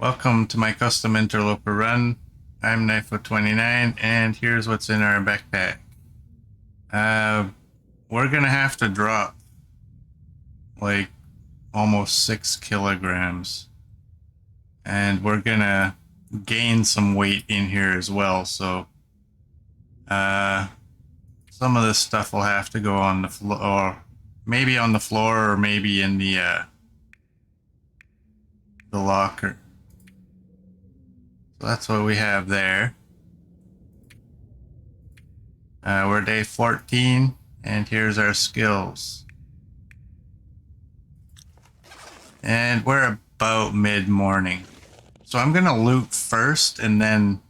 Welcome to my custom interloper run. I'm Knifo29 and here's what's in our backpack. We're gonna have to drop like almost 6 kilograms, and we're gonna gain some weight in here as well, so some of this stuff will have to go on the floor, or maybe on the floor, or maybe in the locker. So that's what we have there. We're day 14, and here's our skills. And we're about mid-morning. So I'm gonna loot first, and then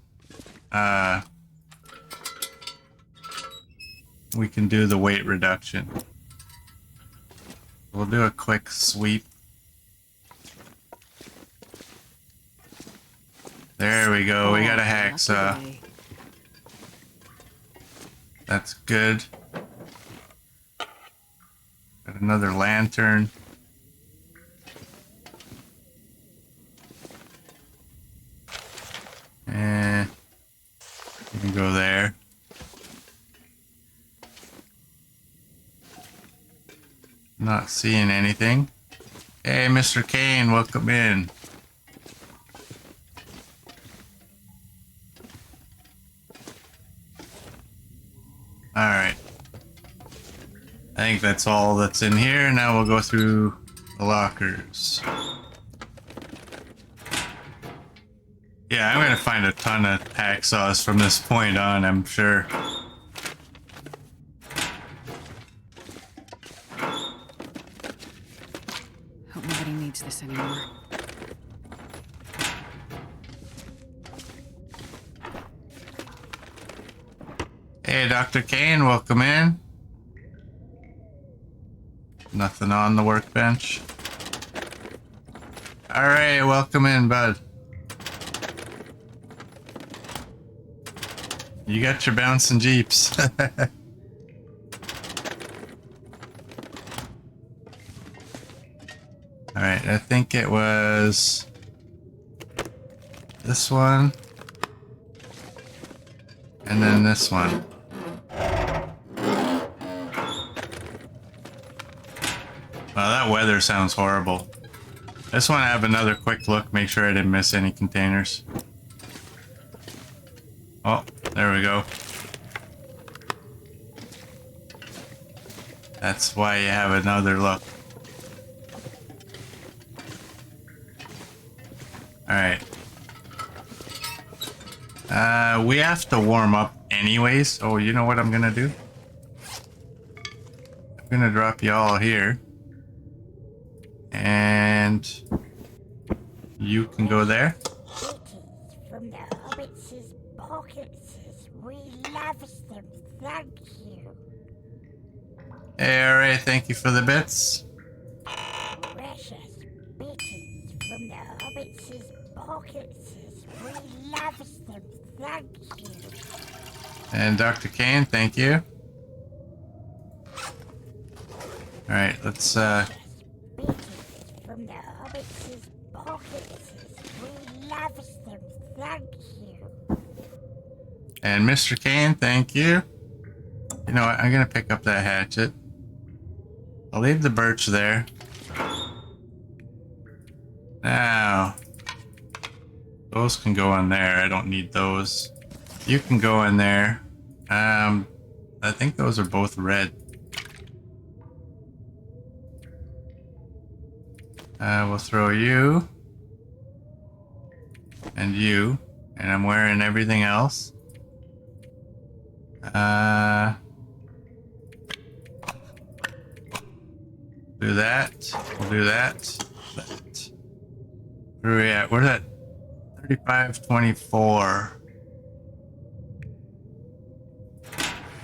we can do the weight reduction. We'll do a quick sweep. There we go, we got a hacksaw. That's good. Got another lantern. And you can go there. Not seeing anything. Hey, Mr. Kane, welcome in. Alright. I think that's all that's in here. Now we'll go through the lockers. Yeah, I'm gonna find a ton of hacksaws from this point on, I'm sure. Hope nobody needs this anymore. Hey, Dr. Kane, welcome in. Nothing on the workbench. Alright, welcome in, bud. You got your bouncing jeeps. Alright, I think it was this one. And then this one. Wow, that weather sounds horrible. I just want to have another quick look, make sure I didn't miss any containers. Oh, there we go. That's why you have another look. Alright. We have to warm up anyways. Oh, you know what I'm gonna do? I'm gonna drop you all here. And you can go there. From the hobbits' pockets, we love them, thank you. Hey, alright, thank you for the bits. Precious bitties from the hobbits' pockets, we love them, thank you. And Dr. Kane, thank you. Alright, let's Bitties from the hobbits' pockets, we love them, thank you. and Mr. Kane, thank you. You know what, I'm gonna pick up that hatchet. I'll leave the birch there. Now, those can go in there. I don't need those. You can go in there. I think those are both red. We'll throw you. And you. And I'm wearing everything else. Do that. We'll do that. That. Where are we at? We're at 3524.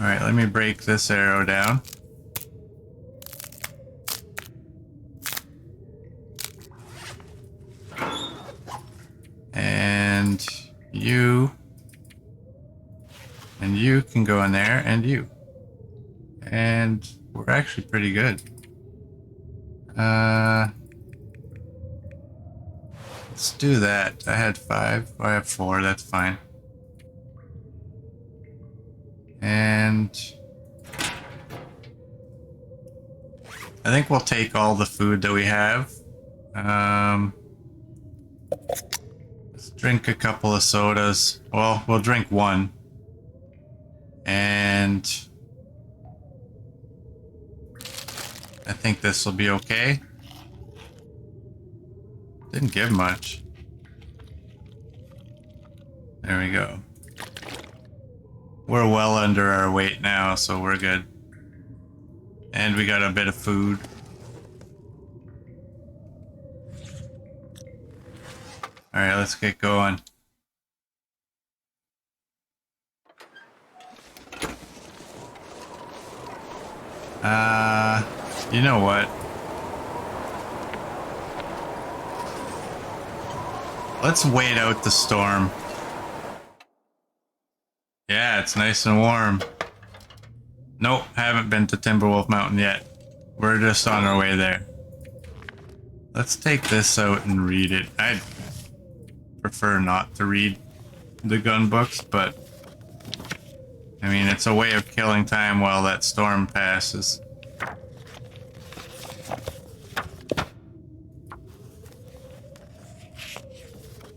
Alright, let me break this arrow down. And you can go in there, and you. And we're actually pretty good. Let's do that. I had 5. I have 4. That's fine. And I think we'll take all the food that we have. Let's drink a couple of sodas. Well, we'll drink one. And I think this will be okay. Didn't give much. There we go. We're well under our weight now, so we're good. And we got a bit of food. Alright, let's get going. You know what? Let's wait out the storm. Yeah, it's nice and warm. Nope, haven't been to Timberwolf Mountain yet. We're just on our way there. Let's take this out and read it. I'd prefer not to read the gun books, but I mean, it's a way of killing time while that storm passes.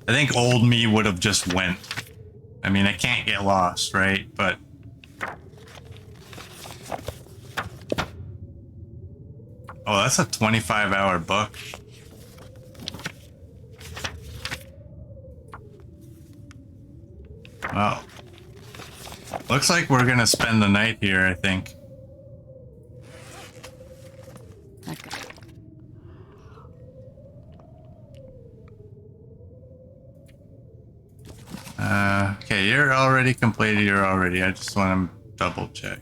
I think old me would have just went. I mean, I can't get lost, right? But oh, that's a 25-hour book. Well, looks like we're gonna spend the night here, I think. Okay. Okay, you're already completed. You're already. I just want to double check.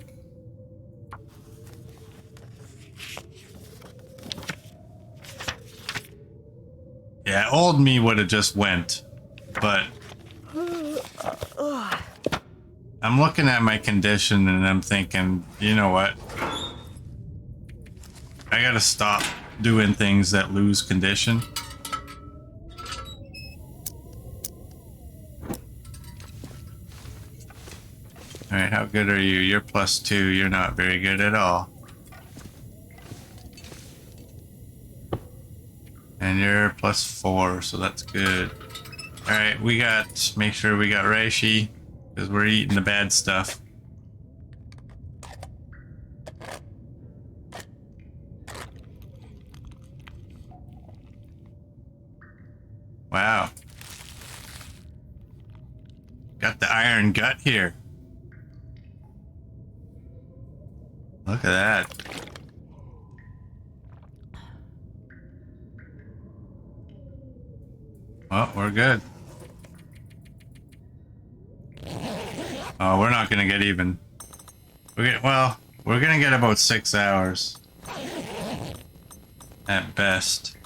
Yeah, old me would have just went, but I'm looking at my condition and I'm thinking, you know what? I gotta stop doing things that lose condition. Alright, how good are you? You're +2. You're not very good at all. And you're +4, so that's good. Alright, we got... Make sure we got reishi, because we're eating the bad stuff. Wow. Got the iron gut here. Look at that. Well, we're good. Oh, we're not gonna get even. We're gonna get about 6 hours. At best.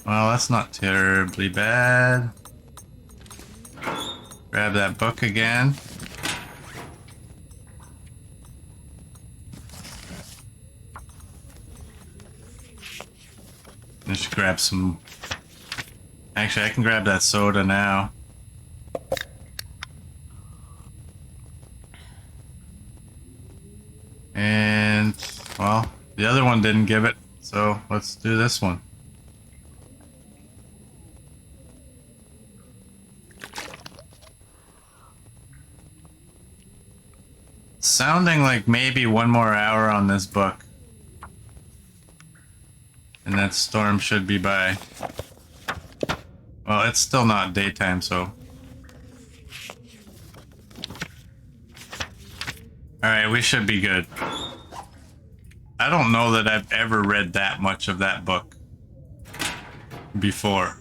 Well, that's not terribly bad. Grab that book again. Just grab some... Actually, I can grab that soda now. And, well, the other one didn't give it, so let's do this one. Sounding like maybe 1 more hour on this book. And that storm should be by. Well, it's still not daytime, so. Alright, we should be good. I don't know that I've ever read that much of that book before.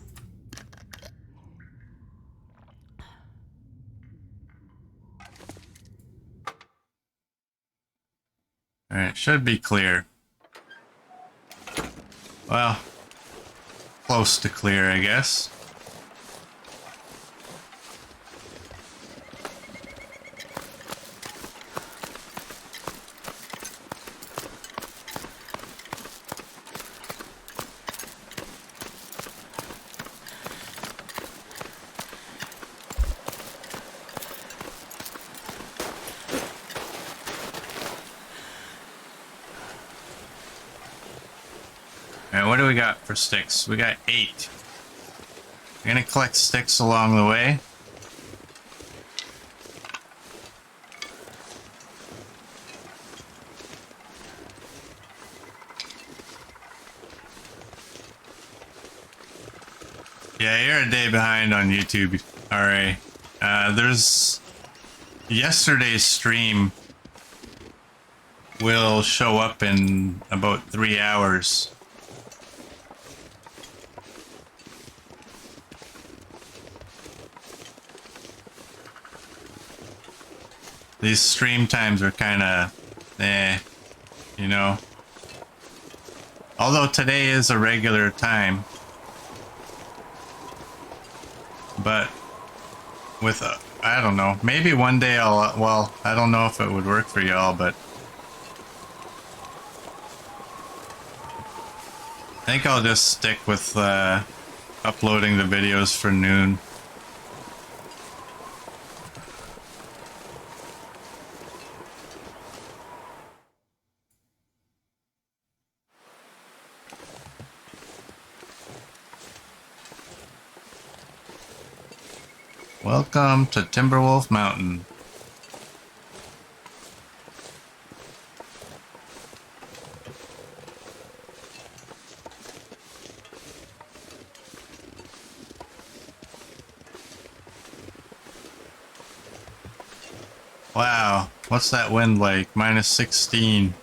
Alright, should be clear. Well, close to clear, I guess. what do we got for sticks? We got 8. We're gonna collect sticks along the way. Yeah, you're a day behind on YouTube, RA. There's yesterday's stream will show up in about 3 hours. These stream times are kind of, you know. Although today is a regular time. But with, I don't know, maybe one day I'll, well, I don't know if it would work for y'all, but I think I'll just stick with uploading the videos for noon. Welcome to Timberwolf Mountain. Wow, what's that wind like? Minus 16.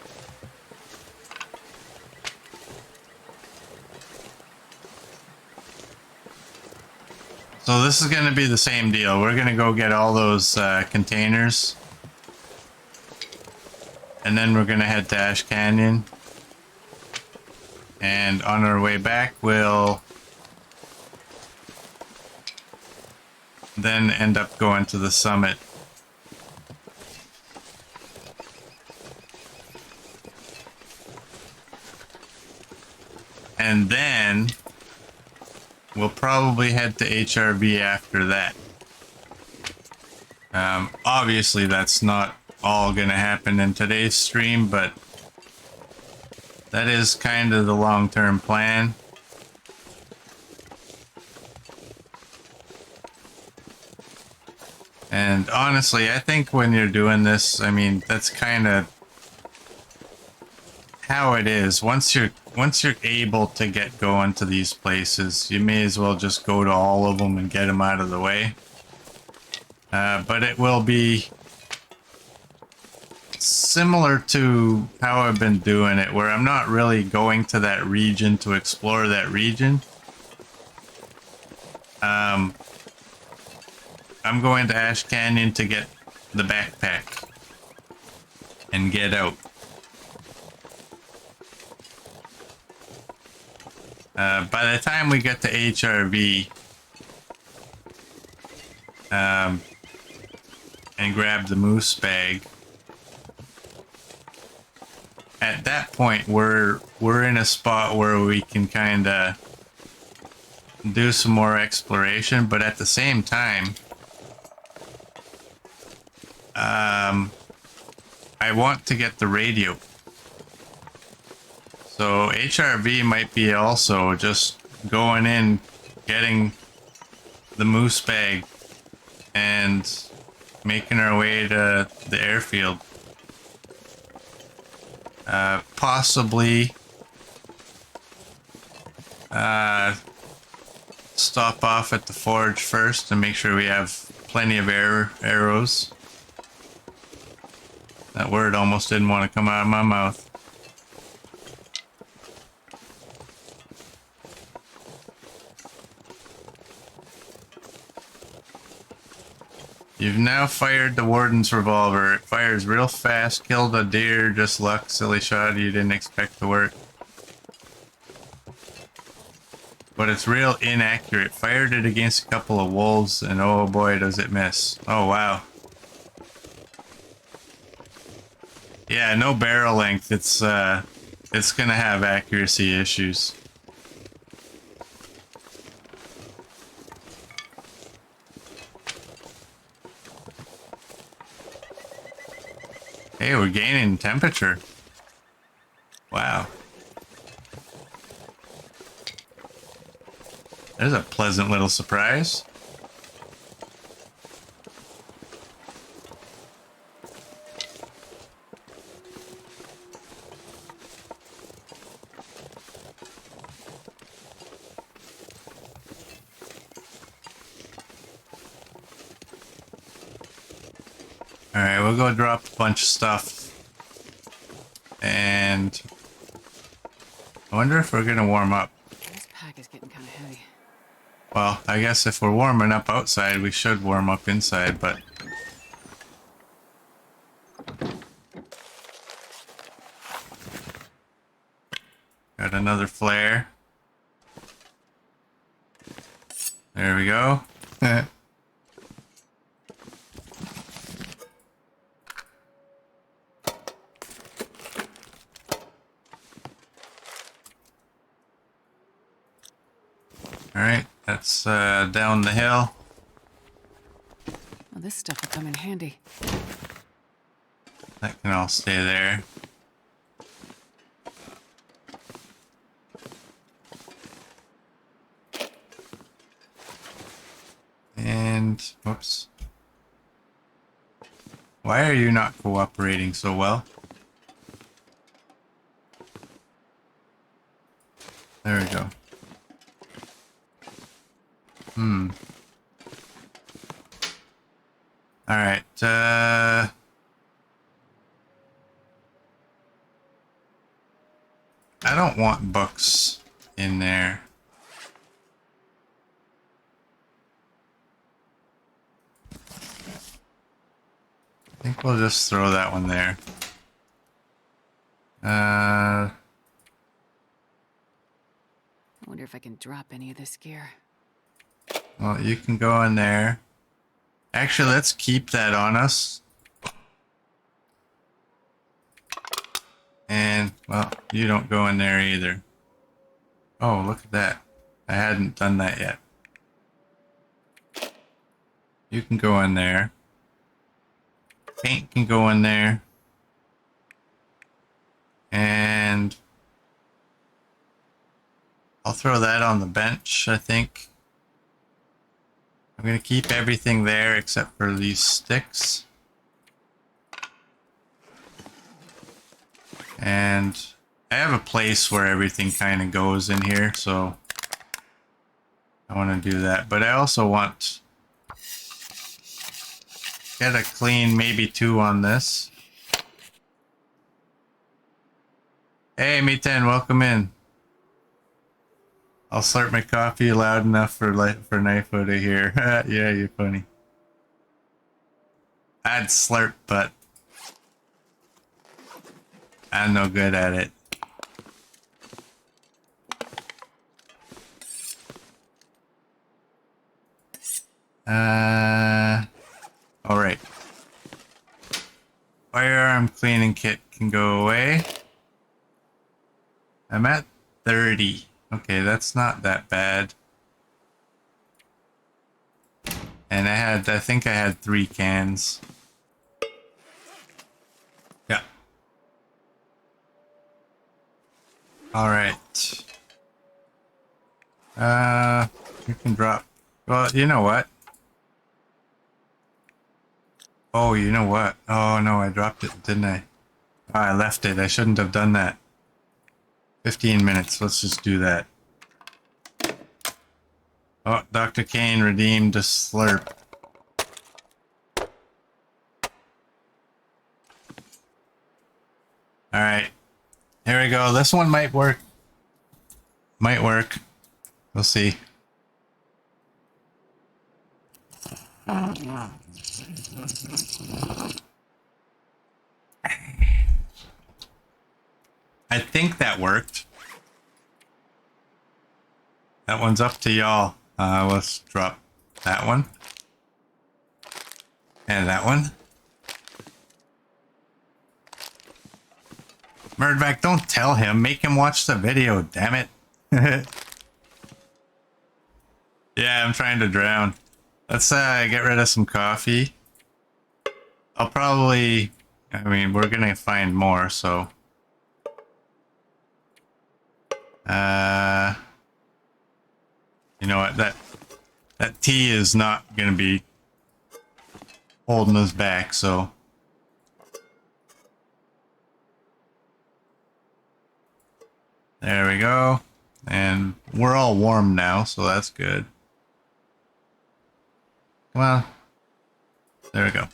So this is going to be the same deal. We're going to go get all those containers. And then we're going to head to Ash Canyon. And on our way back, we'll then end up going to the summit. And then we'll probably head to HRV after that. Obviously, that's not all going to happen in today's stream, but that is kind of the long-term plan. And honestly, I think when you're doing this, I mean, that's kind of how it is. Once you're able to get going to these places, you may as well just go to all of them and get them out of the way. But it will be similar to how I've been doing it, where I'm not really going to that region to explore that region. I'm going to Ash Canyon to get the backpack and get out. By the time we get to HRV and grab the moose bag, at that point we're in a spot where we can kind of do some more exploration, but at the same time, I want to get the radio. So HRV might be also just going in, getting the moose bag, and making our way to the airfield. Possibly stop off at the forge first and make sure we have plenty of arrows. That word almost didn't want to come out of my mouth. You've now fired the warden's revolver. It fires real fast, killed a deer, just luck, silly shot you didn't expect to work. But it's real inaccurate. Fired it against a couple of wolves and oh boy does it miss. Oh wow. Yeah, no barrel length. It's gonna have accuracy issues. Hey, we're gaining temperature. Wow. There's a pleasant little surprise. Alright, we'll go drop a bunch of stuff. And I wonder if we're gonna warm up. This pack is getting kind of heavy. Well, I guess if we're warming up outside, we should warm up inside, but... Got another flare. There we go. Alright, that's down the hill. Well, this stuff will come in handy. That can all stay there. And, whoops. Why are you not cooperating so well? There we go. Alright, I don't want books in there. I think we'll just throw that one there. I wonder if I can drop any of this gear. Well, you can go in there. Actually, let's keep that on us. And, well, you don't go in there either. Oh, look at that. I hadn't done that yet. You can go in there. Paint can go in there. And I'll throw that on the bench, I think. I'm going to keep everything there except for these sticks. And I have a place where everything kind of goes in here, so I want to do that. But I also want get a clean maybe 2 on this. Hey, Me10, welcome in. I'll slurp my coffee loud enough for Knifo to hear. Yeah, you're funny. I'd slurp, but I'm no good at it. Alright. Firearm cleaning kit can go away. I'm at 30. Okay, that's not that bad. And I think I had 3 cans. Yeah. Alright. You can drop. Well, you know what? Oh, you know what? Oh no, I dropped it, didn't I? Oh, I left it. I shouldn't have done that. 15 minutes. Let's just do that. Oh, Dr. Kane redeemed a slurp. Alright. Here we go. This one might work. Might work. We'll see. I think that worked. That one's up to y'all. Let's drop that one. And that one. Murdvac, don't tell him. Make him watch the video, damn it. Yeah, I'm trying to drown. Let's get rid of some coffee. I'll probably... I mean, we're gonna find more, so... You know what? That T is not gonna be holding us back, so. There we go. And we're all warm now, so that's good. Come on. There we go.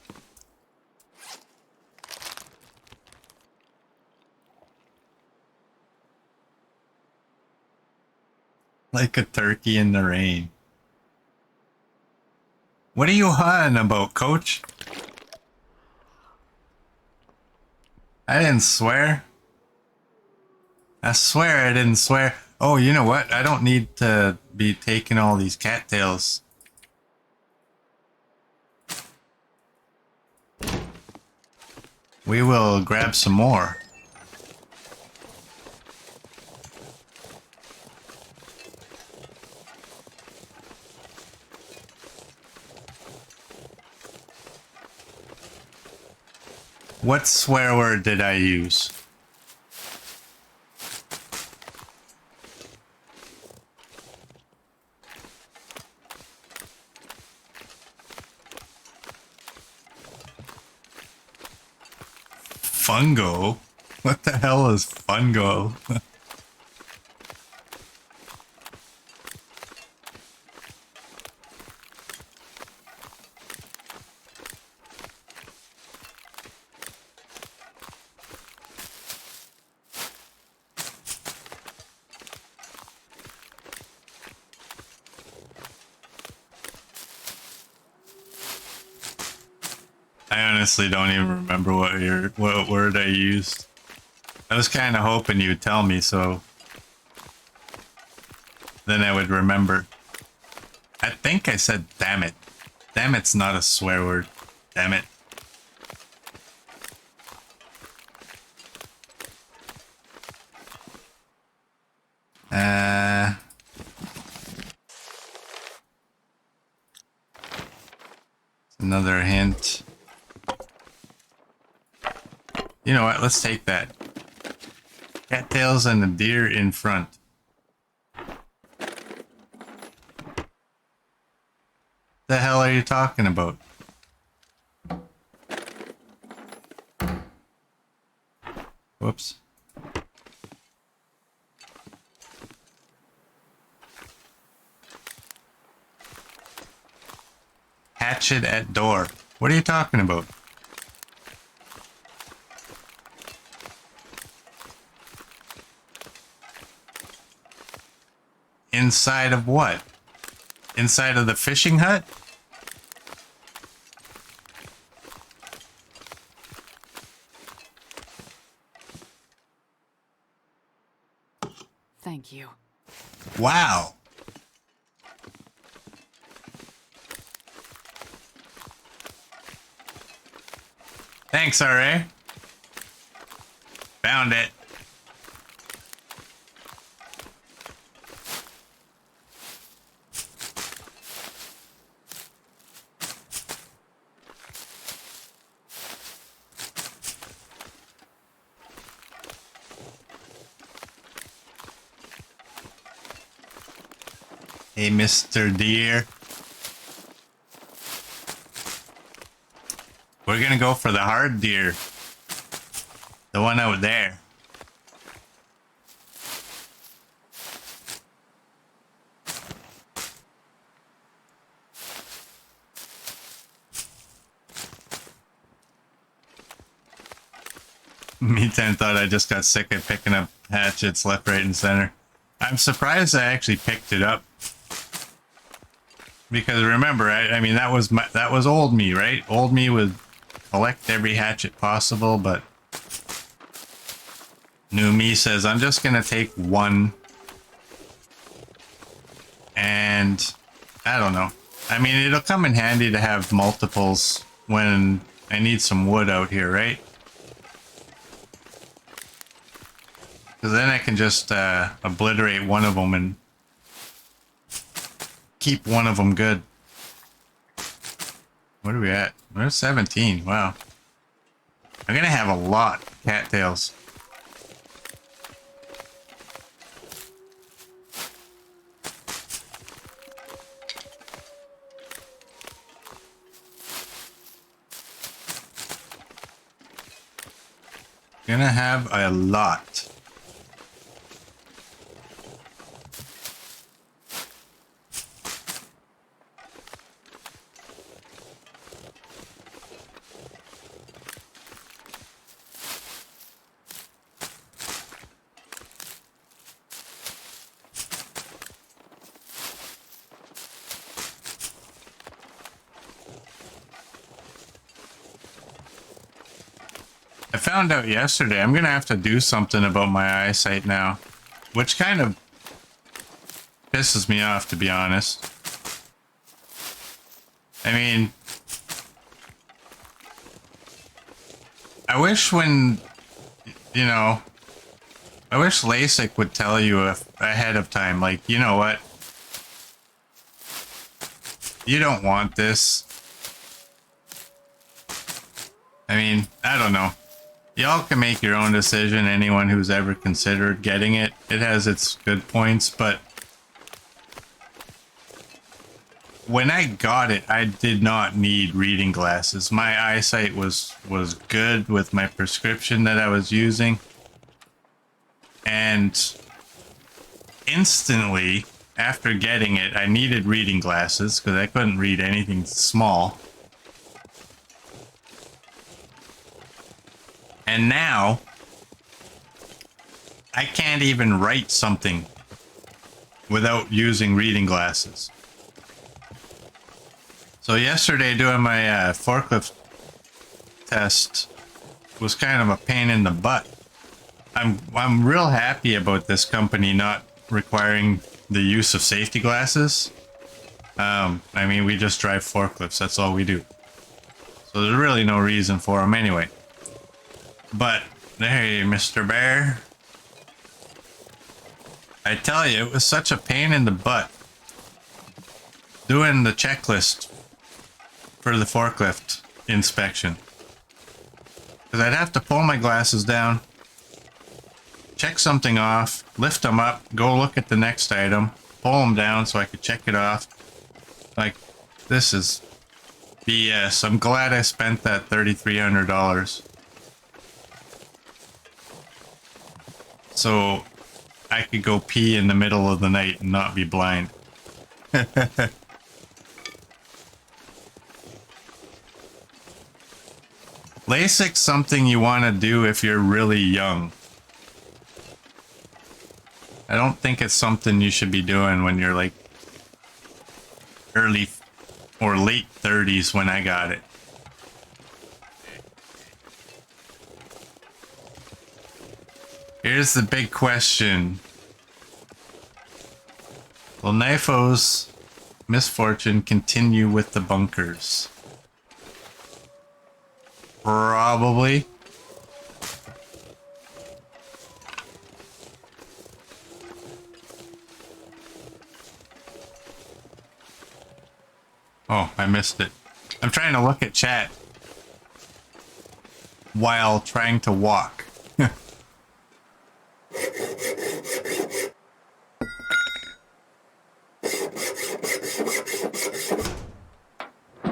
Like a turkey in the rain. What are you on about, coach? I didn't swear. I swear I didn't swear. Oh, you know what? I don't need to be taking all these cattails. We will grab some more. What swear word did I use? Fungo? What the hell is fungo? I honestly don't even remember what word I used. I was kind of hoping you would tell me, so then I would remember. I think I said damn it. Damn it's not a swear word. Damn it. Another hint. You know what? Let's take that. Cattails and the deer in front. The hell are you talking about? Whoops. Hatchet at door. What are you talking about? Inside of what? Inside of the fishing hut? Thank you. Wow. Thanks, RA. Found it. Hey, Mr. Deer. We're gonna go for the hard deer. The one out there. Meantime, thought I just got sick of picking up hatchets left, right, and center. I'm surprised I actually picked it up. Because remember, I mean, that was old me, right? Old me would collect every hatchet possible, but new me says, I'm just gonna take one. And I don't know. I mean, it'll come in handy to have multiples when I need some wood out here, right? Because then I can just obliterate one of them and keep one of them good. What are we at? We're 17. Wow. I'm gonna have a lot of cattails. Gonna have a lot. I found out yesterday I'm gonna have to do something about my eyesight now, which kind of pisses me off, to be honest. I mean, I wish when, you know, I wish LASIK would tell you ahead of time, like, you know what? You don't want this. I mean, I don't know. Y'all can make your own decision, anyone who's ever considered getting it. It has its good points, but when I got it, I did not need reading glasses. My eyesight was good with my prescription that I was using. And instantly, after getting it, I needed reading glasses because I couldn't read anything small. And now, I can't even write something without using reading glasses. So yesterday doing my forklift test was kind of a pain in the butt. I'm real happy about this company not requiring the use of safety glasses. I mean, we just drive forklifts, that's all we do. So there's really no reason for them anyway. But, hey, Mr. Bear. I tell you, it was such a pain in the butt doing the checklist for the forklift inspection. Because I'd have to pull my glasses down, check something off, lift them up, go look at the next item, pull them down so I could check it off. Like, this is BS. I'm glad I spent that $3,300. So I could go pee in the middle of the night and not be blind. LASIK's something you want to do if you're really young. I don't think it's something you should be doing when you're like early or late 30s when I got it. Here's the big question. Will Nifo's misfortune continue with the bunkers? Probably. Oh, I missed it. I'm trying to look at chat while trying to walk.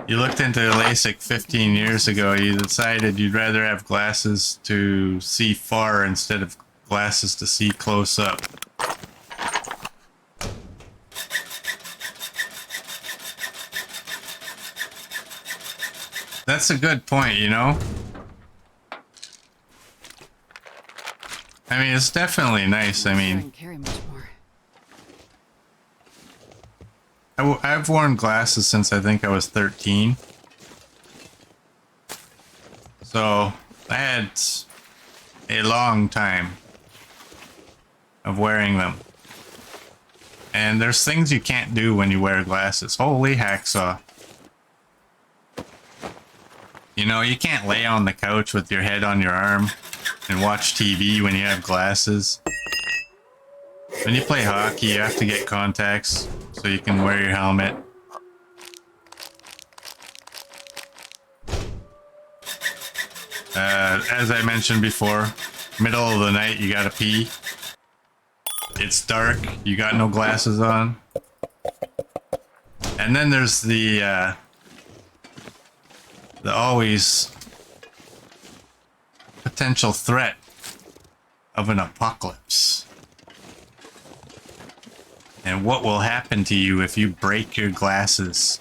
You looked into LASIK 15 years ago. You decided you'd rather have glasses to see far instead of glasses to see close up. That's a good point, you know? I mean, it's definitely nice. I mean, Carry much more. I've worn glasses since I think I was 13. So I had a long time of wearing them. And there's things you can't do when you wear glasses. Holy hacksaw. You know, you can't lay on the couch with your head on your arm and watch TV when you have glasses. When you play hockey, you have to get contacts so you can wear your helmet. As I mentioned before, middle of the night, you gotta pee. It's dark, you got no glasses on. And then there's the always potential threat of an apocalypse. And what will happen to you if you break your glasses?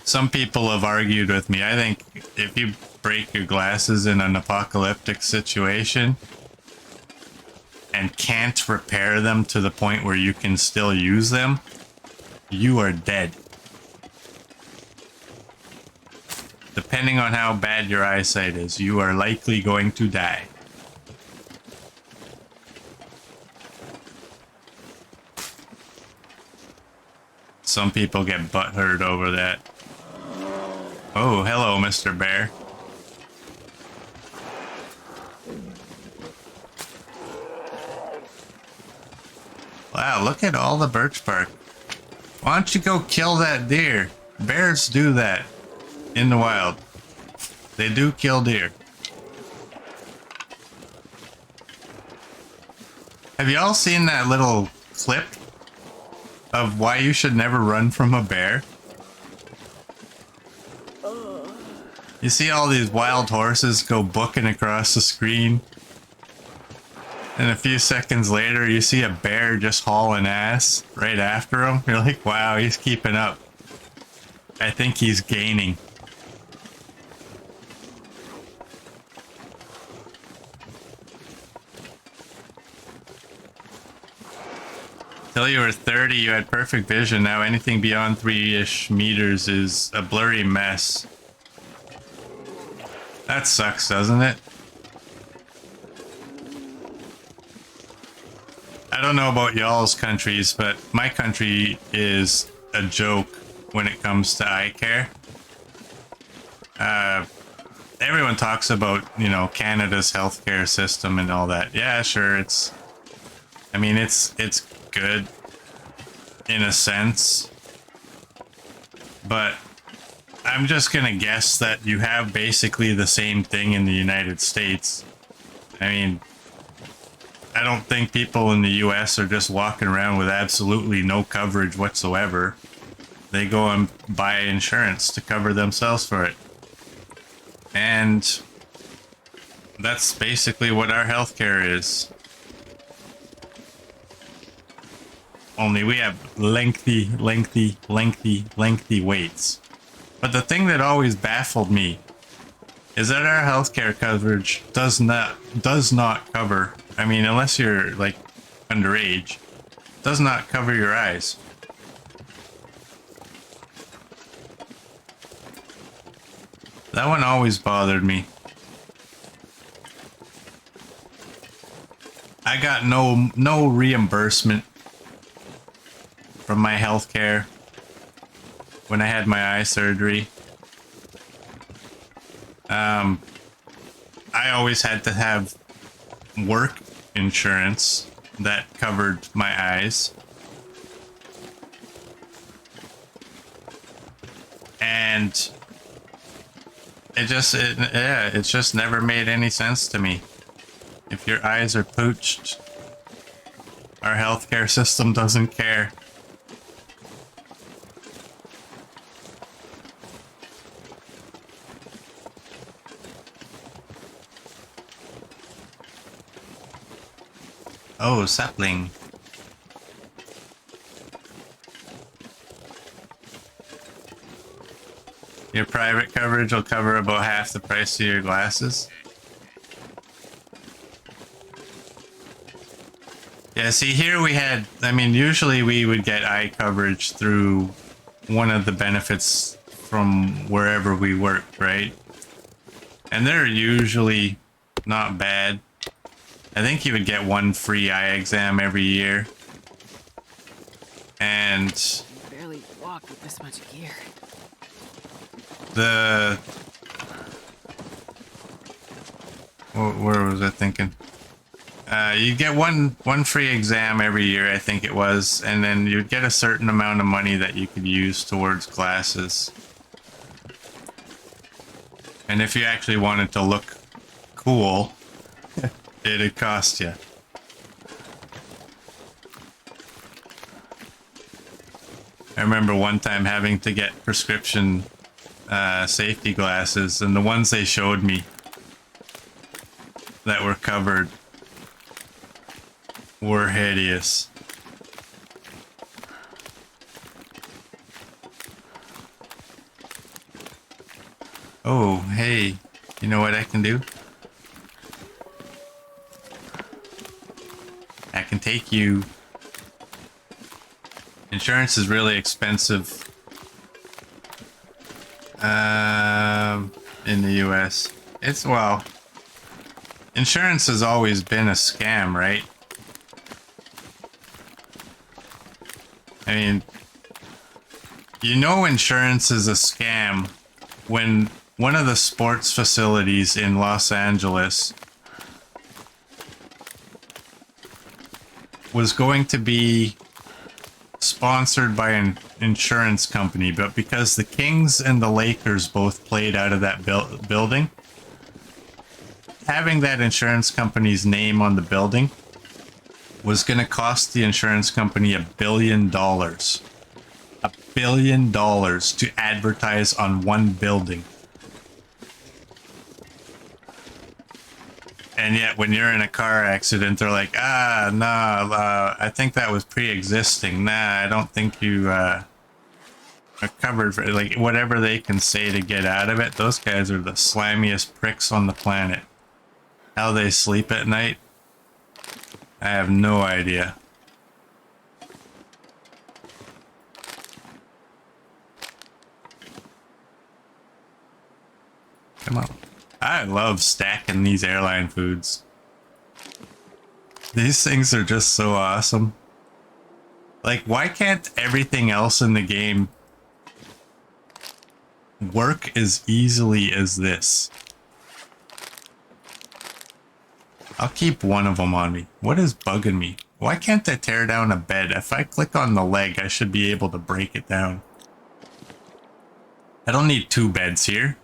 Some people have argued with me. I think if you break your glasses in an apocalyptic situation and can't repair them to the point where you can still use them, you are dead. Depending on how bad your eyesight is, you are likely going to die. Some people get butthurt over that. Oh, hello, Mr. Bear. Wow, look at all the birch bark. Why don't you go kill that deer? Bears do that in the wild. They do kill deer. Have y'all seen that little clip of why you should never run from a bear? You see all these wild horses go booking across the screen, and a few seconds later you see a bear just hauling ass right after him. You're like, wow, he's keeping up. I think he's gaining. Till you were 30, you had perfect vision. Now anything beyond 3-ish meters is a blurry mess. That sucks, doesn't it? I don't know about y'all's countries, but my country is a joke when it comes to eye care. Everyone talks about, you know, Canada's healthcare system and all that. Yeah, sure, it's good in a sense, but I'm just gonna guess that you have basically the same thing in the United States. I mean, I don't think people in the US are just walking around with absolutely no coverage whatsoever. They go and buy insurance to cover themselves for it. And that's basically what our healthcare is. Only we have lengthy waits. But the thing that always baffled me is that our healthcare coverage does not cover, I mean, unless you're like underage, does not cover your eyes. That one always bothered me. I got no reimbursement from my healthcare when I had my eye surgery. I always had to have work insurance that covered my eyes. And it just never made any sense to me. If your eyes are pooched, our healthcare system doesn't care. Oh, sapling. Your private coverage will cover about half the price of your glasses. Yeah, see here we had, I mean, usually we would get eye coverage through one of the benefits from wherever we worked, right? And they're usually not bad. I think you would get one free eye exam every year. And I barely walk with this much gear. Where was I thinking? You get one free exam every year, I think it was, and then you'd get a certain amount of money that you could use towards glasses. And if you actually wanted to look cool, it'd cost you. I remember one time having to get prescription safety glasses, and the ones they showed me that were covered were hideous. Oh, hey, you know what I can do? I can take you. Insurance is really expensive in the US. Well, insurance has always been a scam, right? I mean, you know insurance is a scam when one of the sports facilities in Los Angeles was going to be sponsored by an insurance company, but because the Kings and the Lakers both played out of that building, having that insurance company's name on the building was going to cost the insurance company $1 billion. $1 billion to advertise on one building. And yet, when you're in a car accident, they're like, I think that was pre-existing. Nah, I don't think you are covered for, like, whatever they can say to get out of it. Those guys are the slimiest pricks on the planet. How they sleep at night, I have no idea. Come on. I love stacking these airline foods. These things are just so awesome. Like, why can't everything else in the game work as easily as this? I'll keep one of them on me. What is bugging me? Why can't I tear down a bed? If I click on the leg, I should be able to break it down. I don't need 2 beds here.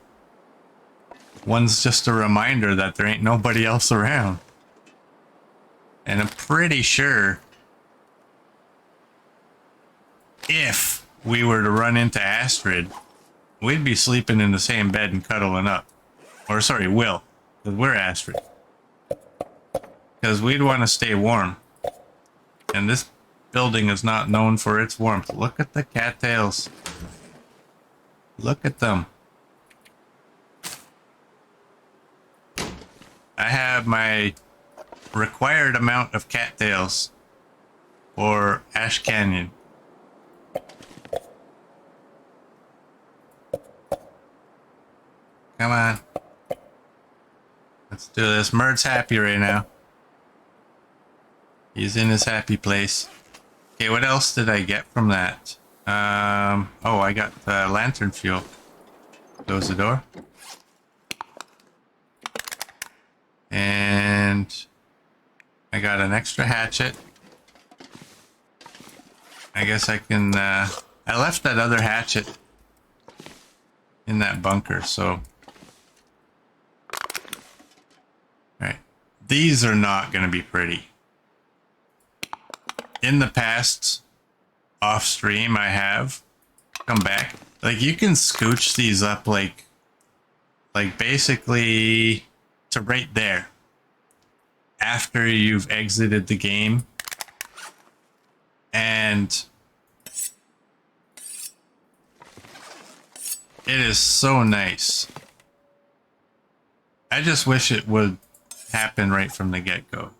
One's just a reminder that there ain't nobody else around. And I'm pretty sure if we were to run into Astrid, we'd be sleeping in the same bed and cuddling up. Or sorry, Will, because we're Astrid. Because we'd want to stay warm. And this building is not known for its warmth. Look at the cattails. Look at them. I have my required amount of cattails for Ash Canyon. Come on. Let's do this. Murd's happy right now. He's in his happy place. Okay, what else did I get from that? Oh, I got lantern fuel. Close the door. And I got an extra hatchet. I guess I can, I left that other hatchet in that bunker, so. Alright. These are not going to be pretty. In the past, off stream, I have come back. Like, you can scooch these up like basically to right there after you've exited the game, and it is so nice. I just wish it would happen right from the get-go.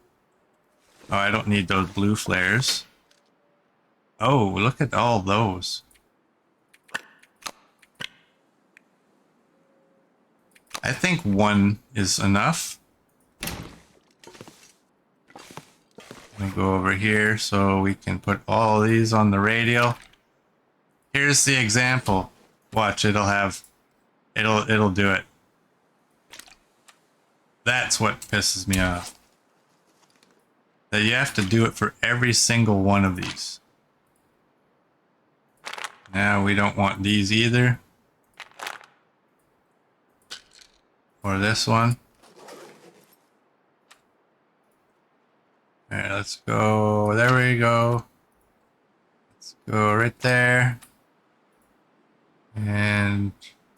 Oh, I don't need those blue flares. Oh, look at all those. I think one is enough. Let me go over here so we can put all these on the radio. Here's the example. Watch, it'll do it. That's what pisses me off. That you have to do it for every single one of these. Now we don't want these either. Or this one. Alright, let's go. There we go. Let's go right there. And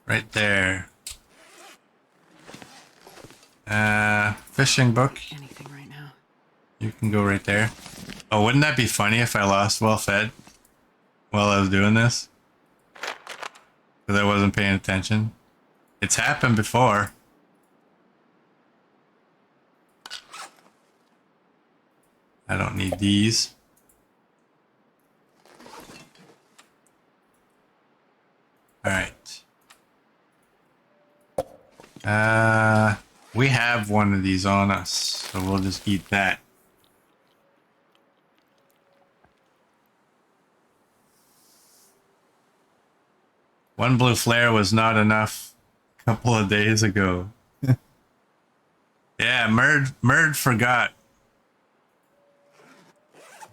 Right there. Fishing book. Anything right now. You can go right there. Oh, wouldn't that be funny if I lost well fed while I was doing this? Because I wasn't paying attention. It's happened before. I don't need these. Alright. We have one of these on us, so we'll just eat that. One blue flare was not enough a couple of days ago. Yeah, Merd forgot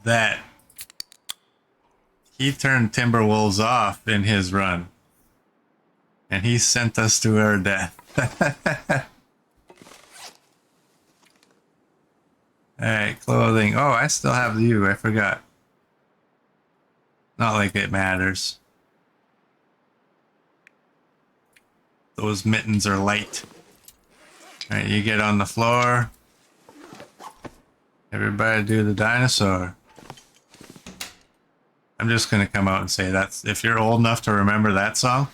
that he turned Timberwolves off in his run. And he sent us to our death. Alright, clothing. Oh, I still have you. I forgot. Not like it matters. Those mittens are light. Alright, you get on the floor. Everybody do the dinosaur. I'm just gonna come out and say that's if you're old enough to remember that song.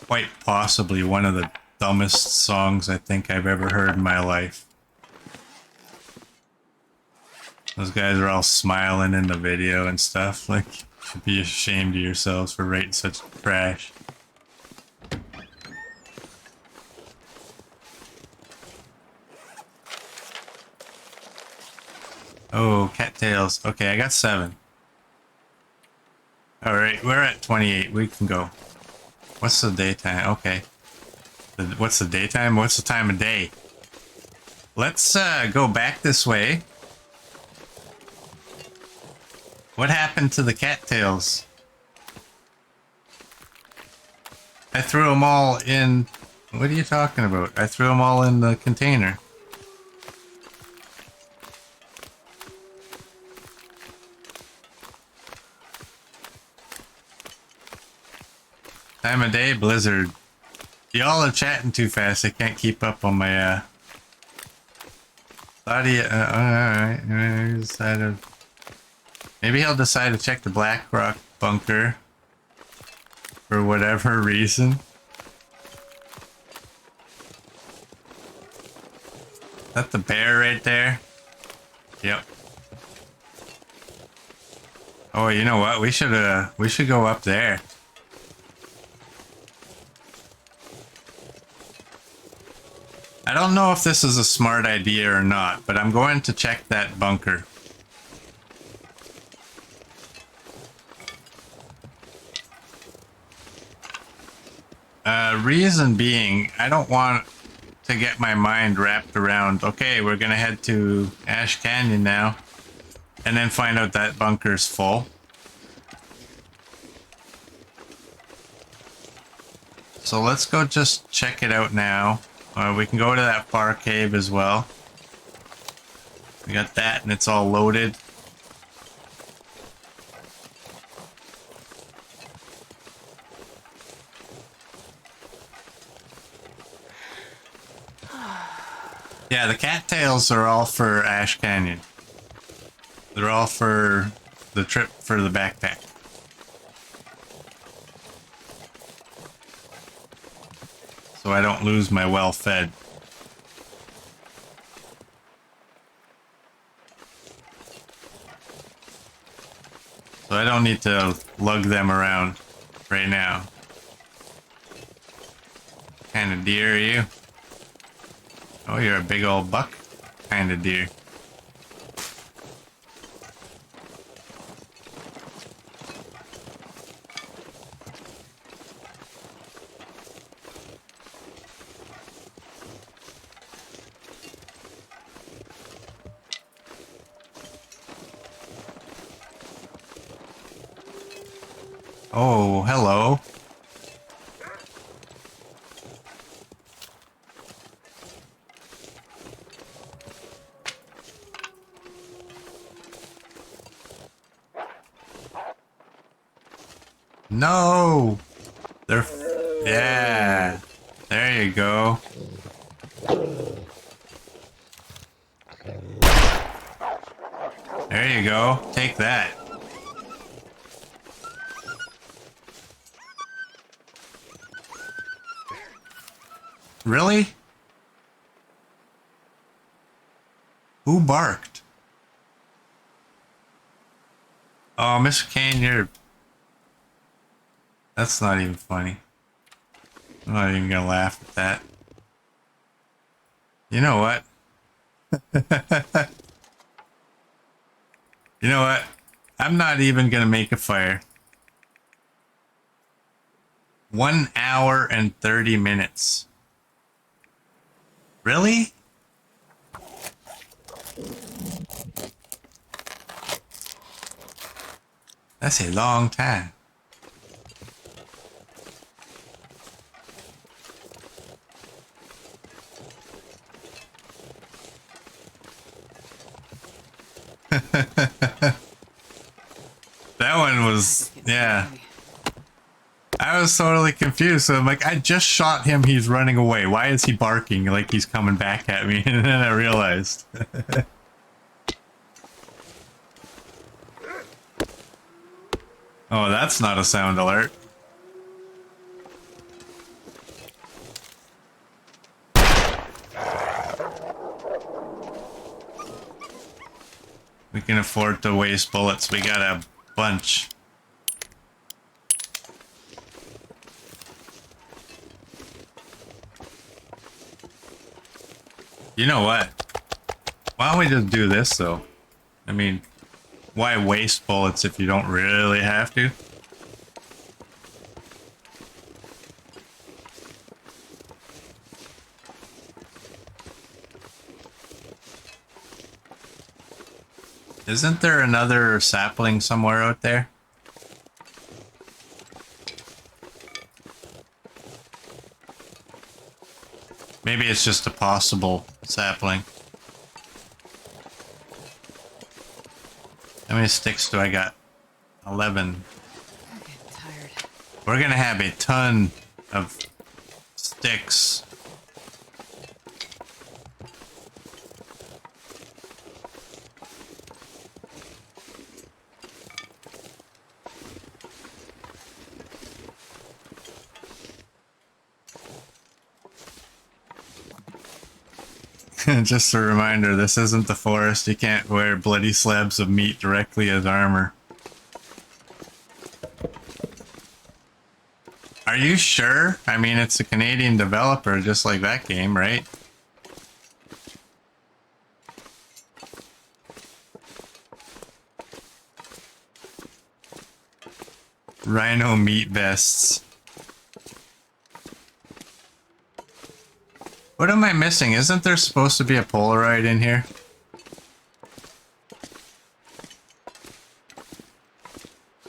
Quite possibly one of the dumbest songs I think I've ever heard in my life. Those guys are all smiling in the video and stuff. Like, you should be ashamed of yourselves for writing such trash. Oh, cattails. Okay, I got 7. Alright, we're at 28. We can go. What's the daytime? Okay. What's the daytime? What's the time of day? Let's go back this way. What happened to the cattails? I threw them all in... What are you talking about? I threw them all in the container. Time of day, blizzard. Y'all are chatting too fast. I can't keep up on my thought he alright, decided maybe he'll decide to check the Black Rock bunker for whatever reason. Is that the bear right there? Yep. Oh, you know what? We should go up there. I don't know if this is a smart idea or not, but I'm going to check that bunker. Reason being, I don't want to get my mind wrapped around, okay, we're gonna head to Ash Canyon now, and then find out that bunker's full. So let's go just check it out now. We can go to that far cave as well. We got that and it's all loaded. Yeah, the cattails are all for Ash Canyon. They're all for the trip for the backpack. So I don't lose my well-fed. So I don't need to lug them around right now. What kind of deer are you? Oh, you're a big old buck kind of deer. Oh, hello. No! They're... Yeah! There you go. There you go. Take that. Really? Who barked? Oh, Mr. Kane, you're... That's not even funny. I'm not even gonna laugh at that. You know what? You know what? I'm not even gonna make a fire. 1 hour and 30 minutes. Really? That's a long time. That one was, yeah. I was totally confused. So I'm like, I just shot him. He's running away. Why is he barking like he's coming back at me? And then I realized. Oh, that's not a sound alert. We can afford to waste bullets. We got a bunch. You know what? Why don't we just do this, though? I mean, why waste bullets if you don't really have to? Isn't there another sapling somewhere out there? Maybe it's just a possible sapling. How many sticks do I got? 11. I'm getting tired. We're gonna have a ton of sticks. Just a reminder, this isn't the forest. You can't wear bloody slabs of meat directly as armor. Are you sure? I mean, it's a Canadian developer, just like that game, right? Rhino meat vests. What am I missing? Isn't there supposed to be a Polaroid in here?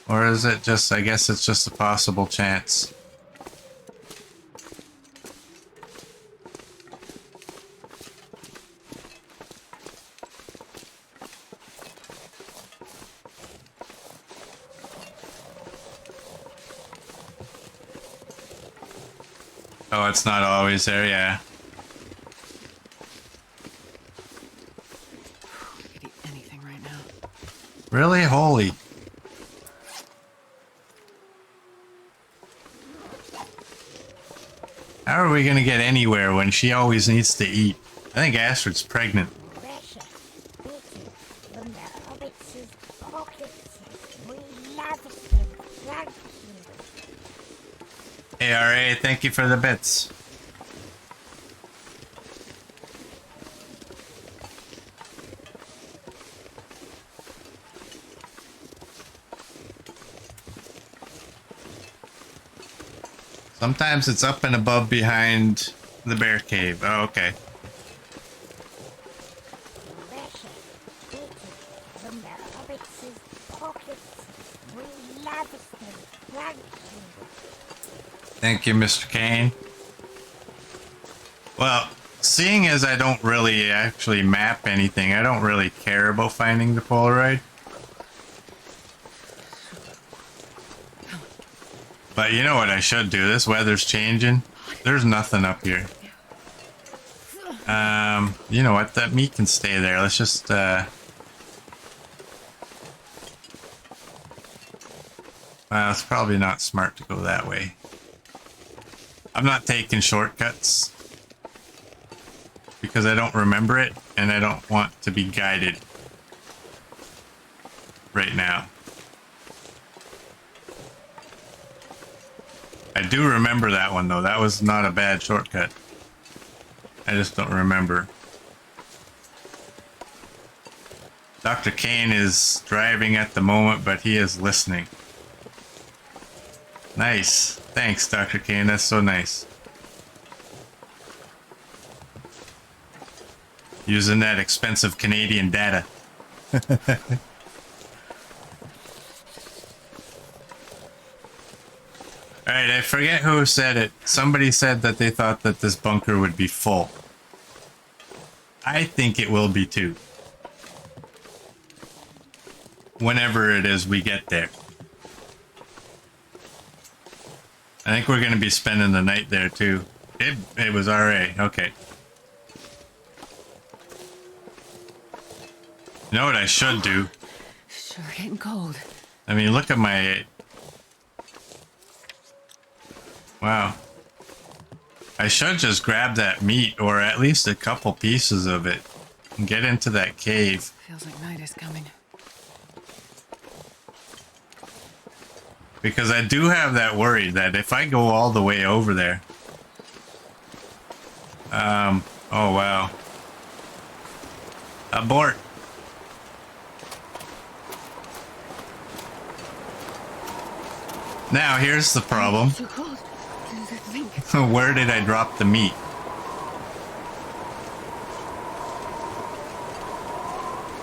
Or is it just, I guess it's just a possible chance. Oh, it's not always there, yeah. I could eat anything right now. Really? Holy. How are we gonna get anywhere when she always needs to eat? I think Astrid's pregnant. Precious bits from the hobbits' pockets. We love them. Thank you. ARA, thank you for the bits. Sometimes it's up and above behind the bear cave. Oh, okay. Precious bits from the hobbits' pockets. We love them. Thank you. Thank you, Mr. Kane. Well, seeing as I don't really actually map anything, I don't really care about finding the Polaroid. But you know what I should do? This weather's changing. There's nothing up here. You know what? That meat can stay there. Let's just, well, it's probably not smart to go that way. I'm not taking shortcuts because I don't remember it and I don't want to be guided right now. I do remember that one though. That was not a bad shortcut. I just don't remember. Dr. Kane is driving at the moment, but he is listening. Nice. Thanks, Dr. Kane. That's so nice. Using that expensive Canadian data. Alright, I forget who said it. Somebody said that they thought that this bunker would be full. I think it will be too. Whenever it is we get there. I think we're going to be spending the night there too. It was RA. Okay. You know what I should do? Sure getting cold. I mean, look at my... Wow. I should just grab that meat, or at least a couple pieces of it, and get into that cave. Feels like night is coming. Because I do have that worry that if I go all the way over there... oh wow. Abort. Now, here's the problem. So cold. Where did I drop the meat?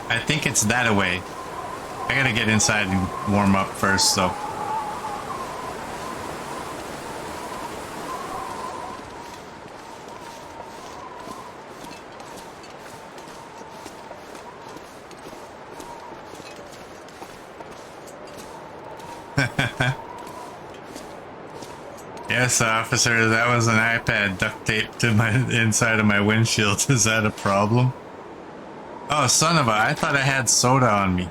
I think it's that away. I gotta get inside and warm up first, so... Yes, officer, that was an iPad duct taped to my inside of my windshield. Is that a problem? Oh, son of a... I thought I had soda on me.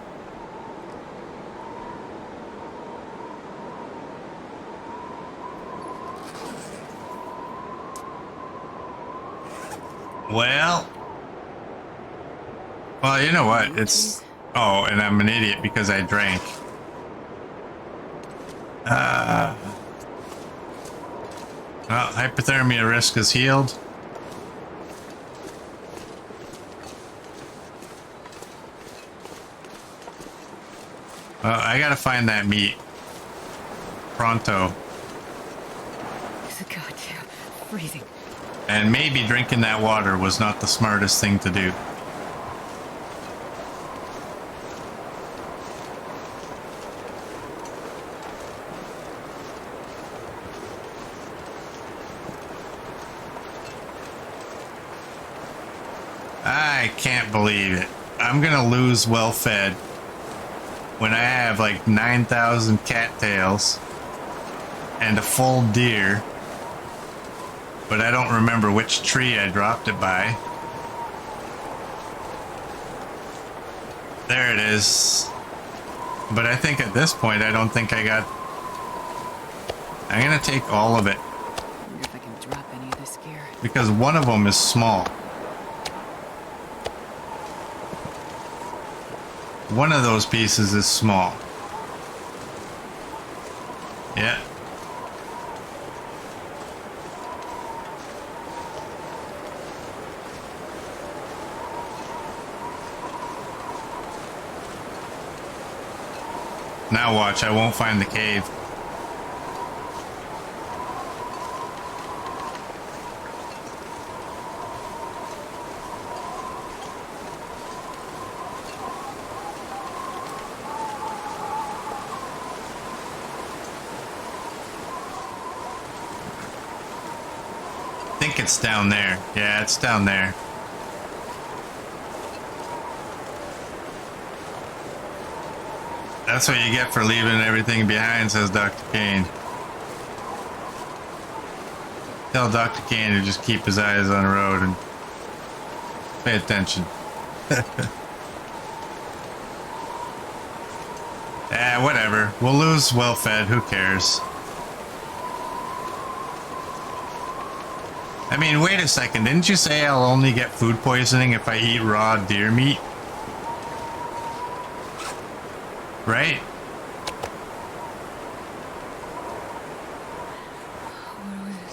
Well, you know what? It's... Oh, and I'm an idiot because I drank. Well, hypothermia risk is healed. Well, I gotta find that meat. Pronto. God, yeah. Freezing. And maybe drinking that water was not the smartest thing to do. I can't believe it. I'm gonna lose well-fed when I have like 9,000 cattails and a full deer, but I don't remember which tree I dropped it by. There it is. But I think at this point, I don't think I got... I'm gonna take all of it. I wonder if I can drop any of this gear. Because one of them is small. One of those pieces is small. Yeah. Now watch, I won't find the cave. I think it's down there. Yeah, it's down there. That's what you get for leaving everything behind, says Dr. Kane. Tell Dr. Kane to just keep his eyes on the road and pay attention. Whatever. We'll lose well-fed. Who cares? I mean, wait a second. Didn't you say I'll only get food poisoning if I eat raw deer meat? Right?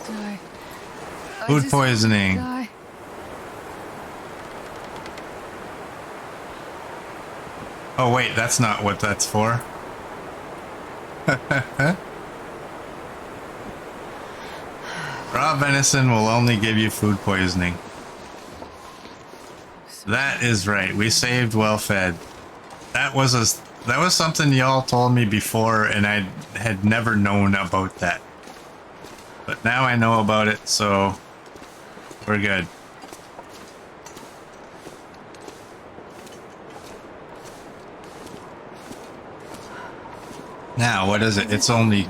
Die. Food poisoning. Die. Oh wait, that's not what that's for. Raw venison will only give you food poisoning. That is right. We saved well-fed. That was something y'all told me before, and I had never known about that. But now I know about it, so we're good. Now, what is it? It's only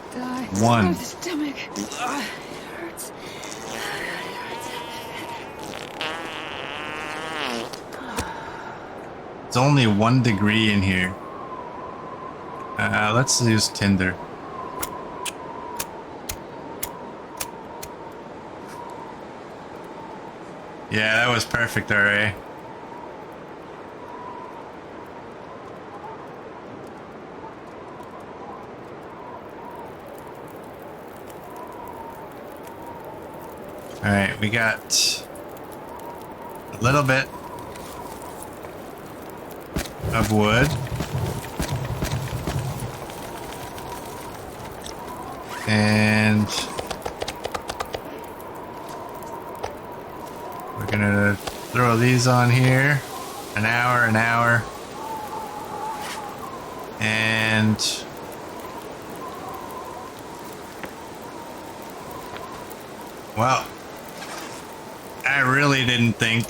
one. The stomach. It hurts. It's only 1 degree in here. Let's use Tinder. Yeah, that was perfect, RA. Alright, we got a little bit of wood. And we're gonna throw these on here. An hour. And well, I really didn't think.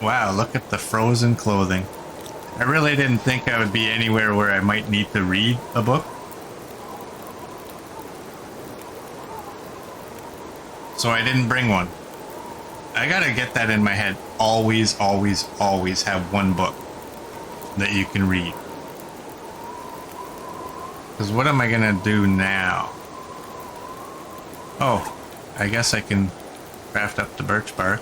Wow, look at the frozen clothing. I really didn't think I would be anywhere where I might need to read a book. So I didn't bring one. I gotta get that in my head. Always have one book that you can read. Because what am I gonna do now? Oh, I guess I can craft up the birch bark.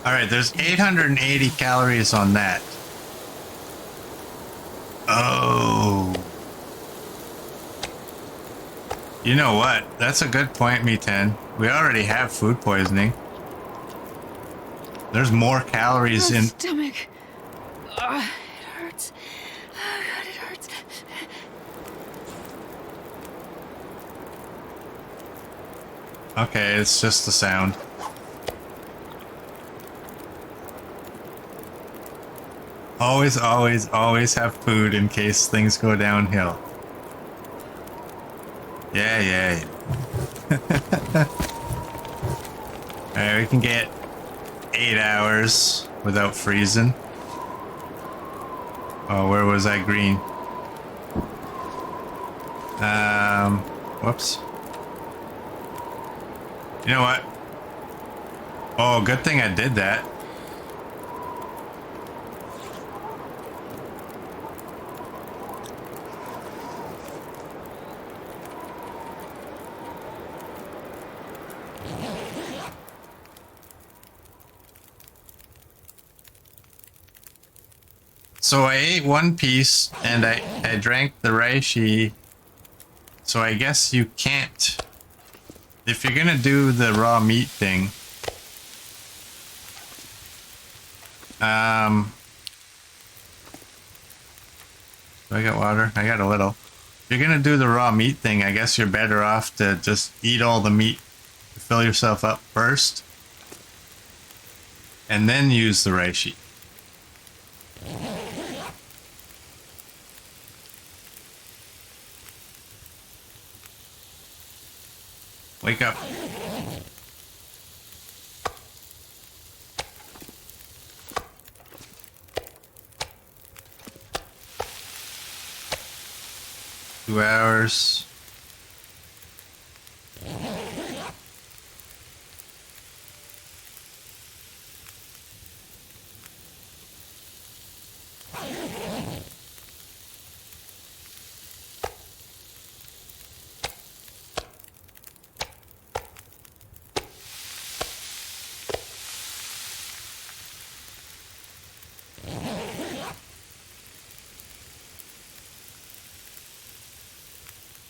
Alright, there's 880 calories on that. Oh. You know what? That's a good point, Me10. We already have food poisoning. There's more calories in... Stomach. It hurts. Oh God, it hurts. Okay, it's just the sound. Always have food in case things go downhill. Yeah. Alright, we can get 8 hours without freezing. Oh, where was I? Green. Whoops. You know what? Oh, good thing I did that. So I ate one piece and I drank the reishi. So I guess you can't, if you're gonna do the raw meat thing, do I got water? I got a little. If you're gonna do the raw meat thing, I guess you're better off to just eat all the meat, fill yourself up first, and then use the reishi. Wake up. 2 hours.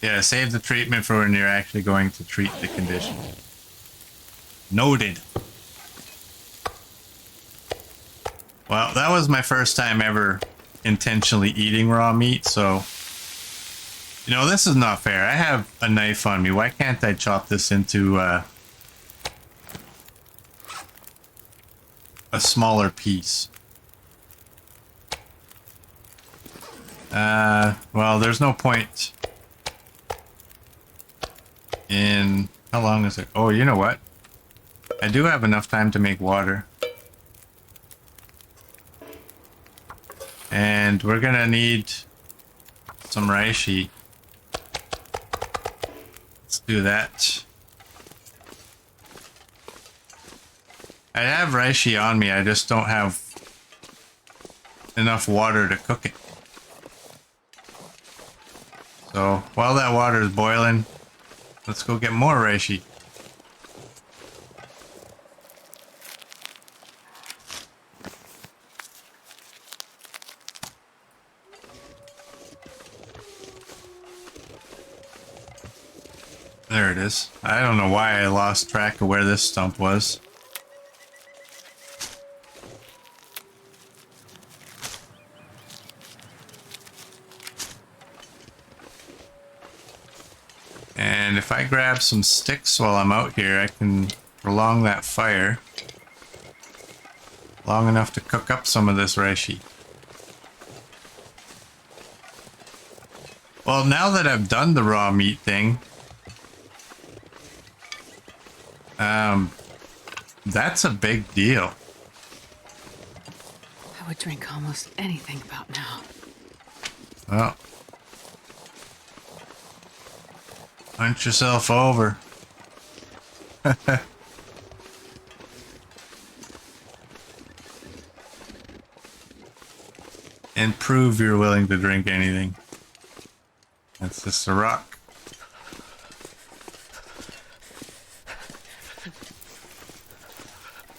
Yeah, save the treatment for when you're actually going to treat the condition. Noted. Well, that was my first time ever intentionally eating raw meat, so... You know, this is not fair. I have a knife on me. Why can't I chop this into a smaller piece? Well, there's no point in... How long is it? Oh, you know what? I do have enough time to make water. And we're gonna need some reishi. Let's do that. I have reishi on me, I just don't have enough water to cook it. So, while that water is boiling, let's go get more reishi. There it is. I don't know why I lost track of where this stump was. And if I grab some sticks while I'm out here, I can prolong that fire long enough to cook up some of this reishi. Well, now that I've done the raw meat thing, that's a big deal. I would drink almost anything about now. Well, punch yourself over. And prove you're willing to drink anything. That's just a rock.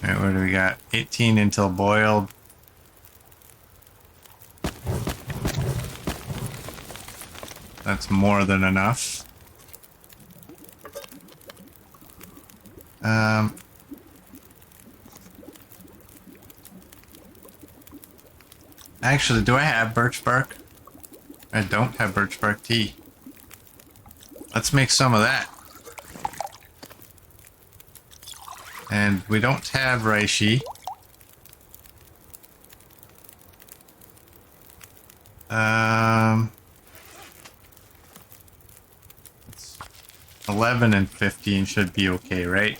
Alright, what do we got? 18 until boiled. That's more than enough. Actually, do I have birch bark? I don't have birch bark tea. Let's make some of that. And we don't have reishi. It's 11 and 15 should be okay, right?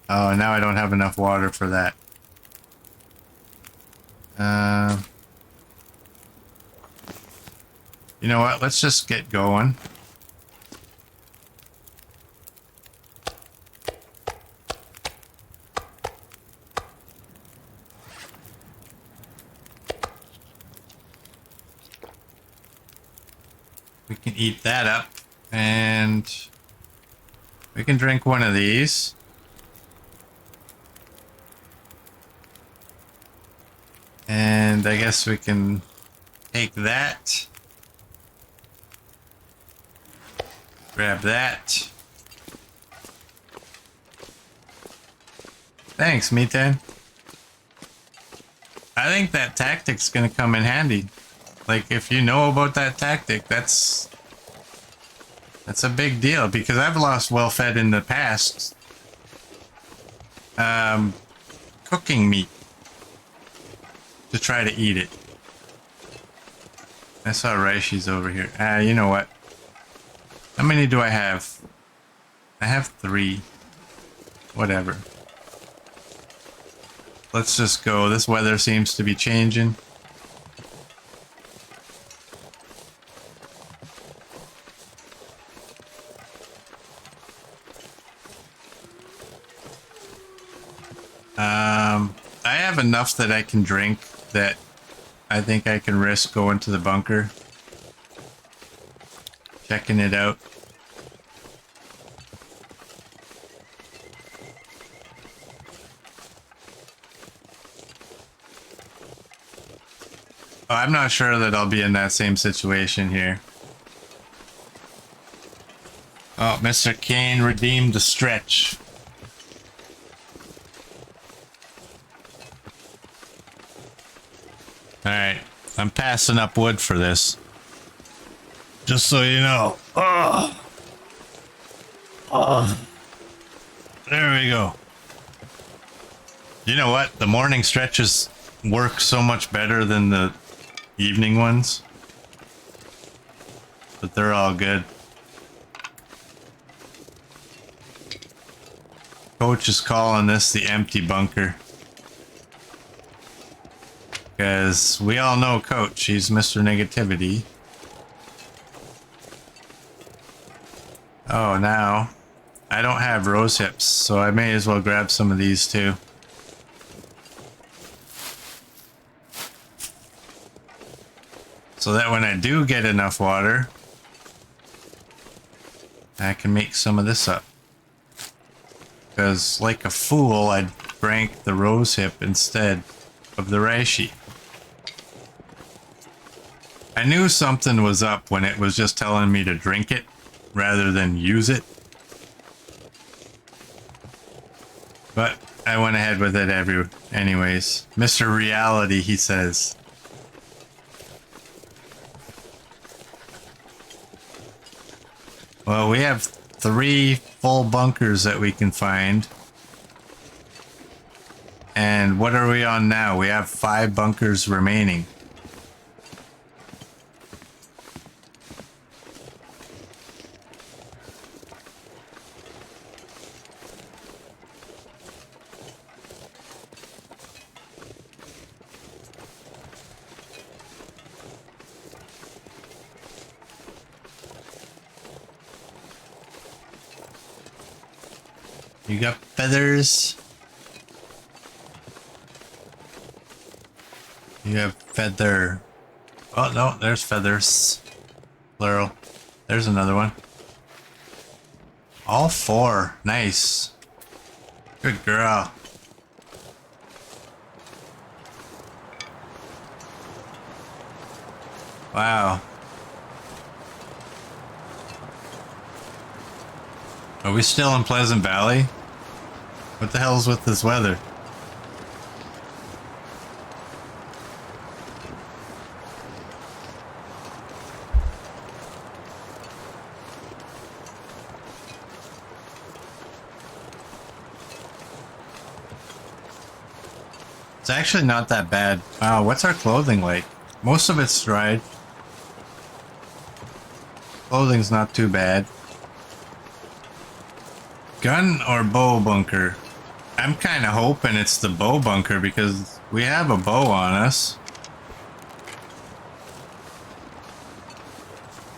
Oh, now I don't have enough water for that. You know what? Let's just get going. We can eat that up, and we can drink one of these. And I guess we can take that. Grab that. Thanks, Meatan. I think that tactic's gonna come in handy. Like, if you know about that tactic, that's a big deal, because I've lost well-fed in the past. Cooking meat to try to eat it. I saw Raishi's over here. You know what? How many do I have? I have 3. whatever. Let's just go. This weather seems to be changing. I have enough that I can drink that I think I can risk going to the bunker. Checking it out. Oh, I'm not sure that I'll be in that same situation here. Oh, Mr. Kane redeemed the stretch. Alright, I'm passing up wood for this. Just so you know. Oh. Oh. There we go. You know what? The morning stretches work so much better than the evening ones. But they're all good. Coach is calling this the empty bunker. Because we all know Coach, he's Mr. Negativity. Oh, now I don't have rose hips, so I may as well grab some of these too. So that when I do get enough water, I can make some of this up. Because like a fool, I drank the rose hip instead of the reishi. I knew something was up when it was just telling me to drink it rather than use it. But I went ahead with it anyways. Mr. Reality, he says. Well, we have 3 full bunkers that we can find. And what are we on now? We have 5 bunkers remaining. You got feathers. You have feather. Oh, no, there's feathers. Plural. There's another one. All 4. Nice. Good girl. Wow. Are we still in Pleasant Valley? What the hell's with this weather? It's actually not that bad. Wow, what's our clothing like? Most of it's dried. Clothing's not too bad. Gun or bow bunker? I'm kind of hoping it's the bow bunker because we have a bow on us.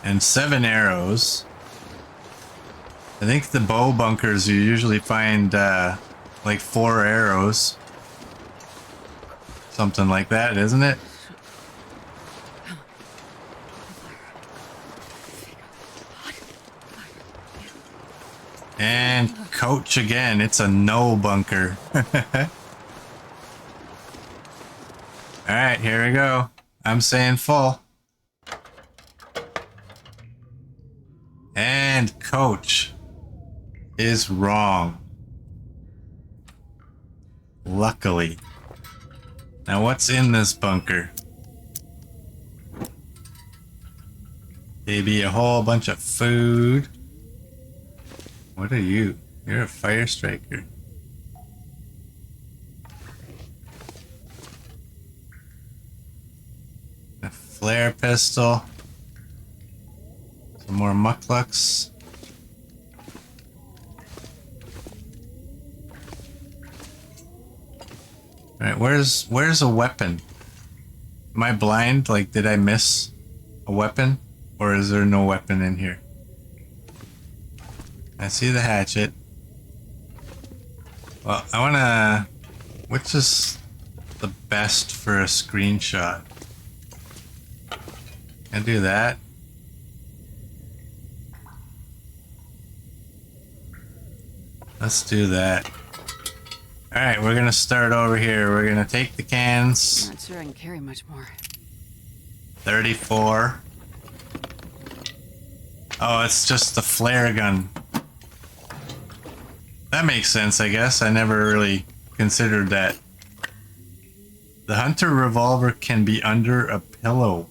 And 7 arrows. I think the bow bunkers you usually find like 4 arrows. Something like that, isn't it? And Coach again, it's a no bunker. Alright, here we go. I'm saying full. And Coach is wrong. Luckily. Now what's in this bunker? Maybe a whole bunch of food. What are you? You're a fire striker. A flare pistol. Some more mucklucks. Alright, where's a weapon? Am I blind? Like, did I miss a weapon? Or is there no weapon in here? I see the hatchet. Well, I wanna... Which is the best for a screenshot? Can I do that? Let's do that. Alright, we're gonna start over here. We're gonna take the cans. I'm not sure I can carry much more. 34. Oh, it's just the flare gun. That makes sense, I guess. I never really considered that. The Hunter revolver can be under a pillow.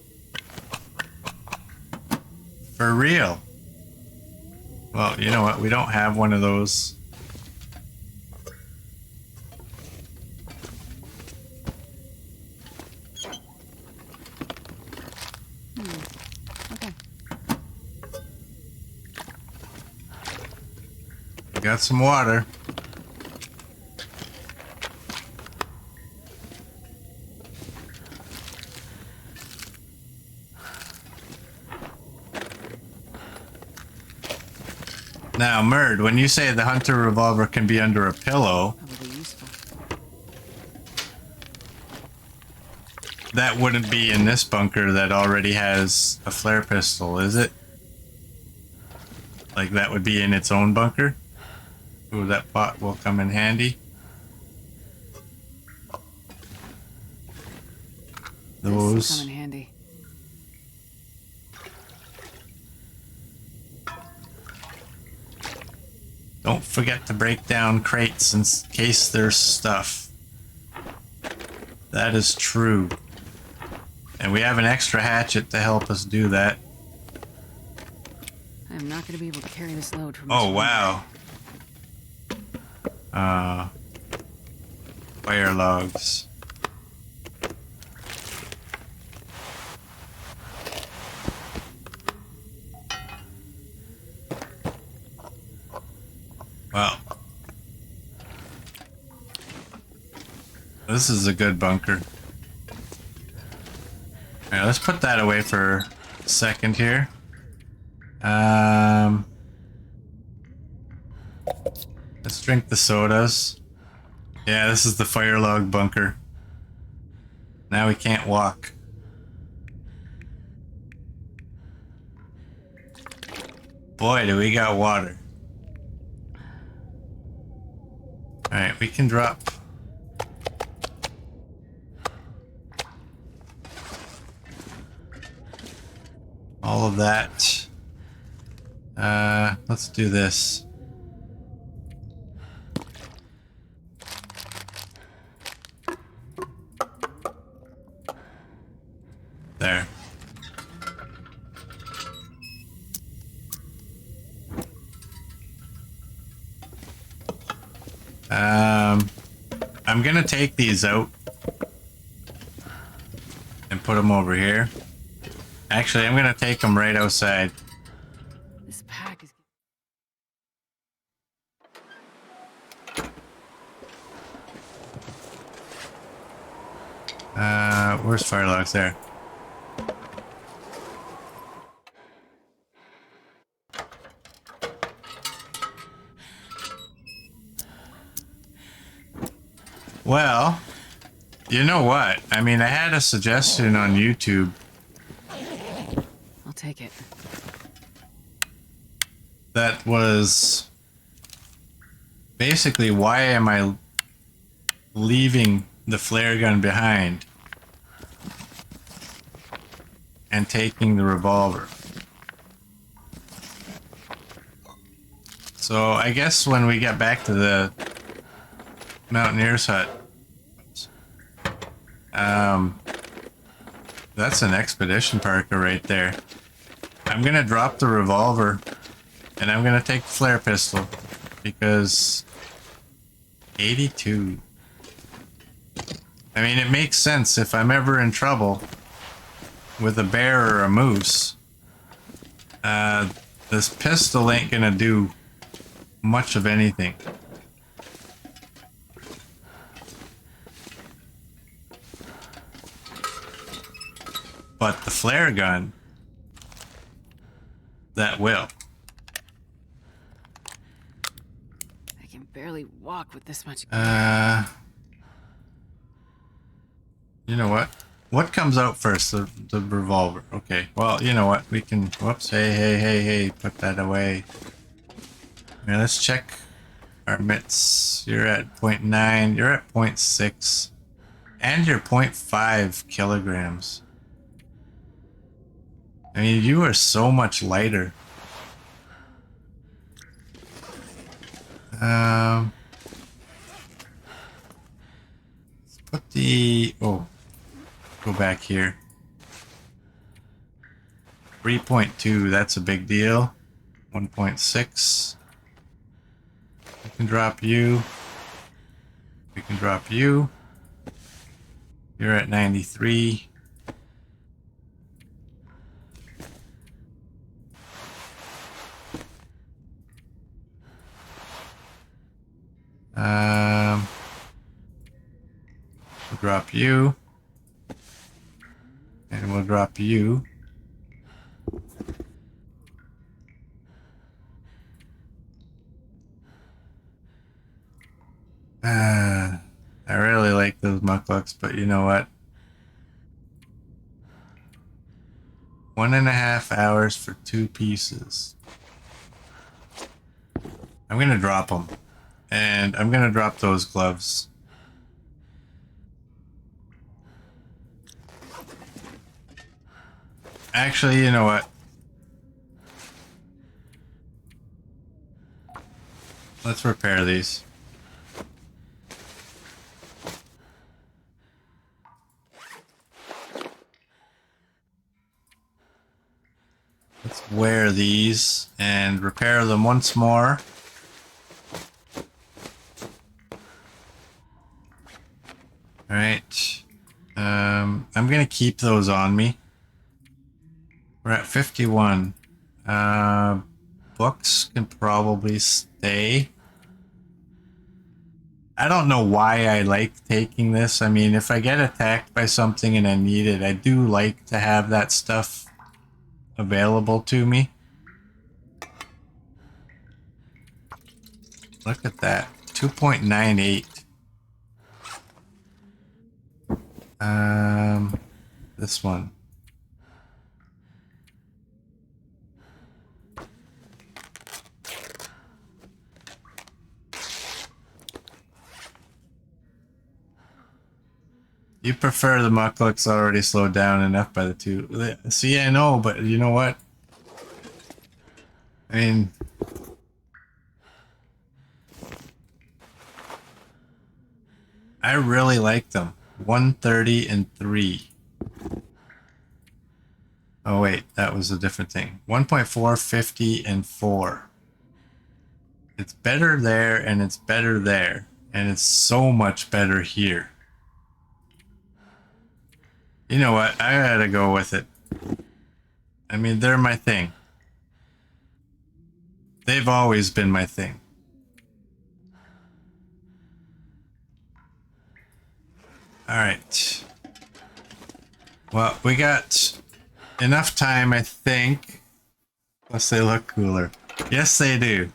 For real. Well, you know what? We don't have one of those. Okay. We got some water. Now, Murd, when you say the Hunter revolver can be under a pillow, Probably useful. that wouldn't be in this bunker that already has a flare pistol, is it? Like, that would be in its own bunker? Ooh, that pot will come in handy. This will Those. come in handy. Don't forget to break down crates in case there's stuff. That is true. And we have an extra hatchet to help us do that. I'm not going to be able to carry this load from Oh, wow. Fire logs. Well, this is a good bunker. Alright, let's put that away for a second here. Let's drink the sodas. Yeah, this is the fire log bunker. Now we can't walk. Boy, do we got water. Alright, we can drop. All of that. Let's do this. There. I'm gonna take these out and put them over here. Actually, I'm gonna take them right outside. This pack is... Where's fire logs? There. Well, you know what? I mean, I had a suggestion on YouTube. I'll take it. That was basically, why am I leaving the flare gun behind and taking the revolver? So I guess when we get back to the Mountaineer's hut, that's an expedition parker right there. I'm gonna drop the revolver and I'm gonna take the flare pistol because 82. I mean, it makes sense if I'm ever in trouble with a bear or a moose. This pistol ain't gonna do much of anything. But the flare gun, that will. I can barely walk with this much. You know what? What comes out first? The revolver. Okay. Well, you know what? We can. Whoops. Hey. Put that away. Okay, let's check our mitts. You're at 0.9. You're at 0.6. And you're 0.5 kilograms. I mean, you are so much lighter. Let's put the... Oh. Go back here. 3.2, that's a big deal. 1.6. We can drop you. We can drop you. You're at 93. We'll drop you. And we'll drop you. I really like those mucklucks, but you know what? 1.5 hours for 2 pieces. I'm gonna drop them. And I'm gonna drop those gloves. Actually, you know what? Let's repair these. Let's wear these and repair them once more. Alright. I'm gonna keep those on me. We're at 51. Books can probably stay. I don't know why I like taking this. I mean, if I get attacked by something and I need it, I do like to have that stuff available to me. Look at that. 2.98. This one. You prefer the mucklucks already slowed down enough by the 2. See, I know, but you know what? I mean... I really like them. 130 and 3. Oh wait, that was a different thing. 1.4, 50, and 4. It's better there, and it's better there. And it's so much better here. You know what? I gotta go with it. I mean, they're my thing. They've always been my thing. Alright. Well, we got enough time, I think. Plus they look cooler. Yes, they do.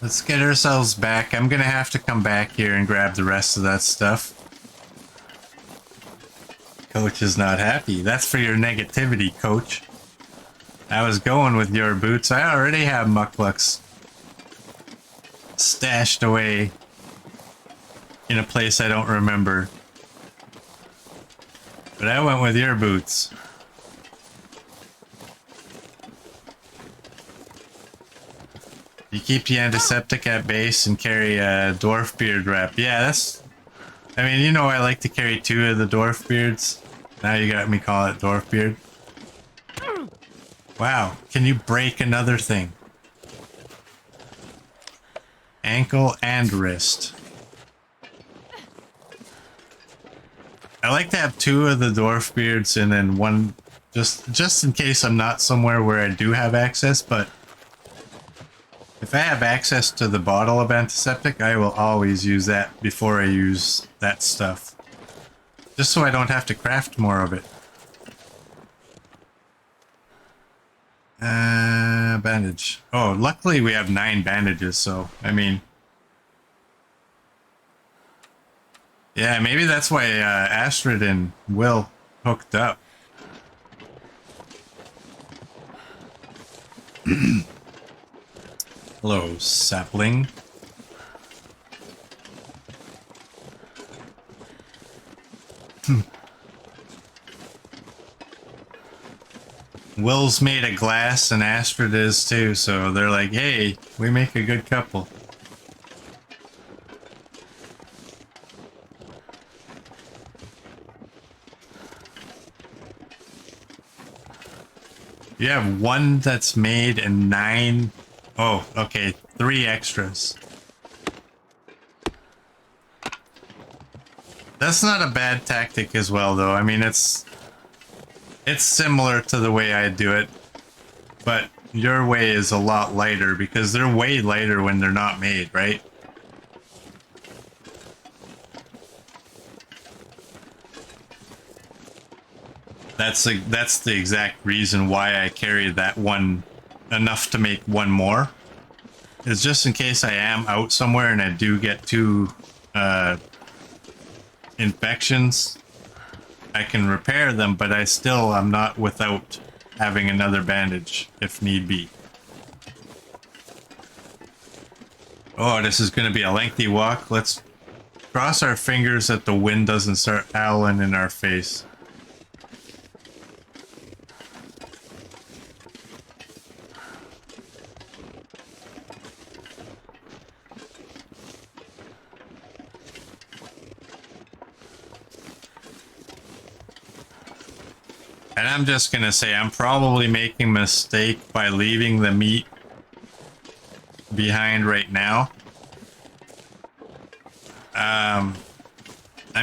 Let's get ourselves back. I'm gonna have to come back here and grab the rest of that stuff. Coach is not happy. That's for your negativity, Coach. I was going with your boots. I already have mucklucks stashed away in a place I don't remember. But I went with your boots. You keep the antiseptic at base and carry a dwarf beard wrap. Yeah, that's... I mean, you know I like to carry 2 of the dwarf beards. Now you got me call it dwarf beard. Wow, can you break another thing? Ankle and wrist. I like to have 2 of the dwarf beards and then 1 just in case I'm not somewhere where I do have access, but If I have access to the bottle of antiseptic, I will always use that before I use that stuff. Just so I don't have to craft more of it. Bandage. Oh, luckily we have 9 bandages, so, I mean... Yeah, maybe that's why Astrid and Will hooked up. Hello, sapling. Will's made of glass and Astrid is too, so they're like, hey, we make a good couple. You have 1 that's made and 9... Oh, okay, 3 extras. That's not a bad tactic as well, though. I mean, it's similar to the way I do it, but your way is a lot lighter because they're way lighter when they're not made, right? That's the exact reason why I carry that one enough to make 1 more. Is just in case I am out somewhere and I do get 2 infections, I can repair them, but I'm not without having another bandage if need be. Oh, this is going to be a lengthy walk. Let's cross our fingers that the wind doesn't start howling in our face. And I'm just going to say I'm probably making a mistake by leaving the meat behind right now. I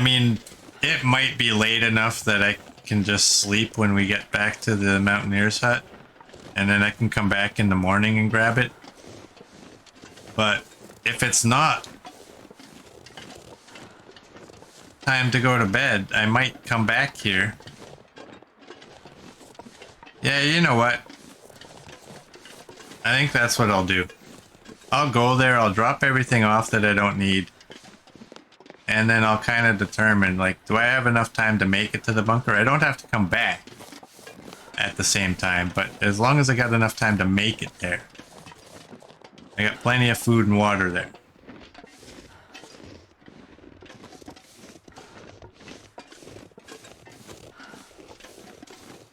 mean, it might be late enough that I can just sleep when we get back to the Mountaineer's hut. And then I can come back in the morning and grab it. But if it's not time to go to bed, I might come back here. Yeah, you know what? I think that's what I'll do. I'll go there, I'll drop everything off that I don't need. And then I'll kind of determine, like, do I have enough time to make it to the bunker? I don't have to come back at the same time, but as long as I got enough time to make it there. I got plenty of food and water there.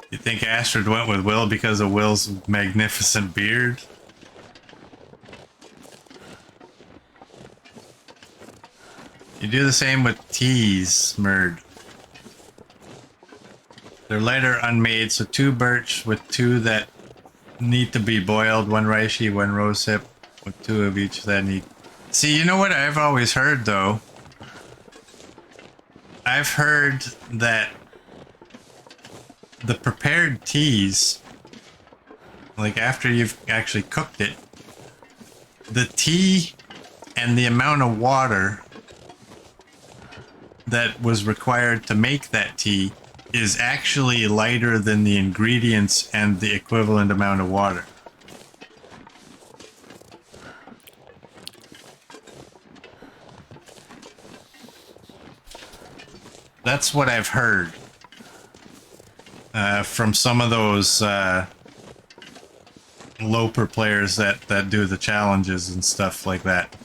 You think Astrid went with Will because of Will's magnificent beard? You do the same with teas, Murd. They're lighter unmade, so 2 birch with 2 that need to be boiled, 1 reishi, 1 rosehip, with 2 of each that need... See, you know what I've always heard, though? I've heard that the prepared teas, like after you've actually cooked it, the tea and the amount of water that was required to make that tea is actually lighter than the ingredients and the equivalent amount of water. That's what I've heard from some of those Loper players that do the challenges and stuff like that.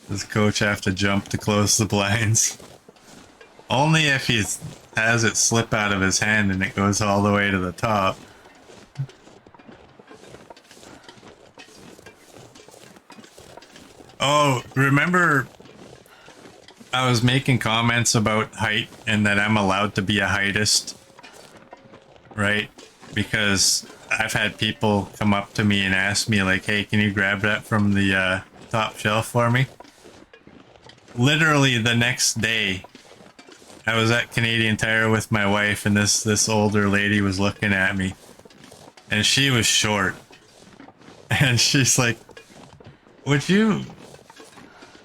Does Coach have to jump to close the blinds? Only if he has it slip out of his hand and it goes all the way to the top. Oh, remember I was making comments about height and that I'm allowed to be a heightist, right? Because I've had people come up to me and ask me like, hey, can you grab that from the top shelf for me. Literally the next day, I was at Canadian Tire with my wife, and this older lady was looking at me, and she was short, and she's like, "Would you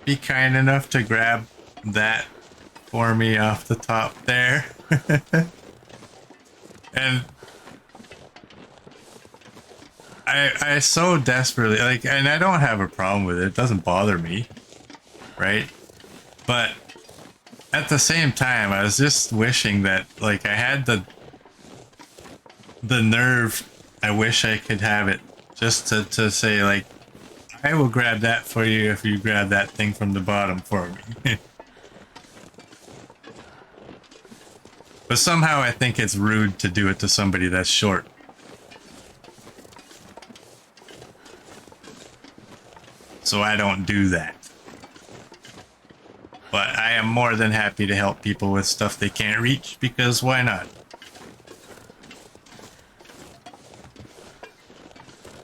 be kind enough to grab that for me off the top there?" And I so desperately, like, and I don't have a problem with it. It doesn't bother me, right? But at the same time, I was just wishing that, like, I had the nerve. I wish I could have it just to say, like, I will grab that for you if you grab that thing from the bottom for me. But somehow I think it's rude to do it to somebody that's short. So I don't do that. But I am more than happy to help people with stuff they can't reach, because why not?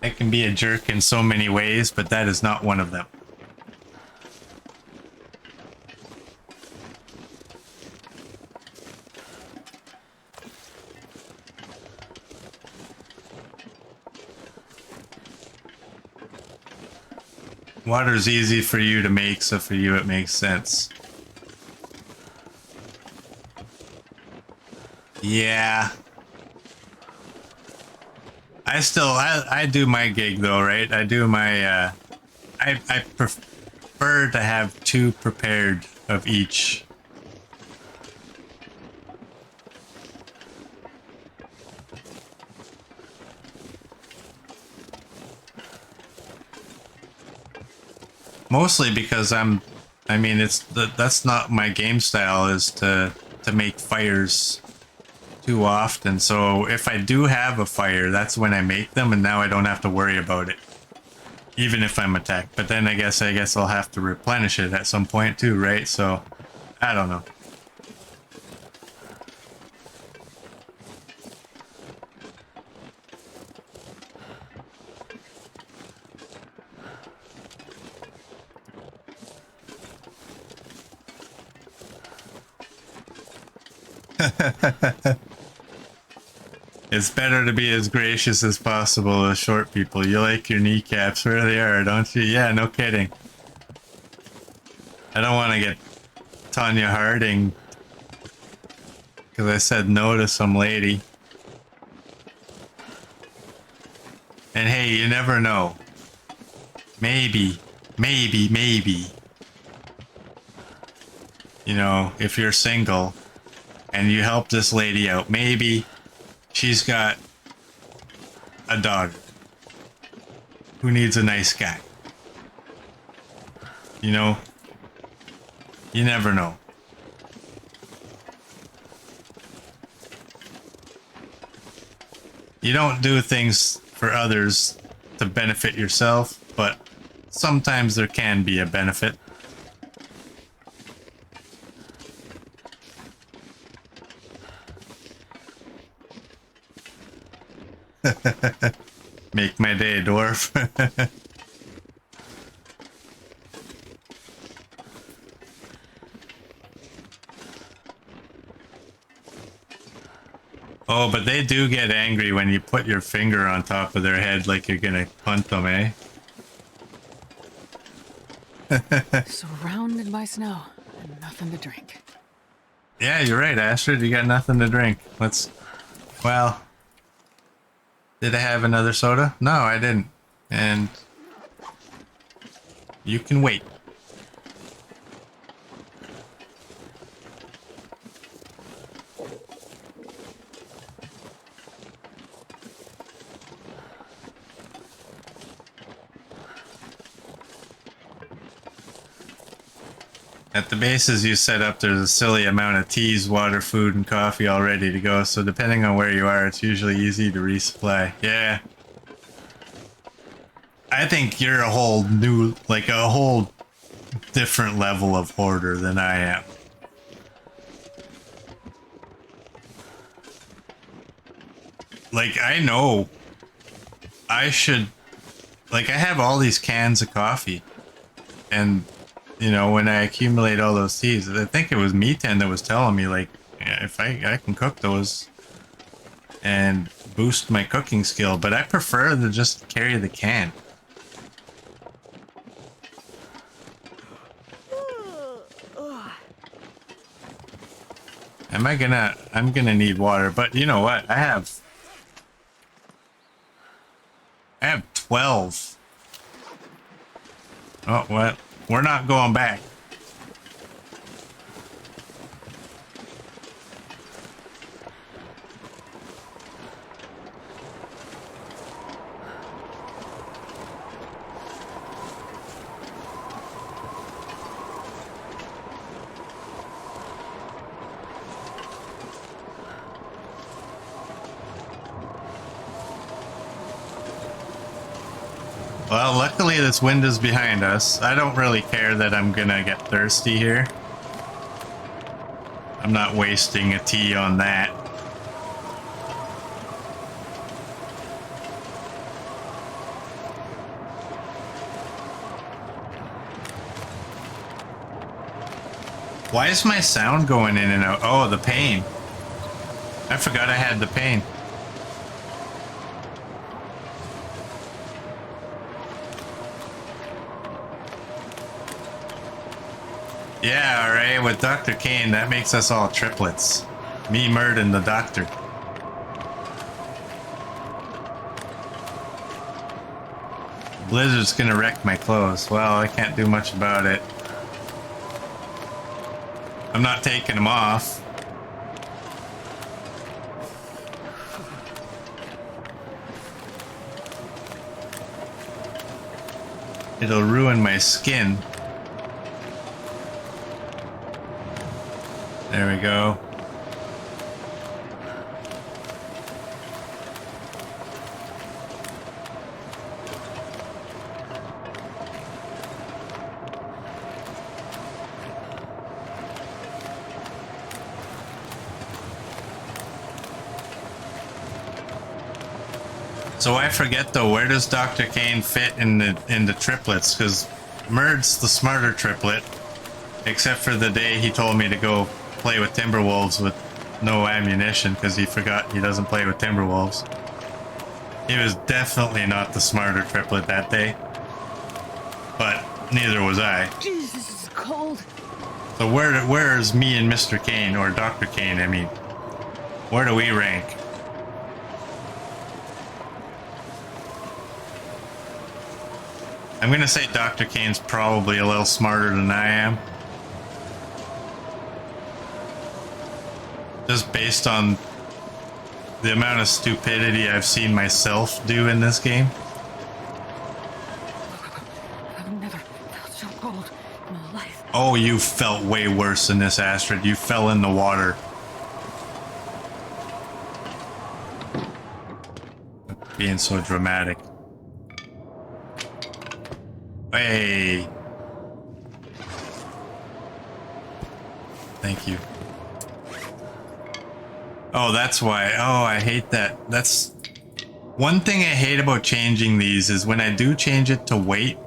I can be a jerk in so many ways, but that is not one of them. Water's easy for you to make, so for you it makes sense. Yeah. I do my gig though, right? I do my, I prefer to have 2 prepared of each. Mostly because I mean, that's not my game style, is to make fires too often. So if I do have a fire, that's when I make them, and now I don't have to worry about it, even if I'm attacked. But then I guess I'll have to replenish it at some point too, right? So I don't know. It's better to be as gracious as possible with short people. You like your kneecaps where they are, don't you? Yeah, no kidding. I don't want to get Tanya Harding because I said no to some lady. And hey, you never know. Maybe. You know, if you're single and you help this lady out, maybe she's got a daughter who needs a nice guy. You know? You never know. You don't do things for others to benefit yourself, but sometimes there can be a benefit. Make my day, dwarf. Oh, but they do get angry when you put your finger on top of their head like you're gonna punt them, eh? Surrounded by snow and nothing to drink. Yeah, you're right, Astrid. You got nothing to drink. Well, did I have another soda? No, I didn't. And you can wait. At the bases you set up, there's a silly amount of teas, water, food, and coffee all ready to go, so depending on where you are, it's usually easy to resupply. Yeah. I think you're a whole new, like a whole different level of hoarder than I am. Like, I know I should, like, I have all these cans of coffee, And, you know, when I accumulate all those seeds, I think it was Me10 that was telling me, like, yeah, if I can cook those and boost my cooking skill, but I prefer to just carry the can. I'm gonna need water, but you know what? I have 12. Oh, well, we're not going back. Well, luckily this wind is behind us. I don't really care that I'm gonna get thirsty here. I'm not wasting a tea on that. Why is my sound going in and out? Oh, the pain. I forgot I had the pain. Yeah, alright, with Dr. Kane, that makes us all triplets. Me, Murd, and the doctor. Blizzard's gonna wreck my clothes. Well, I can't do much about it. I'm not taking them off. It'll ruin my skin. There we go. So I forget though, where does Dr. Kane fit in the triplets? Because Murd's the smarter triplet, except for the day he told me to go play with Timberwolves with no ammunition because he forgot he doesn't play with Timberwolves. He was definitely not the smarter triplet that day, but neither was I. Jeez, this is cold. So where's me and Mr. Kane, or Dr. Kane, I mean? Where do we rank? I'm gonna say Dr. Kane's probably a little smarter than I am. Just based on the amount of stupidity I've seen myself do in this game. I've never felt so cold in my life. Oh, you felt way worse in this, Astrid. You fell in the water. Being so dramatic. Hey. Thank you. Oh, that's why. Oh, I hate that. That's one thing I hate about changing these is when I do change it to weight,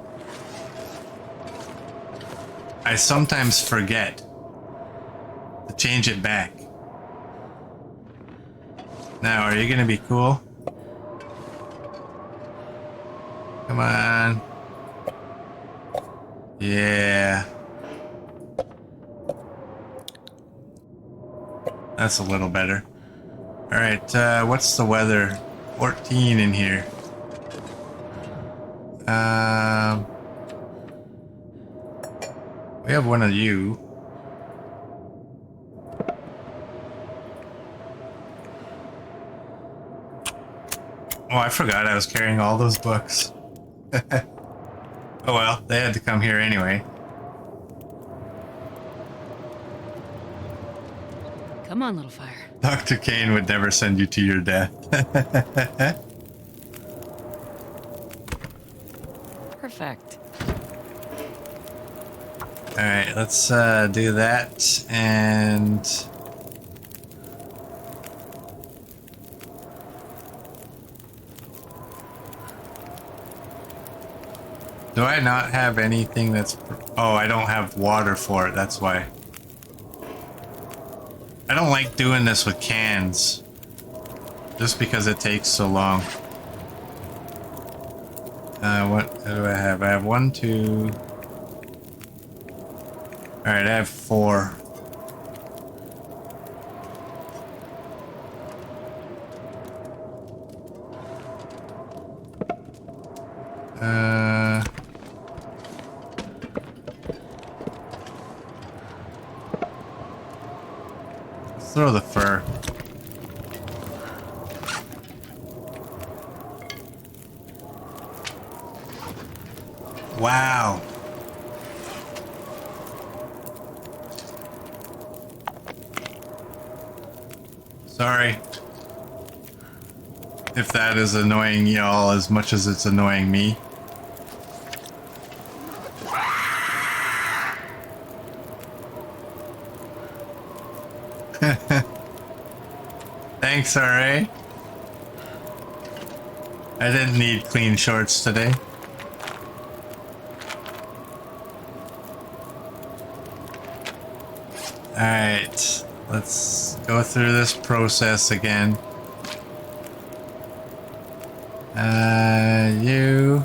I sometimes forget to change it back. Now, are you gonna be cool? Come on. Yeah. That's a little better. Alright, what's the weather? 14 in here. We have one of you. Oh, I forgot I was carrying all those books. Oh well, they had to come here anyway. Come on, little fire. Dr. Kane would never send you to your death. Perfect. Alright, let's do that, and... Do I not have anything that's... Oh, I don't have water for it, that's why. I don't like doing this with cans. Just because it takes so long. What do I have? I have 1, 2... Alright, I have 4. Let's throw the fur. Wow. Sorry. If that is annoying y'all as much as it's annoying me. Thanks, RA. I didn't need clean shorts today. Alright, let's go through this process again. You.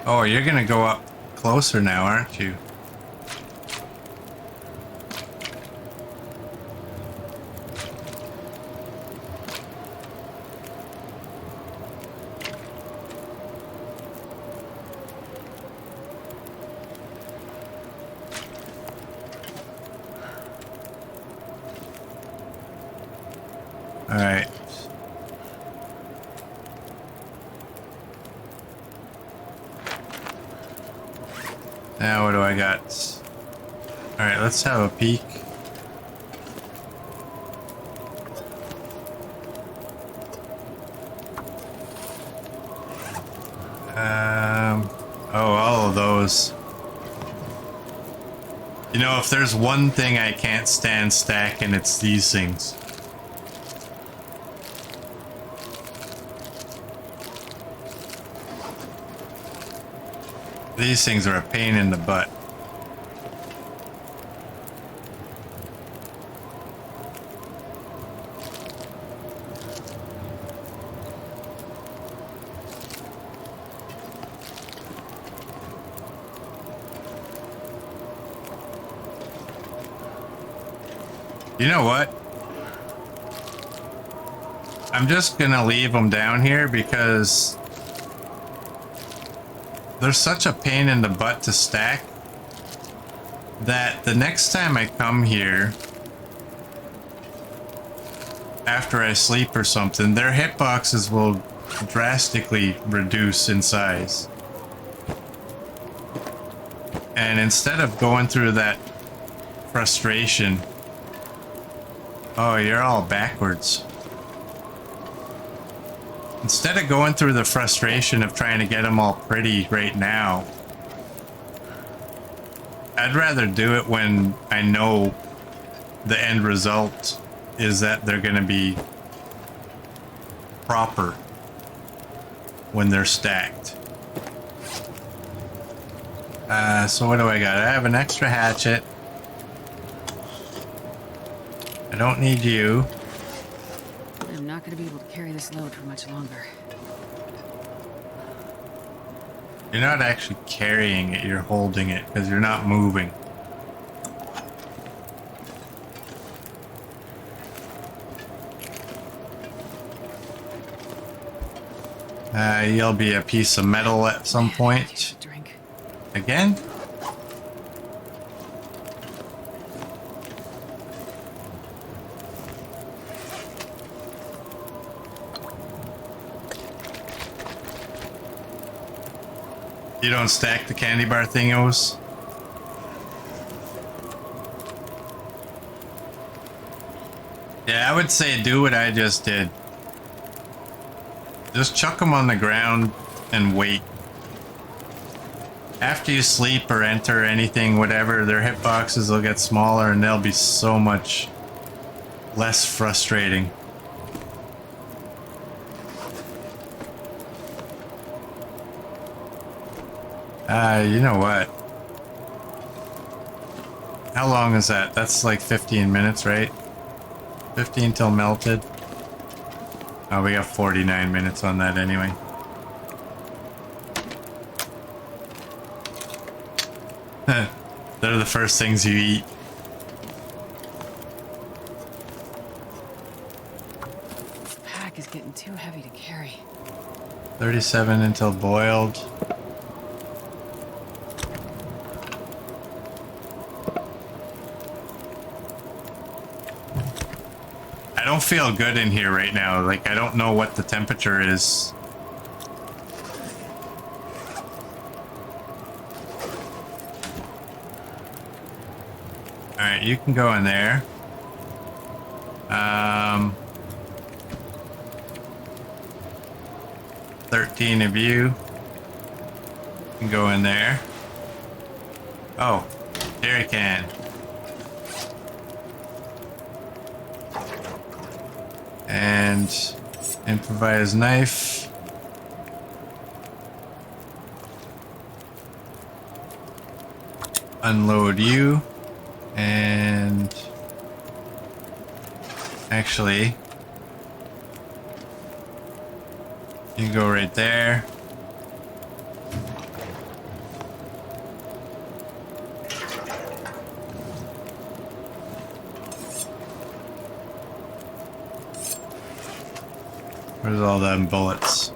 Oh, you're gonna go up closer now, aren't you? Alright. Now what do I got? Alright, let's have a peek. Oh, all of those. You know, if there's one thing I can't stand stacking, it's these things. These things are a pain in the butt. You know what? I'm just gonna leave them down here because they're such a pain in the butt to stack that the next time I come here after I sleep or something, their hitboxes will drastically reduce in size. And instead of going through that frustration... Oh, you're all backwards. Instead of going through the frustration of trying to get them all pretty right now, I'd rather do it when I know the end result is that they're going to be proper when they're stacked. So what do I got? I have an extra hatchet. I don't need you. I'm not going to be able to carry this load for much longer. You're not actually carrying it, you're holding it because you're not moving. You'll be a piece of metal at some point. Drink. Again? You don't stack the candy bar thingos? Yeah, I would say do what I just did. Just chuck them on the ground and wait. After you sleep or enter anything, whatever, their hitboxes will get smaller and they'll be so much less frustrating. You know what? How long is that? That's like 15 minutes, right? 15 till melted. Oh, we got 49 minutes on that anyway. They're the first things you eat. This pack is getting too heavy to carry. 37 until boiled. I don't feel good in here right now. Like, I don't know what the temperature is. Alright, you can go in there. 13 of you can go in there. Oh, jerry can. And improvise knife. Unload you. And actually, you can go right there. Where's all them bullets?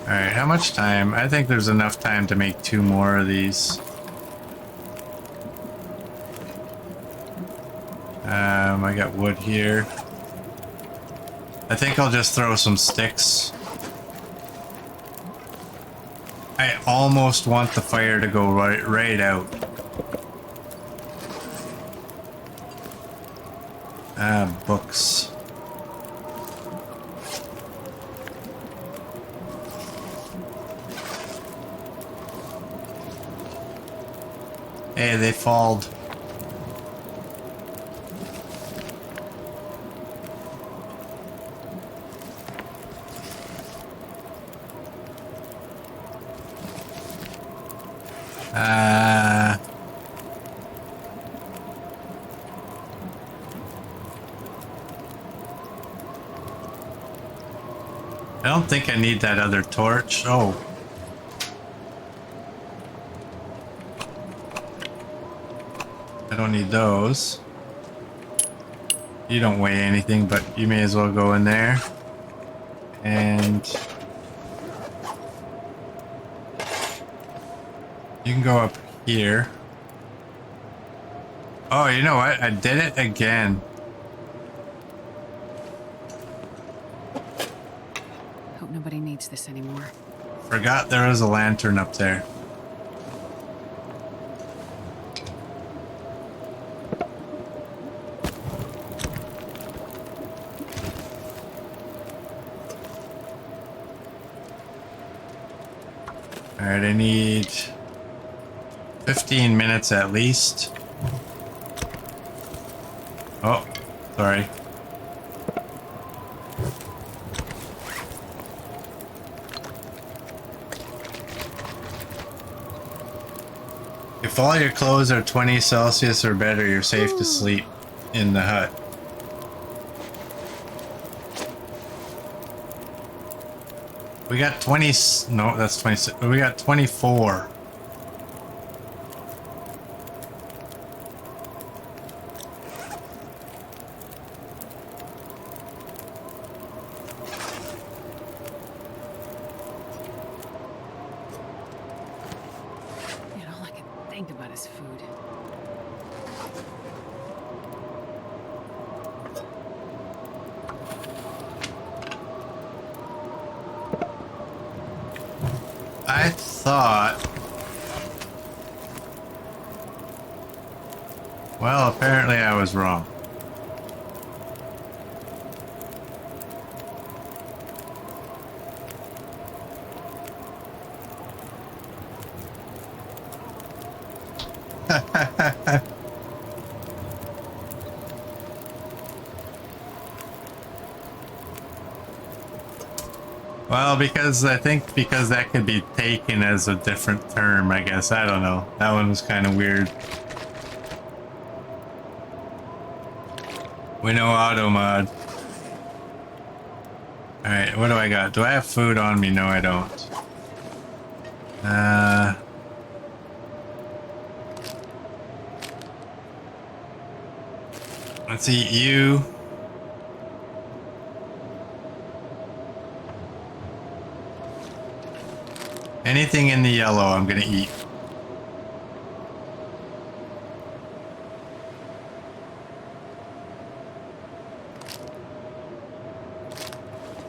Alright, how much time? I think there's enough time to make 2 more of these. I got wood here. I think I'll just throw some sticks. I almost want the fire to go right out. Books. Hey, they falled. I don't think I need that other torch. Oh. I don't need those. You don't weigh anything, but you may as well go in there. And you can go up here. Oh, you know what? I did it again. Hope nobody needs this anymore. Forgot there was a lantern up there. Alright, I need 15 minutes at least. Oh, sorry. If all your clothes are 20 Celsius or better, you're safe to sleep in the hut. We got 20, no, that's 26. We got 24. Man, all I can think about is food. I thought Well, apparently I was wrong. Well, because I think because that could be taken as a different term, I guess. I don't know. That one was kind of weird. We know auto mod. Alright, what do I got? Do I have food on me? No, I don't. Let's eat you. Anything in the yellow, I'm gonna eat.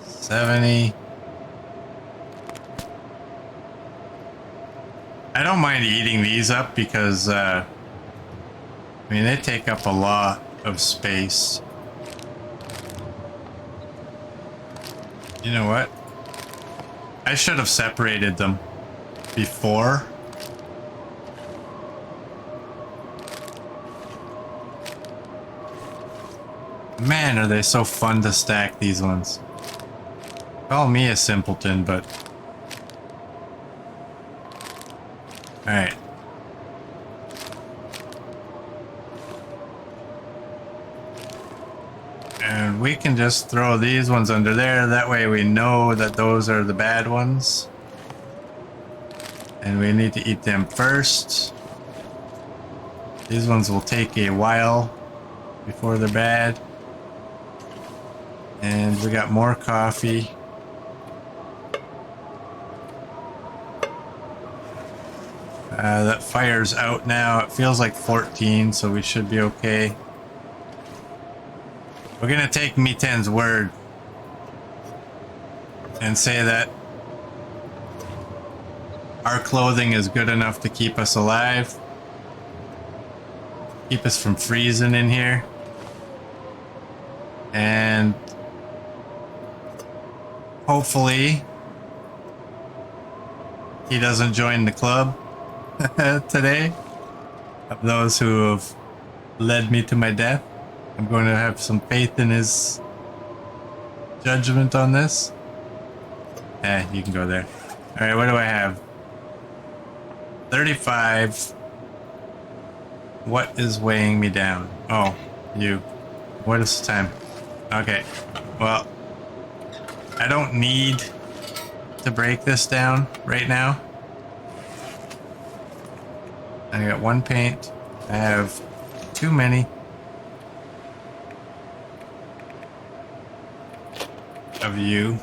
$70. I don't mind eating these up because, I mean, they take up a lot of space. You know what? I should have separated them before. Man, are they so fun to stack, these ones. Call me a simpleton, but... Alright. And we can just throw these ones under there. That way we know that those are the bad ones. And we need to eat them first. These ones will take a while before they're bad. And we got more coffee. That fire's out now. It feels like 14, so we should be okay. We're gonna take Miten's word and say that our clothing is good enough to keep us alive. Keep us from freezing in here. And hopefully he doesn't join the club today of those who have led me to my death. I'm going to have some faith in his judgment on this. You can go there. Alright, what do I have? 35. What is weighing me down? Oh, you. What is the time? Okay. Well, I don't need to break this down right now. I got one paint. I have too many of you.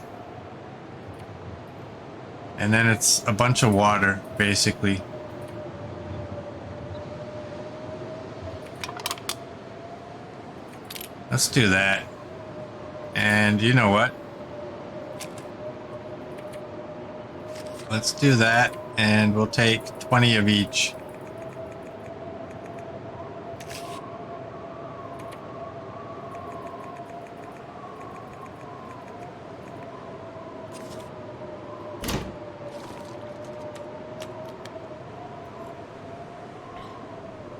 And then it's a bunch of water, basically. Let's do that. And you know what? Let's do that, and we'll take 20 of each.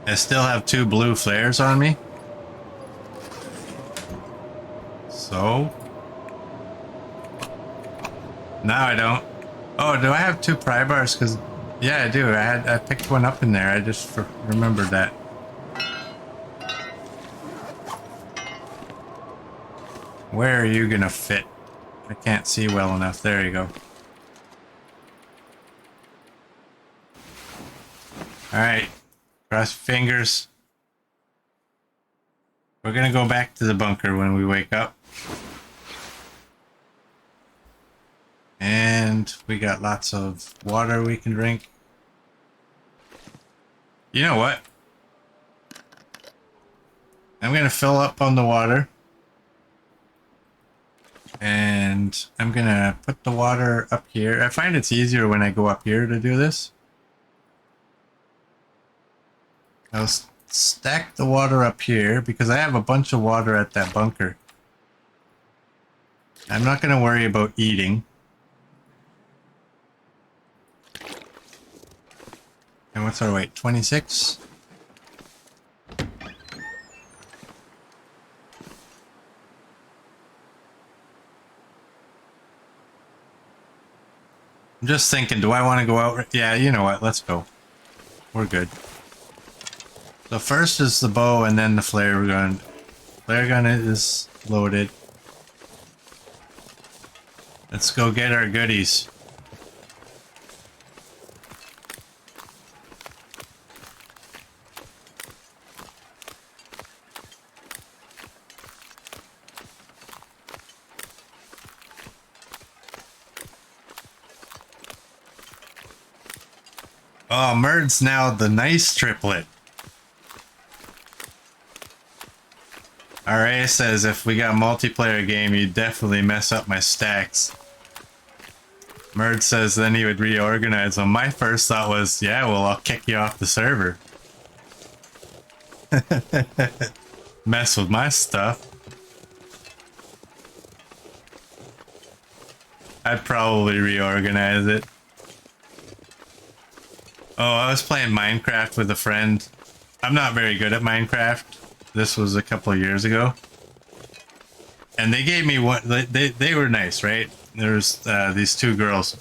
I still have 2 blue flares on me. So now I don't. Oh, do I have 2 pry bars? Because yeah, I do. I picked one up in there. I just remembered that. Where are you gonna fit? I can't see well enough. There you go. All right, cross your fingers. We're gonna go back to the bunker when we wake up. And we got lots of water we can drink. You know what? I'm gonna fill up on the water. And I'm gonna put the water up here. I find it's easier when I go up here to do this. stack the water up here because I have a bunch of water at that bunker. I'm not going to worry about eating. And what's our weight? 26? I'm just thinking, do I want to go out? Yeah, you know what? Let's go. We're good. So first is the bow and then the flare gun. Flare gun is loaded. Let's go get our goodies. Oh, Merd's now the nice triplet. RA says if we got a multiplayer game, you'd definitely mess up my stacks. Merd says then he would reorganize them. My first thought was, yeah, well, I'll kick you off the server. Mess with my stuff. I'd probably reorganize it. Oh, I was playing Minecraft with a friend. I'm not very good at Minecraft. This was a couple of years ago. And they gave me one, they were nice, right? There's these two girls.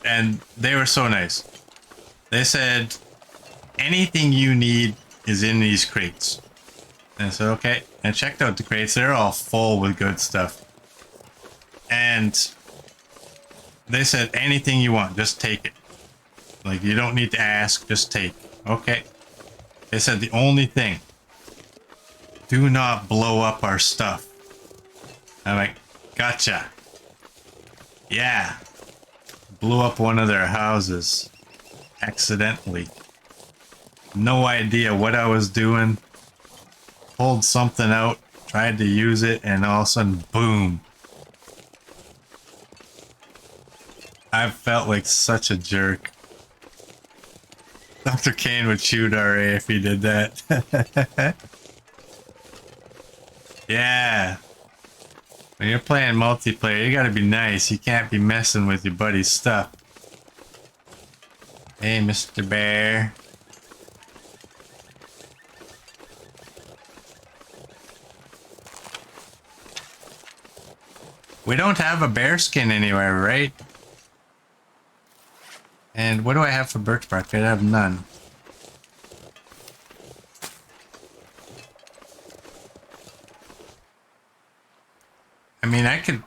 And they were so nice. They said, anything you need is in these crates. And I said, okay. And I checked out the crates. They're all full with good stuff. And they said, anything you want, just take it. Like, you don't need to ask, just take. Okay. They said the only thing, do not blow up our stuff. I'm like, gotcha. Yeah. Blew up one of their houses. Accidentally. No idea what I was doing. Pulled something out, tried to use it, and all of a sudden, boom. I felt like such a jerk. Dr. Kane would shoot RA if he did that. Yeah. When you're playing multiplayer, you gotta be nice. You can't be messing with your buddy's stuff. Hey, Mr. Bear. We don't have a bear skin anywhere, right? And what do I have for birch bark? I have none. I mean, I could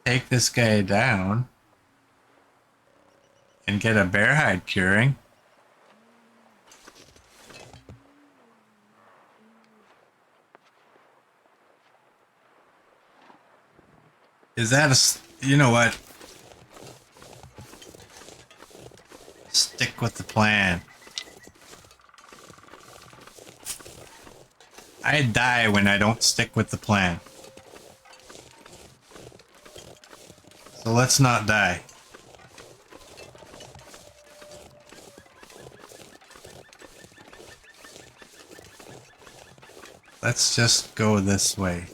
take this guy down and get a bear hide curing. Is that a... You know what? Stick with the plan. I die when I don't stick with the plan. So let's not die. Let's just go this way.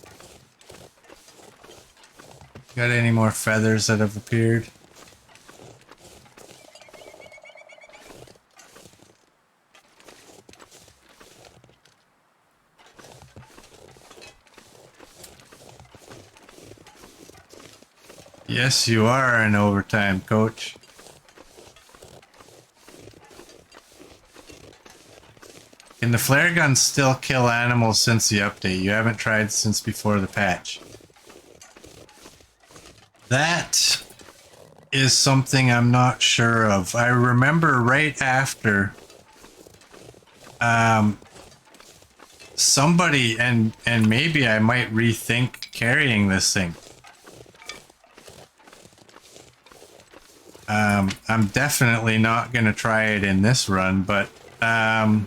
Got any more feathers that have appeared? Yes, you are an overtime coach. Can the flare gun still kill animals since the update? You haven't tried since before the patch. That is something I'm not sure of. I remember right after somebody, and maybe I might rethink carrying this thing. I'm definitely not going to try it in this run, but I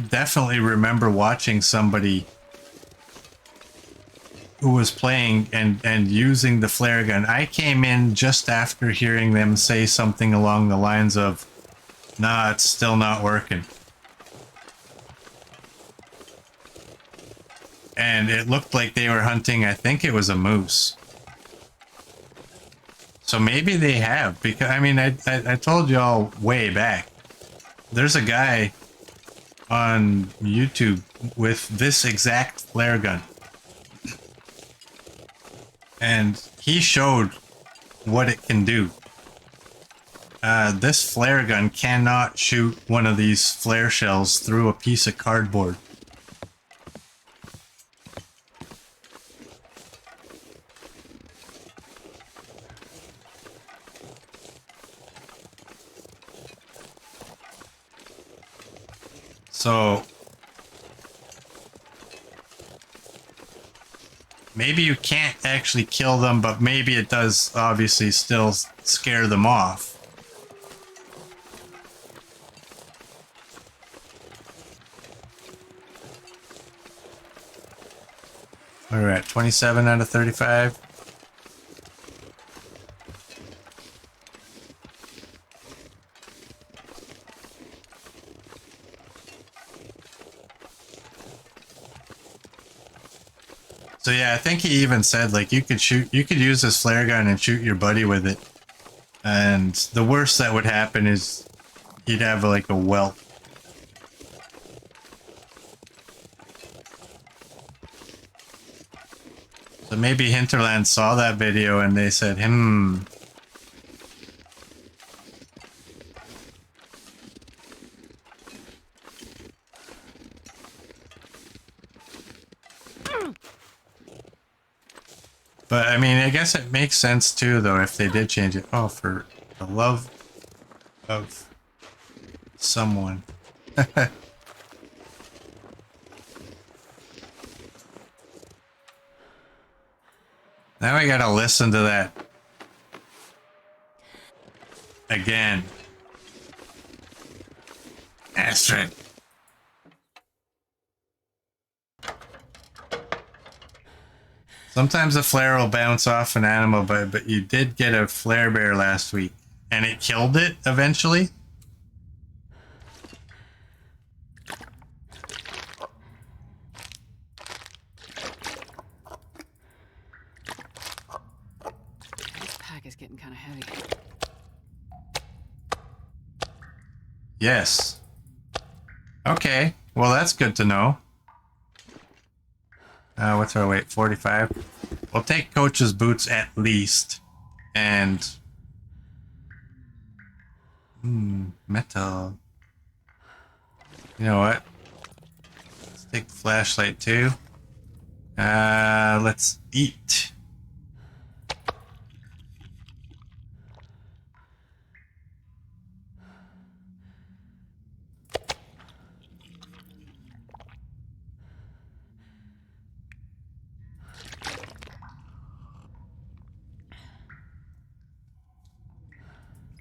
definitely remember watching somebody who was playing and using the flare gun. I came in just after hearing them say something along the lines of, Nah, it's still not working. And it looked like they were hunting, I think it was a moose. So maybe they have, because I mean, I told y'all way back. There's a guy on YouTube with this exact flare gun. And he showed what it can do. This flare gun cannot shoot one of these flare shells through a piece of cardboard. So maybe you can't actually kill them, but maybe it does obviously still scare them off. We're at 27 out of 35. So yeah, I think he even said like you could use this flare gun and shoot your buddy with it. And the worst that would happen is he'd have like a welt. So maybe Hinterland saw that video and they said, But I mean, I guess it makes sense too, though, if they did change it. Oh, for the love of someone. Now I gotta listen to that again. Astrid. Sometimes a flare will bounce off an animal, but you did get a flare bear last week, and it killed it eventually. This pack is getting kind of heavy. Yes. Okay. Well, that's good to know. What's our weight? 45. We'll take Coach's boots at least. And... metal. You know what? Let's take the flashlight too. Let's eat.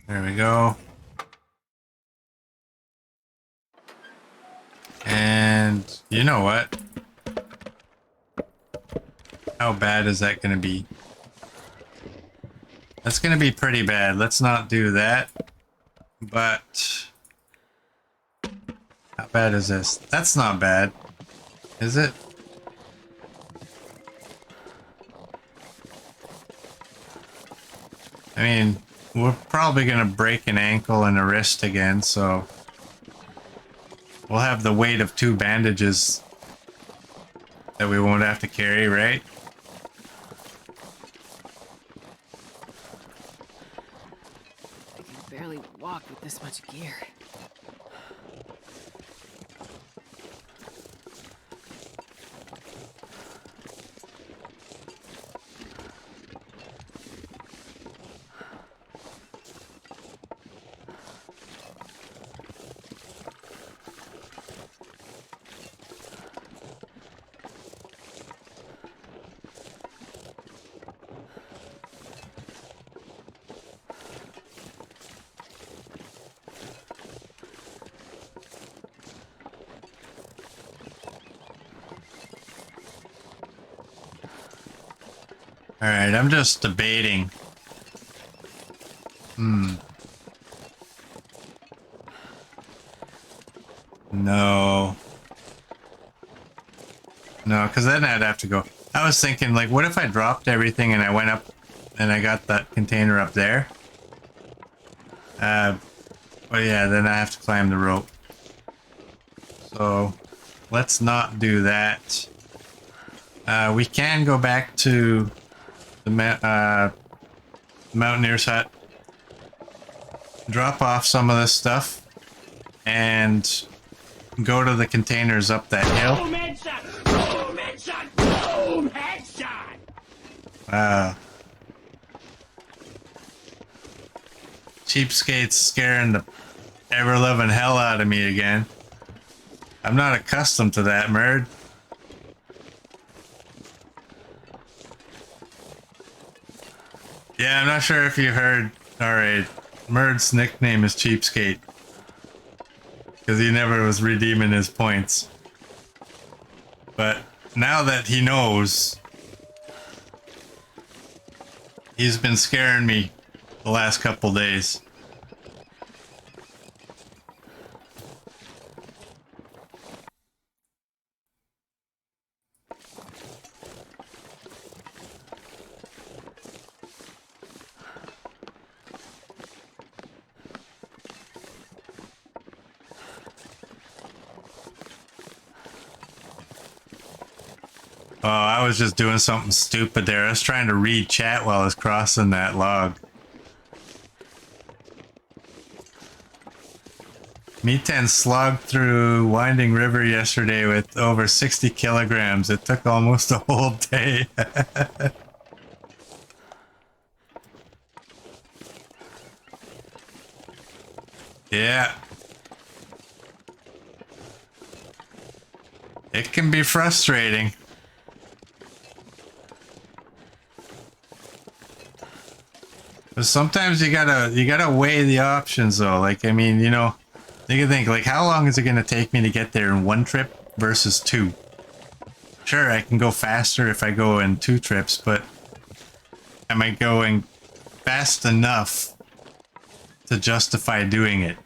There we go. And you know what? How bad is that going to be? That's going to be pretty bad. Let's not do that. But how bad is this? That's not bad. Is it? I mean, we're probably going to break an ankle and a wrist again, so we'll have the weight of 2 bandages that we won't have to carry, right? I can barely walk with this much gear. Alright, I'm just debating. No. No, because then I'd have to go. I was thinking, like, what if I dropped everything and I went up and I got that container up there? But yeah, then I have to climb the rope. So, let's not do that. We can go back to the Mountaineer's hut, drop off some of this stuff, and go to the containers up that hill. Boom, headshot! Boom, headshot! Boom, headshot! Cheapskate's scaring the ever-loving hell out of me again. I'm not accustomed to that, Merd. Yeah, I'm not sure if you heard. Alright, Merd's nickname is Cheapskate. Because he never was redeeming his points. But now that he knows, he's been scaring me the last couple days. Oh, I was just doing something stupid there. I was trying to read chat while I was crossing that log. Me10 slogged through Winding River yesterday with over 60 kilograms. It took almost a whole day. Yeah. It can be frustrating. But sometimes you gotta weigh the options though. Like, I mean, you know, you can think, like, how long is it gonna take me to get there in one trip versus two? Sure, I can go faster if I go in 2 trips, but am I going fast enough to justify doing it?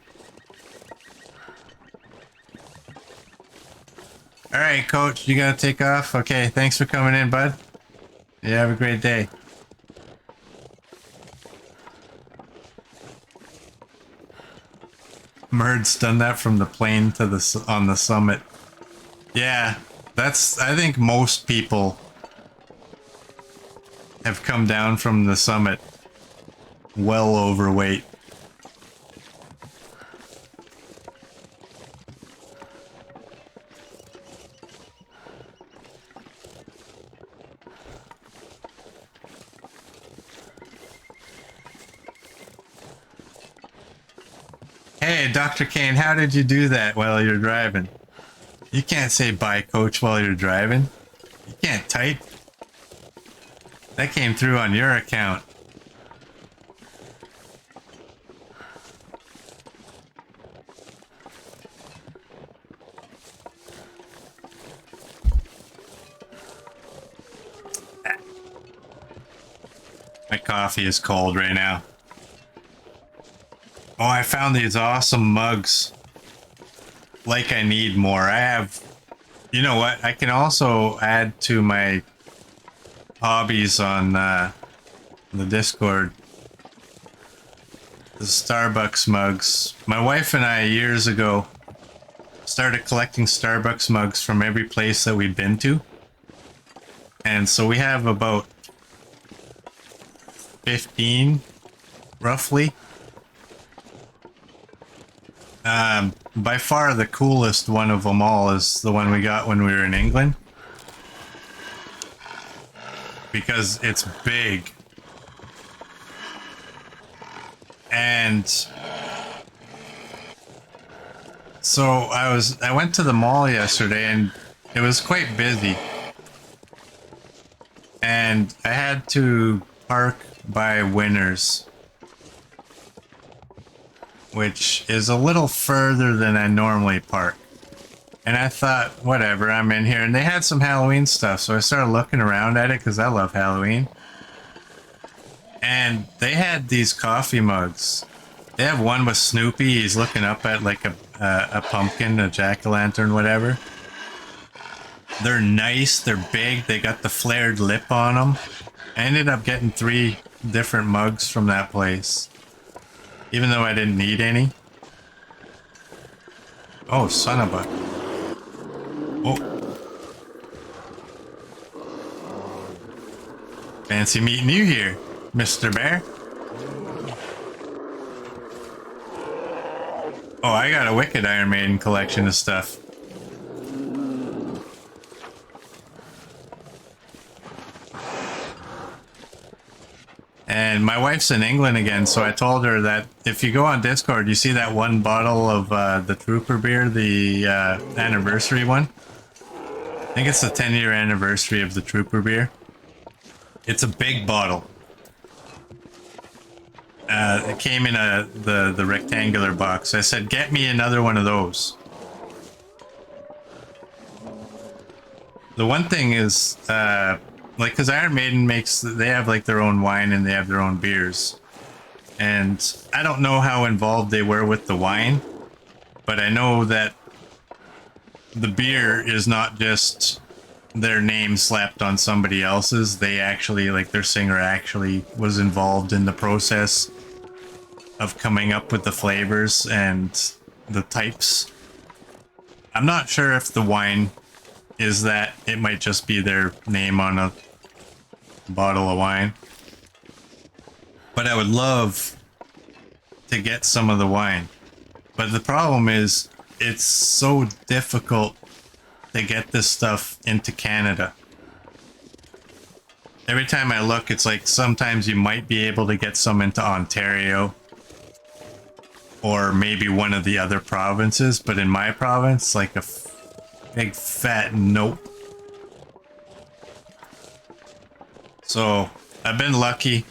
Alright, coach, you gotta take off? Okay, thanks for coming in, bud. Yeah, have a great day. Merd's done that from the plane to on the summit. Yeah, that's, I think most people have come down from the summit well overweight. Hey, Dr. Kane, how did you do that while you're driving? You can't say bye, coach, while you're driving. You can't type. That came through on your account. My coffee is cold right now. Oh, I found these awesome mugs. Like I need more. I have... You know what? I can also add to my hobbies on the Discord. The Starbucks mugs. My wife and I, years ago, started collecting Starbucks mugs from every place that we've been to. And so we have about 15, roughly. By far the coolest one of them all is the one we got when we were in England. Because it's big. And so I went to the mall yesterday and it was quite busy. And I had to park by Winners, which is a little further than I normally park. And I thought, whatever, I'm in here. And they had some Halloween stuff, so I started looking around at it because I love Halloween. And they had these coffee mugs. They have one with Snoopy. He's looking up at like a pumpkin, a jack-o'-lantern, whatever. They're nice, they're big, they got the flared lip on them. I ended up getting 3 different mugs from that place, even though I didn't need any. Oh, son of a... Oh. Fancy meeting you here, Mr. Bear. Oh, I got a wicked Iron Maiden collection of stuff. And my wife's in England again, so I told her that if you go on Discord, you see that one bottle of the Trooper beer, the anniversary one? I think it's the 10-year anniversary of the Trooper beer. It's a big bottle. It came in the rectangular box. I said, get me another one of those. The one thing is, like, because Iron Maiden they have like their own wine and they have their own beers. And I don't know how involved they were with the wine, but I know that the beer is not just their name slapped on somebody else's. They actually, like, their singer actually was involved in the process of coming up with the flavors and the types. I'm not sure if the wine is that. It might just be their name on a bottle of wine. But I would love to get some of the wine. But the problem is, it's so difficult to get this stuff into Canada. Every time I look, it's like sometimes you might be able to get some into Ontario or maybe one of the other provinces, but in my province, like a big fat nope. So I've been lucky,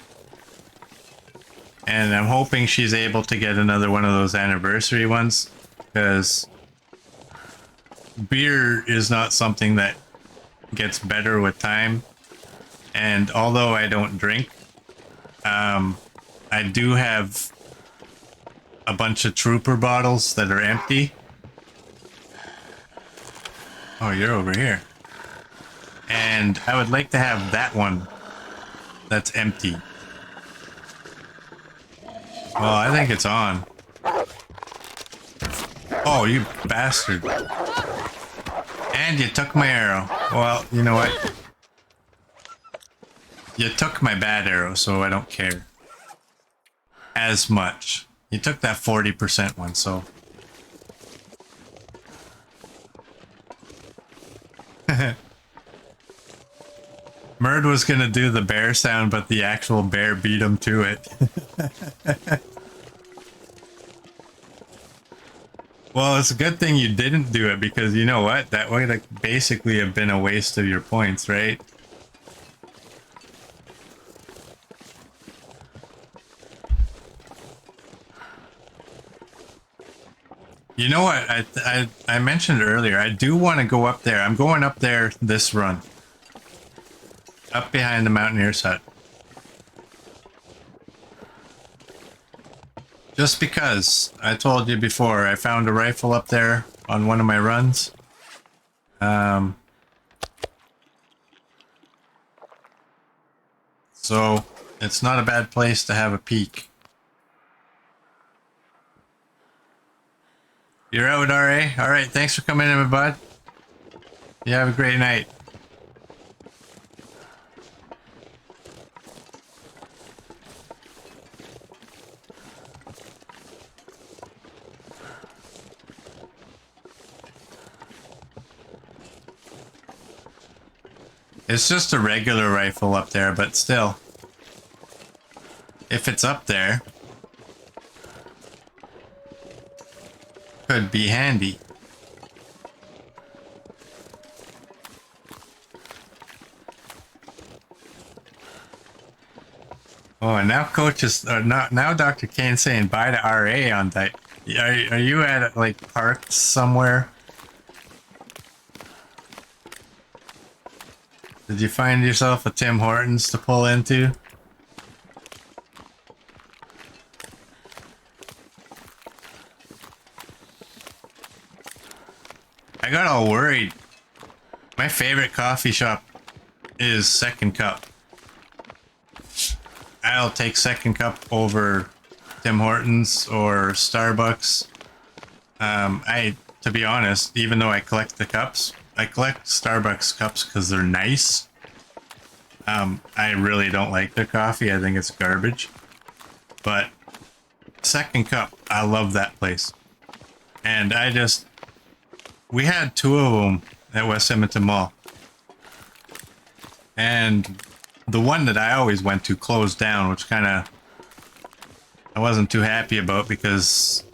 and I'm hoping she's able to get another one of those anniversary ones, because beer is not something that gets better with time. And although I don't drink, I do have a bunch of Trooper bottles that are empty. Oh, you're over here. And I would like to have that one that's empty. Well, I think it's on. Oh, you bastard. And you took my arrow. Well, you know what? You took my bad arrow, so I don't care as much. You took that 40% one, so... Murd was gonna do the bear sound, but the actual bear beat him to it. Well, it's a good thing you didn't do it, because you know what? That would like basically have been a waste of your points, right? You know what? I mentioned earlier, I do want to go up there. I'm going up there this run. Up behind the Mountaineer's hut. Just because, I told you before, I found a rifle up there on one of my runs. So, it's not a bad place to have a peek. You're out, RA? Alright, thanks for coming in, my bud. You have a great night. It's just a regular rifle up there, but still. If it's up there, could be handy. Oh, and now Coach is, now Dr. Kane's saying bye to RA on that. Are you at, like, parked somewhere? Did you find yourself a Tim Hortons to pull into? I got all worried. My favorite coffee shop is Second Cup. I'll take Second Cup over Tim Hortons or Starbucks. To be honest, even though I collect the cups, I collect Starbucks cups because they're nice. I really don't like their coffee. I think it's garbage. But Second Cup, I love that place. And we had 2 of them at West Edmonton Mall. And the one that I always went to closed down, which kind of I wasn't too happy about because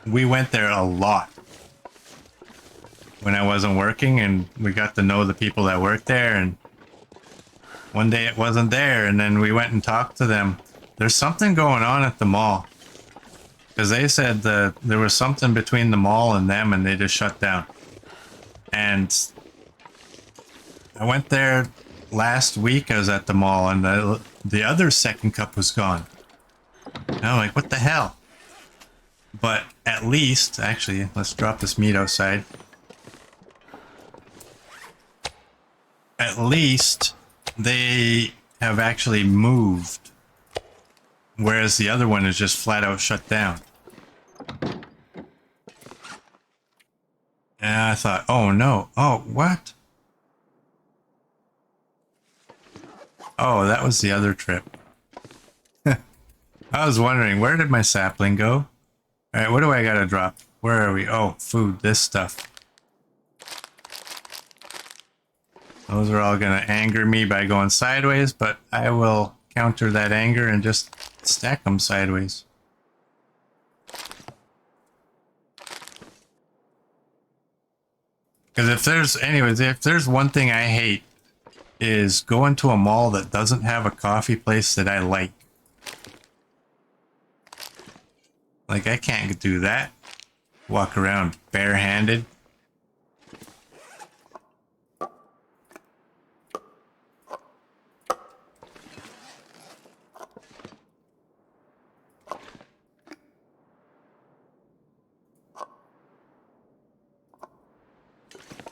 we went there a lot when I wasn't working, and we got to know the people that worked there, and one day it wasn't there, and then we went and talked to them. There's something going on at the mall, because they said that there was something between the mall and them, and they just shut down. And I went there last week. I was at the mall, and the other Second Cup was gone. And I'm like, what the hell? But at least, actually, let's drop this meat outside. At least they have actually moved, whereas the other one is just flat out shut down. And I thought, oh no, oh, what? Oh, that was the other trip. I was wondering, where did my sapling go? Alright, what do I gotta drop? Where are we? Oh, food, this stuff. Those are all gonna anger me by going sideways, but I will counter that anger and just stack them sideways. Because if there's one thing I hate, is going to a mall that doesn't have a coffee place that I like. Like, I can't do that. Walk around barehanded.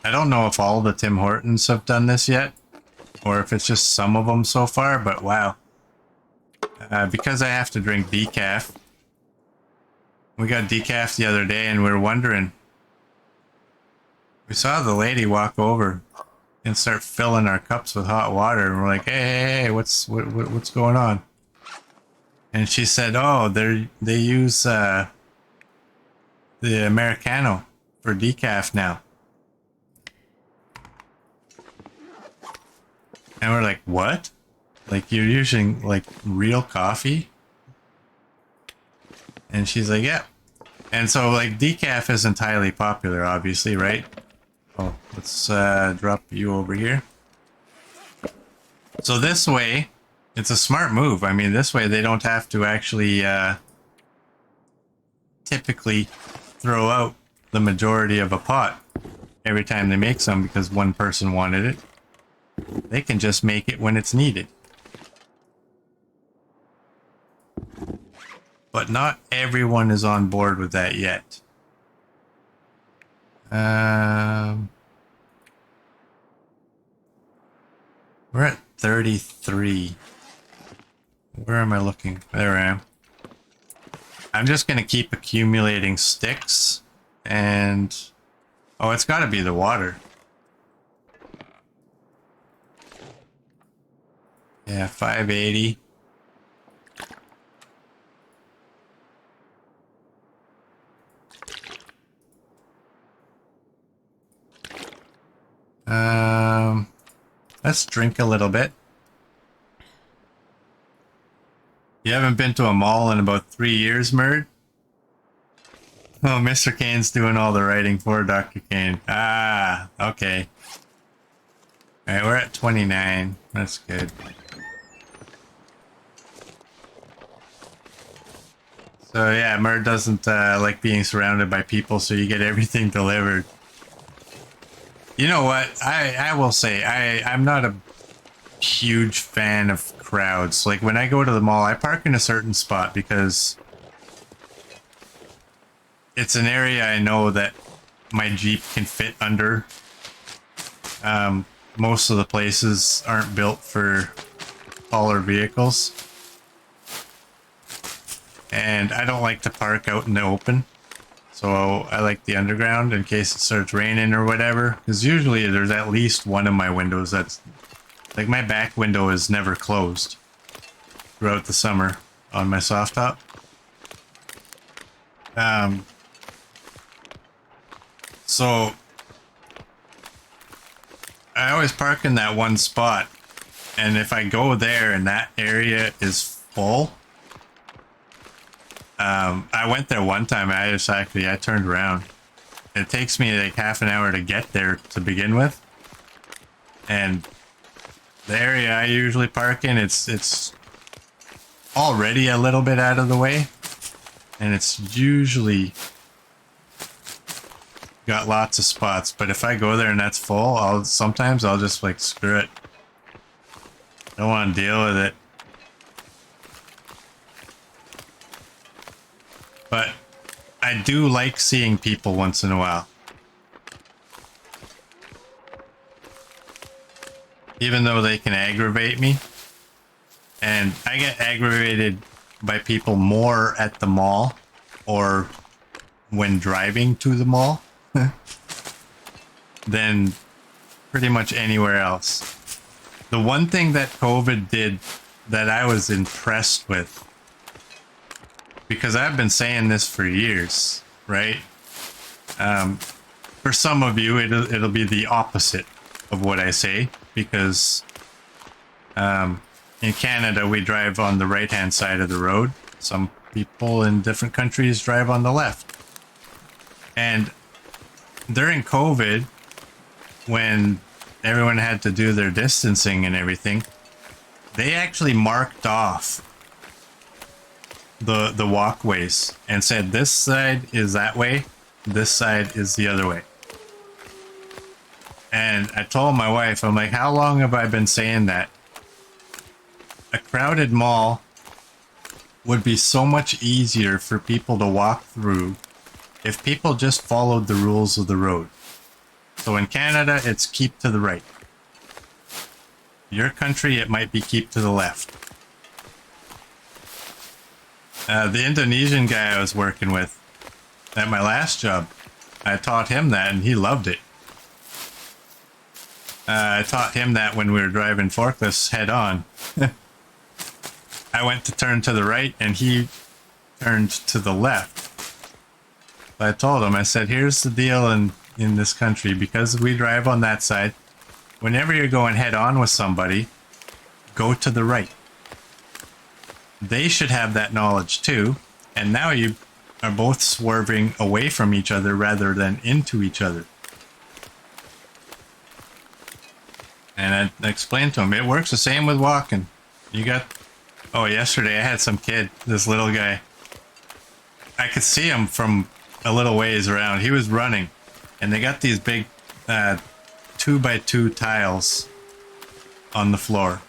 I don't know if all the Tim Hortons have done this yet, or if it's just some of them so far, but wow. Because I have to drink decaf. We got decaf the other day, and we were wondering. We saw the lady walk over and start filling our cups with hot water, and we're like, hey, what's going on? And she said, oh, they use the Americano for decaf now. And we're like, what? Like, you're using, like, real coffee? And she's like, yeah. And so, like, decaf isn't highly popular, obviously, right? Oh, let's drop you over here. So this way, it's a smart move. I mean, this way they don't have to actually typically throw out the majority of a pot every time they make some because one person wanted it. They can just make it when it's needed. But not everyone is on board with that yet. We're at 33. Where am I looking? There I am. I'm just going to keep accumulating sticks and... Oh, it's got to be the water. Yeah, 580. Let's drink a little bit. You haven't been to a mall in about 3 years, Murd? Oh, Mr. Kane's doing all the writing for Dr. Kane. Ah, okay. Alright, we're at 29. That's good. So yeah, Murd doesn't like being surrounded by people, so you get everything delivered. You know what? I will say, I'm not a huge fan of crowds. Like, when I go to the mall, I park in a certain spot because it's an area I know that my Jeep can fit under. Most of the places aren't built for taller vehicles. And I don't like to park out in the open. So I like the underground in case it starts raining or whatever. Because usually there's at least one of my windows that's... Like my back window is never closed throughout the summer on my soft top. So I always park in that one spot, and if I go there and that area is full, I went there one time. I turned around. It takes me like half an hour to get there to begin with, and the area I usually park in, it's already a little bit out of the way, and it's usually got lots of spots. But if I go there and that's full, sometimes I'll just like screw it. Don't want to deal with it. But I do like seeing people once in a while. Even though they can aggravate me. And I get aggravated by people more at the mall or when driving to the mall than pretty much anywhere else. The one thing that COVID did that I was impressed with, because I've been saying this for years, right? For some of you, it'll be the opposite of what I say, because in Canada, we drive on the right-hand side of the road. Some people in different countries drive on the left. And during COVID, when everyone had to do their distancing and everything, they actually marked off the walkways and said, this side is that way, this side is the other way. And I told my wife, I'm like, how long have I been saying that? A crowded mall would be so much easier for people to walk through if people just followed the rules of the road. So in Canada, it's keep to the right. Your country, it might be keep to the left. The Indonesian guy I was working with at my last job, I taught him that and he loved it. I taught him that when we were driving forklifts head on. I went to turn to the right and he turned to the left. I told him, I said, here's the deal in this country, because we drive on that side, whenever you're going head on with somebody, go to the right. They should have that knowledge too, and now you are both swerving away from each other rather than into each other. And I explained to him, it works the same with walking. You got... Oh, yesterday I had some kid, this little guy. I could see him from a little ways around. He was running, and they got these big 2x2 tiles on the floor.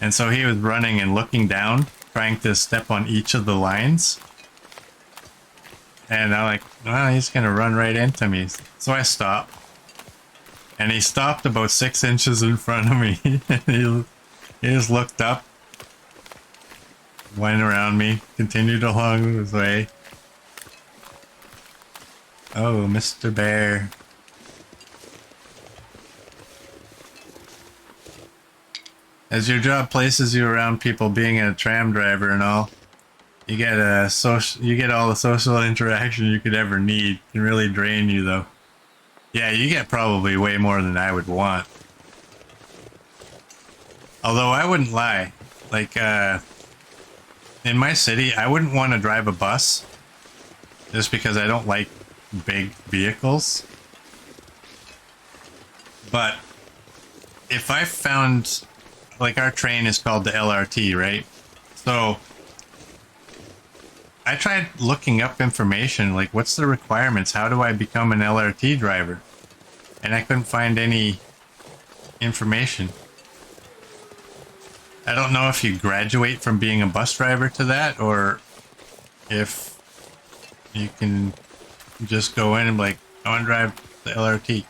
And so he was running and looking down, trying to step on each of the lines. And I'm like, well, he's going to run right into me. So I stopped. And he stopped about 6 inches in front of me. He just looked up, went around me, continued along his way. Oh, Mr. Bear. As your job places you around people, being a tram driver and all, you get all the social interaction you could ever need. It can really drain you though. Yeah, you get probably way more than I would want. Although I wouldn't lie, like in my city, I wouldn't want to drive a bus just because I don't like big vehicles. But if I found, like, our train is called the LRT, right? So I tried looking up information, like, what's the requirements? How do I become an LRT driver? And I couldn't find any information. I don't know if you graduate from being a bus driver to that, or if you can just go in and like I want to drive the LRT.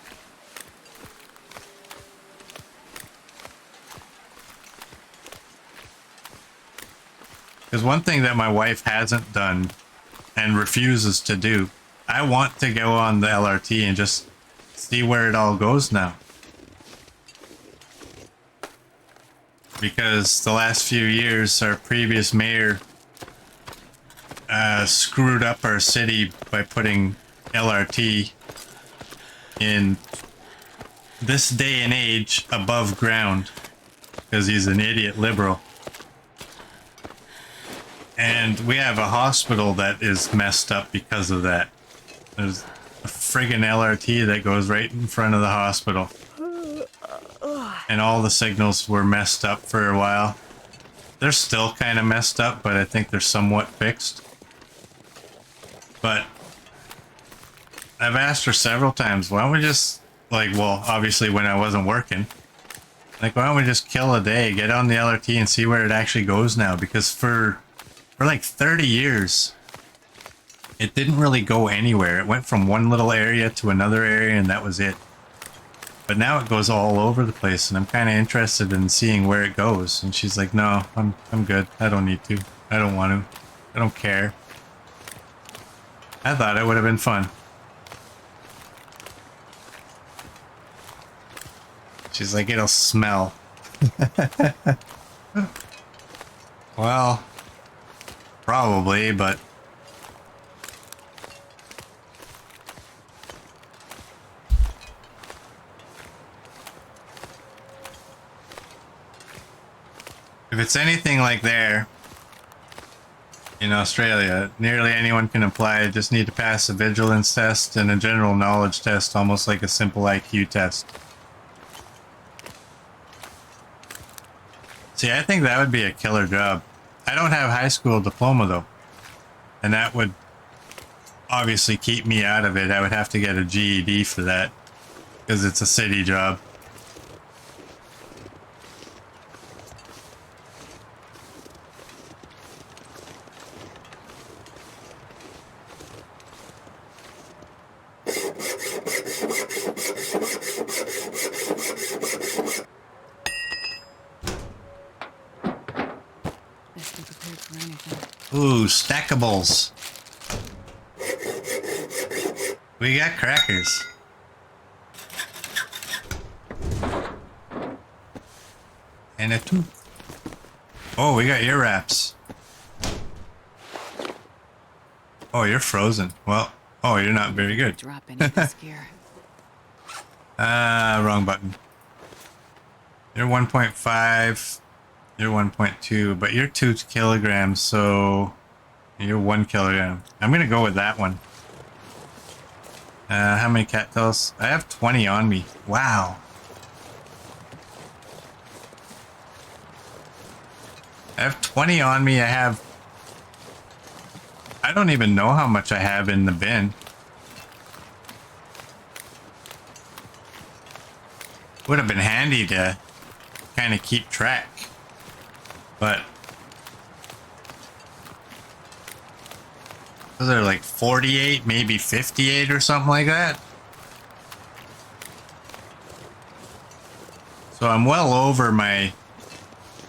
Because one thing that my wife hasn't done and refuses to do, I want to go on the LRT and just see where it all goes now. Because the last few years, our previous mayor screwed up our city by putting LRT in this day and age above ground because he's an idiot liberal. And we have a hospital that is messed up because of that. There's a friggin' LRT that goes right in front of the hospital. And all the signals were messed up for a while. They're still kind of messed up, but I think they're somewhat fixed. But I've asked her several times, why don't we just, like, well, obviously when I wasn't working, like, why don't we just kill a day, get on the LRT and see where it actually goes now? Because for like 30 years, it didn't really go anywhere. It went from one little area to another area and that was it. But now it goes all over the place, and I'm kind of interested in seeing where it goes. And she's like, no, I'm good. I don't need to. I don't want to. I don't care. I thought it would have been fun. She's like, it'll smell. Well, probably, but... if it's anything like there, in Australia, nearly anyone can apply. You just need to pass a vigilance test and a general knowledge test, almost like a simple IQ test. See, I think that would be a killer job. I don't have high school diploma, though. And that would obviously keep me out of it. I would have to get a GED for that, because it's a city job. Best be prepared for anything. Ooh, stackables. We got crackers. And a tooth. Oh, we got ear wraps. Oh, you're frozen. Well, oh, you're not very good. Drop any of this gear. Wrong button. You're 1.5. You're 1.2, but you're 2 kilograms, so you're 1 kilogram. I'm gonna go with that one. How many cattails? I have 20 on me. Wow. I have 20 on me. I don't even know how much I have in the bin. Would have been handy to kind of keep track. But was there like 48, maybe 58 or something like that? So I'm well over my,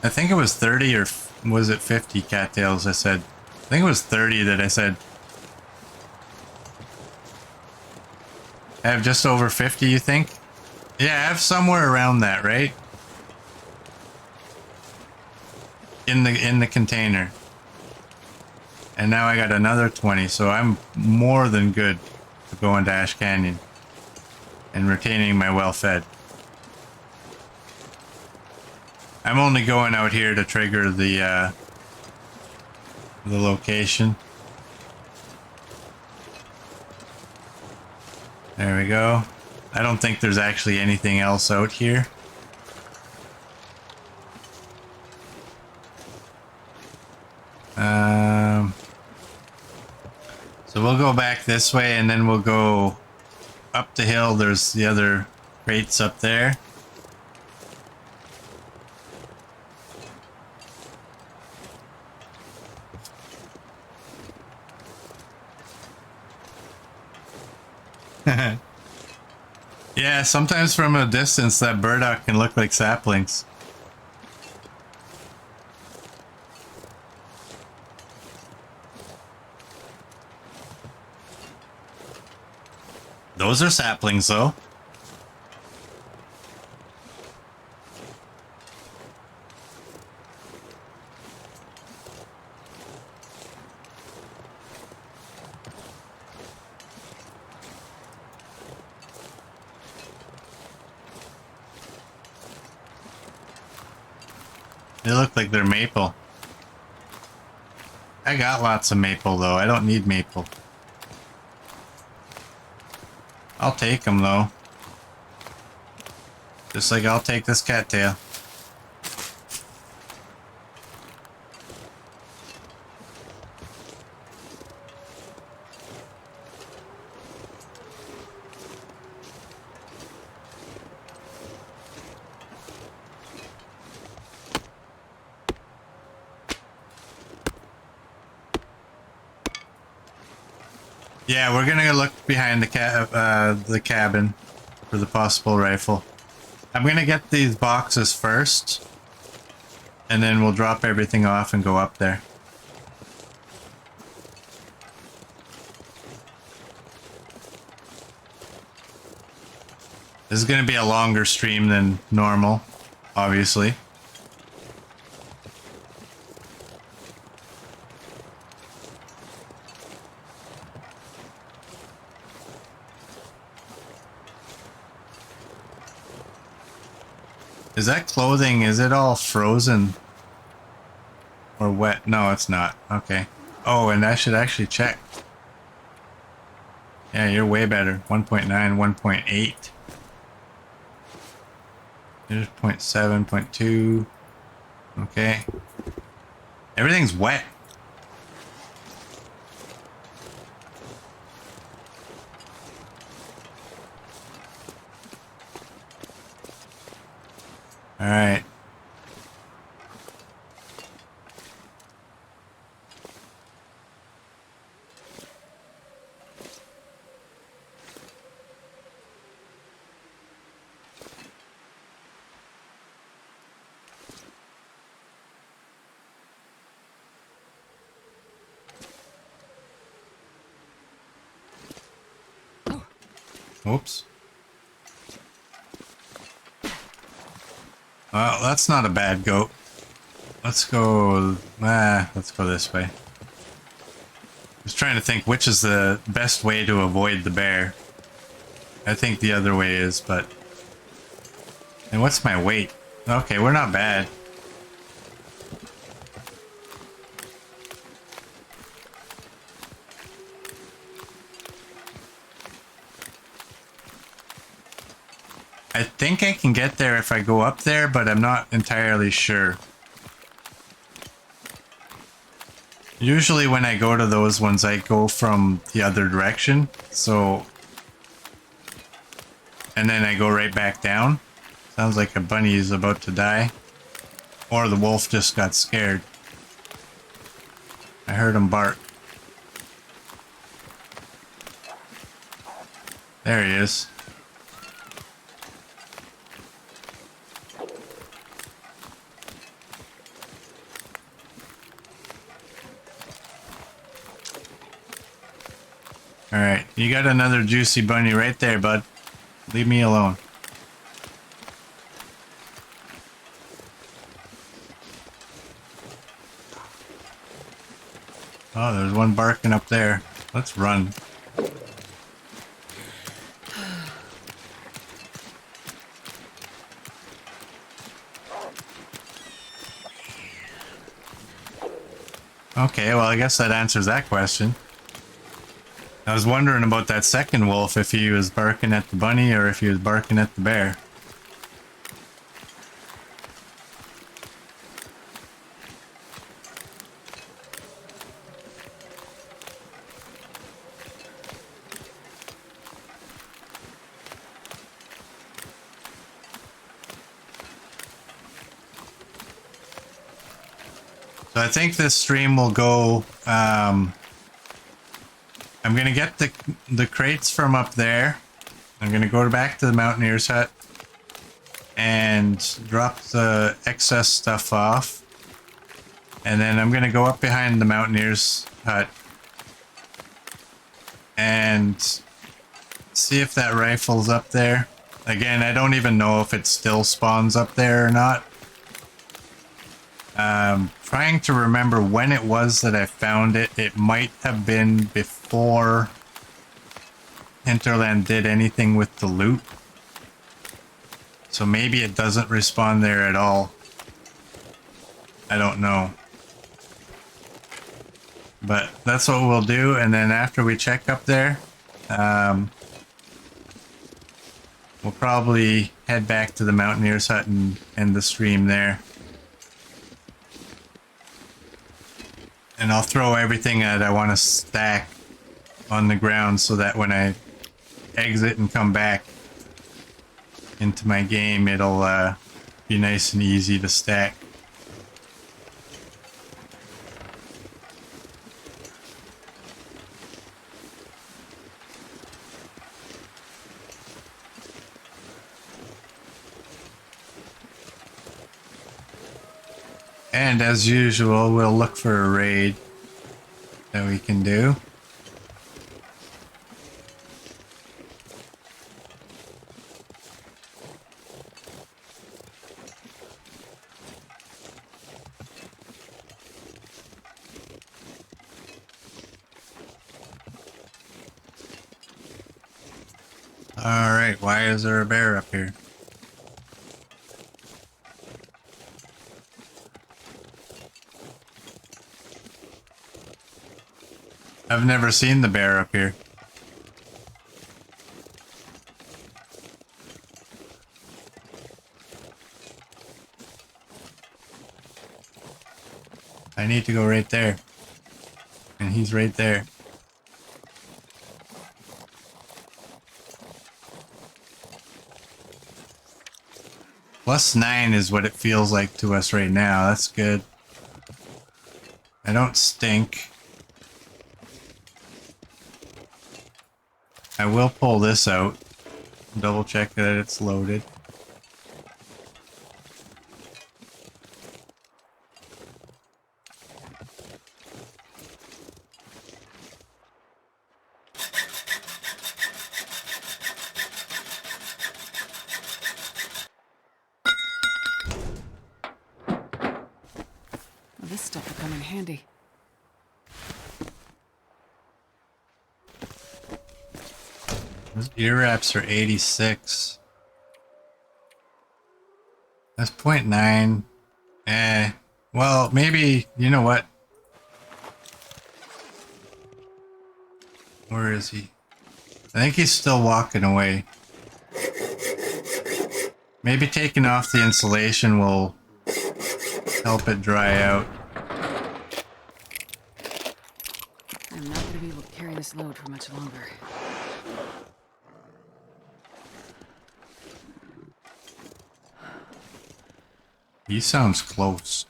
I think it was 30 or was it 50 cattails I said? I think it was 30 that I said. I have just over 50, you think? Yeah, I have somewhere around that, right? In the container. And now I got another 20, so I'm more than good to go into Ash Canyon and retaining my well-fed. I'm only going out here to trigger the location. There we go. I don't think there's actually anything else out here. So we'll go back this way and then we'll go up the hill. There's the other crates up there. Yeah, sometimes from a distance that burdock can look like saplings. Those are saplings, though. They look like they're maple. I got lots of maple, though. I don't need maple. I'll take them, though. Just like I'll take this cattail. Yeah, we're gonna look behind the cabin for the possible rifle. I'm gonna get these boxes first, and then we'll drop everything off and go up there. This is gonna be a longer stream than normal, obviously. Is that clothing, is it all frozen? Or wet? No, it's not. Okay. Oh, and I should actually check. Yeah, you're way better. 1.9, 1.8. There's 0.7, 0.2. Okay. Everything's wet. All right. Whoops. Well, that's not a bad goat. Let's go... let's go this way. I was trying to think which is the best way to avoid the bear. I think the other way is, but... And what's my weight? Okay, we're not bad. I think I can get there if I go up there, but I'm not entirely sure. Usually when I go to those ones, I go from the other direction, so... And then I go right back down. Sounds like a bunny is about to die. Or the wolf just got scared. I heard him bark. There he is. Alright, you got another juicy bunny right there, bud. Leave me alone. Oh, there's one barking up there. Let's run. Okay, well, I guess that answers that question. I was wondering about that second wolf, if he was barking at the bunny or if he was barking at the bear. So I think this stream will go, I'm gonna get the crates from up there. I'm gonna go back to the Mountaineer's hut and drop the excess stuff off. And then I'm gonna go up behind the Mountaineer's hut and see if that rifle's up there. Again, I don't even know if it still spawns up there or not. Trying to remember when it was that I found it. It might have been before Hinterland did anything with the loot. So maybe it doesn't respawn there at all. I don't know. But that's what we'll do, and then after we check up there, we'll probably head back to the Mountaineer's hut and end the stream there. And I'll throw everything that I want to stack on the ground so that when I exit and come back into my game, it'll be nice and easy to stack. And as usual, we'll look for a raid that we can do. Alright, why is there a bear up here? I've never seen the bear up here. I need to go right there. And he's right there. +9 is what it feels like to us right now. That's good. I don't stink. I will pull this out. Double check that it's loaded. Well, this stuff will come in handy. Those ear wraps are 86. That's 0.9. Well, maybe, you know what? Where is he? I think he's still walking away. Maybe taking off the insulation will help it dry out. I'm not going to be able to carry this load for much longer. He sounds close.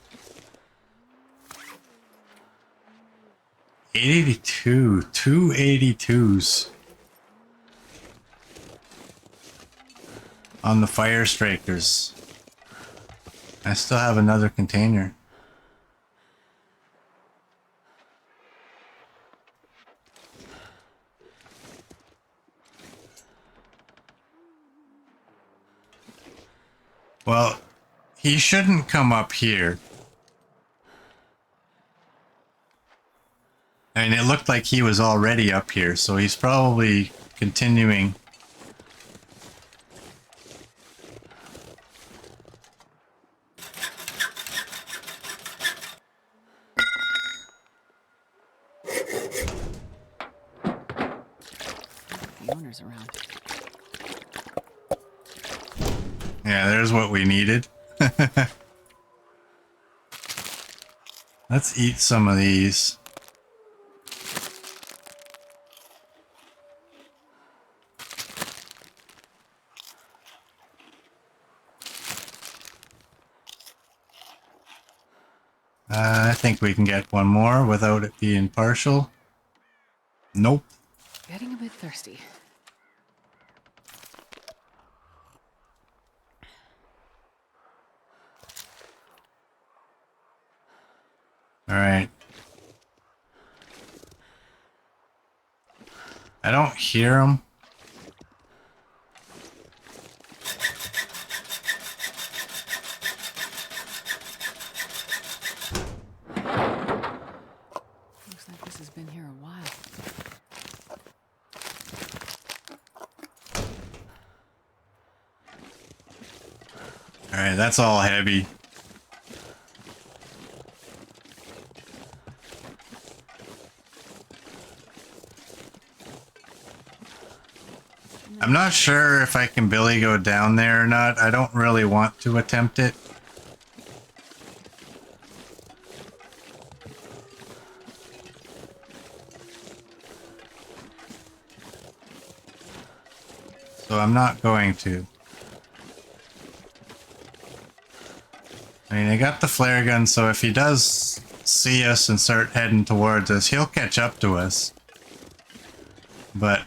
82. 282s. On the fire strikers. I still have another container. Well, he shouldn't come up here. I mean, it looked like he was already up here, so he's probably continuing. The owner's around. Yeah, there's what we needed. Let's eat some of these. I think we can get one more without it being partial. Nope. bit thirsty. All right. I don't hear him. Looks like this has been here a while. All right, that's all heavy. I'm not sure if I can Billy go down there or not. I don't really want to attempt it. So I'm not going to. I mean, I got the flare gun, so if he does see us and start heading towards us, he'll catch up to us. But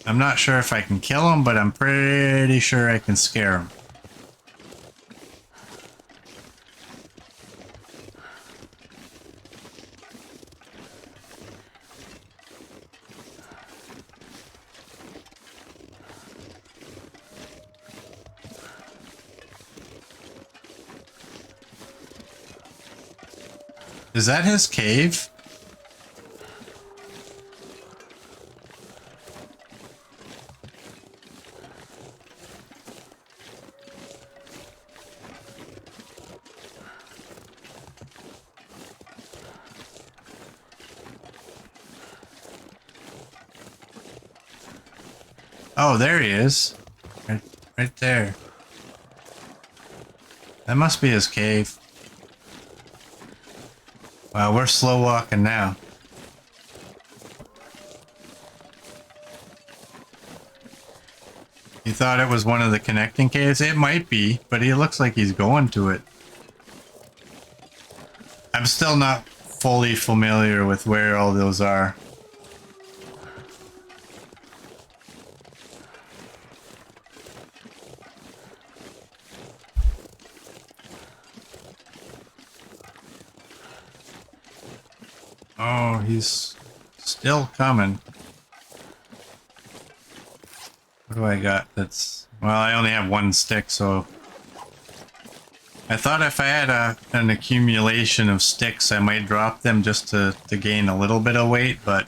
I'm not sure if I can kill him, but I'm pretty sure I can scare him. Is that his cave? Oh, there he is. Right there. That must be his cave. Wow, we're slow walking now. You thought it was one of the connecting caves? It might be, but he looks like he's going to it. I'm still not fully familiar with where all those are. Oh, he's still coming. What do I got? That's... Well, I only have one stick, so... I thought if I had an accumulation of sticks, I might drop them just to gain a little bit of weight, but...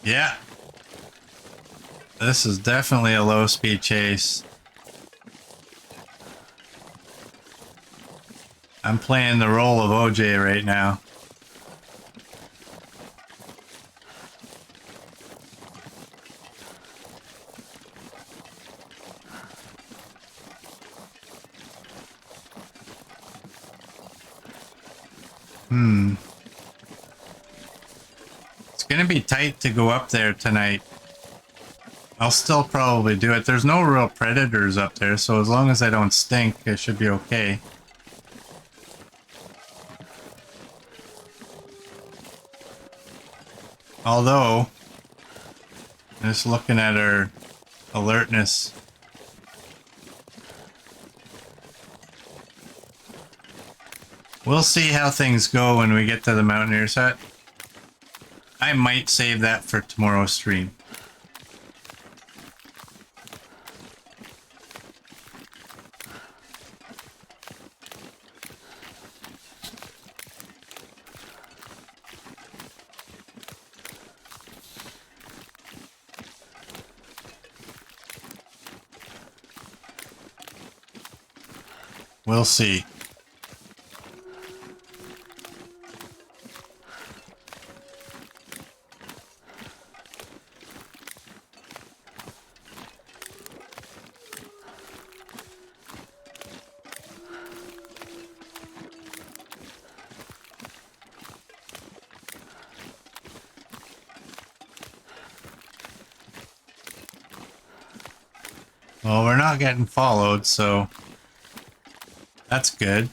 Yeah. This is definitely a low-speed chase. I'm playing the role of OJ right now. It's gonna be tight to go up there tonight. I'll still probably do it. There's no real predators up there, so as long as I don't stink, it should be okay. Although, just looking at our alertness, we'll see how things go when we get to the Mountaineer's Hut. I might save that for tomorrow's stream. We'll see. Well, we're not getting followed, so that's good.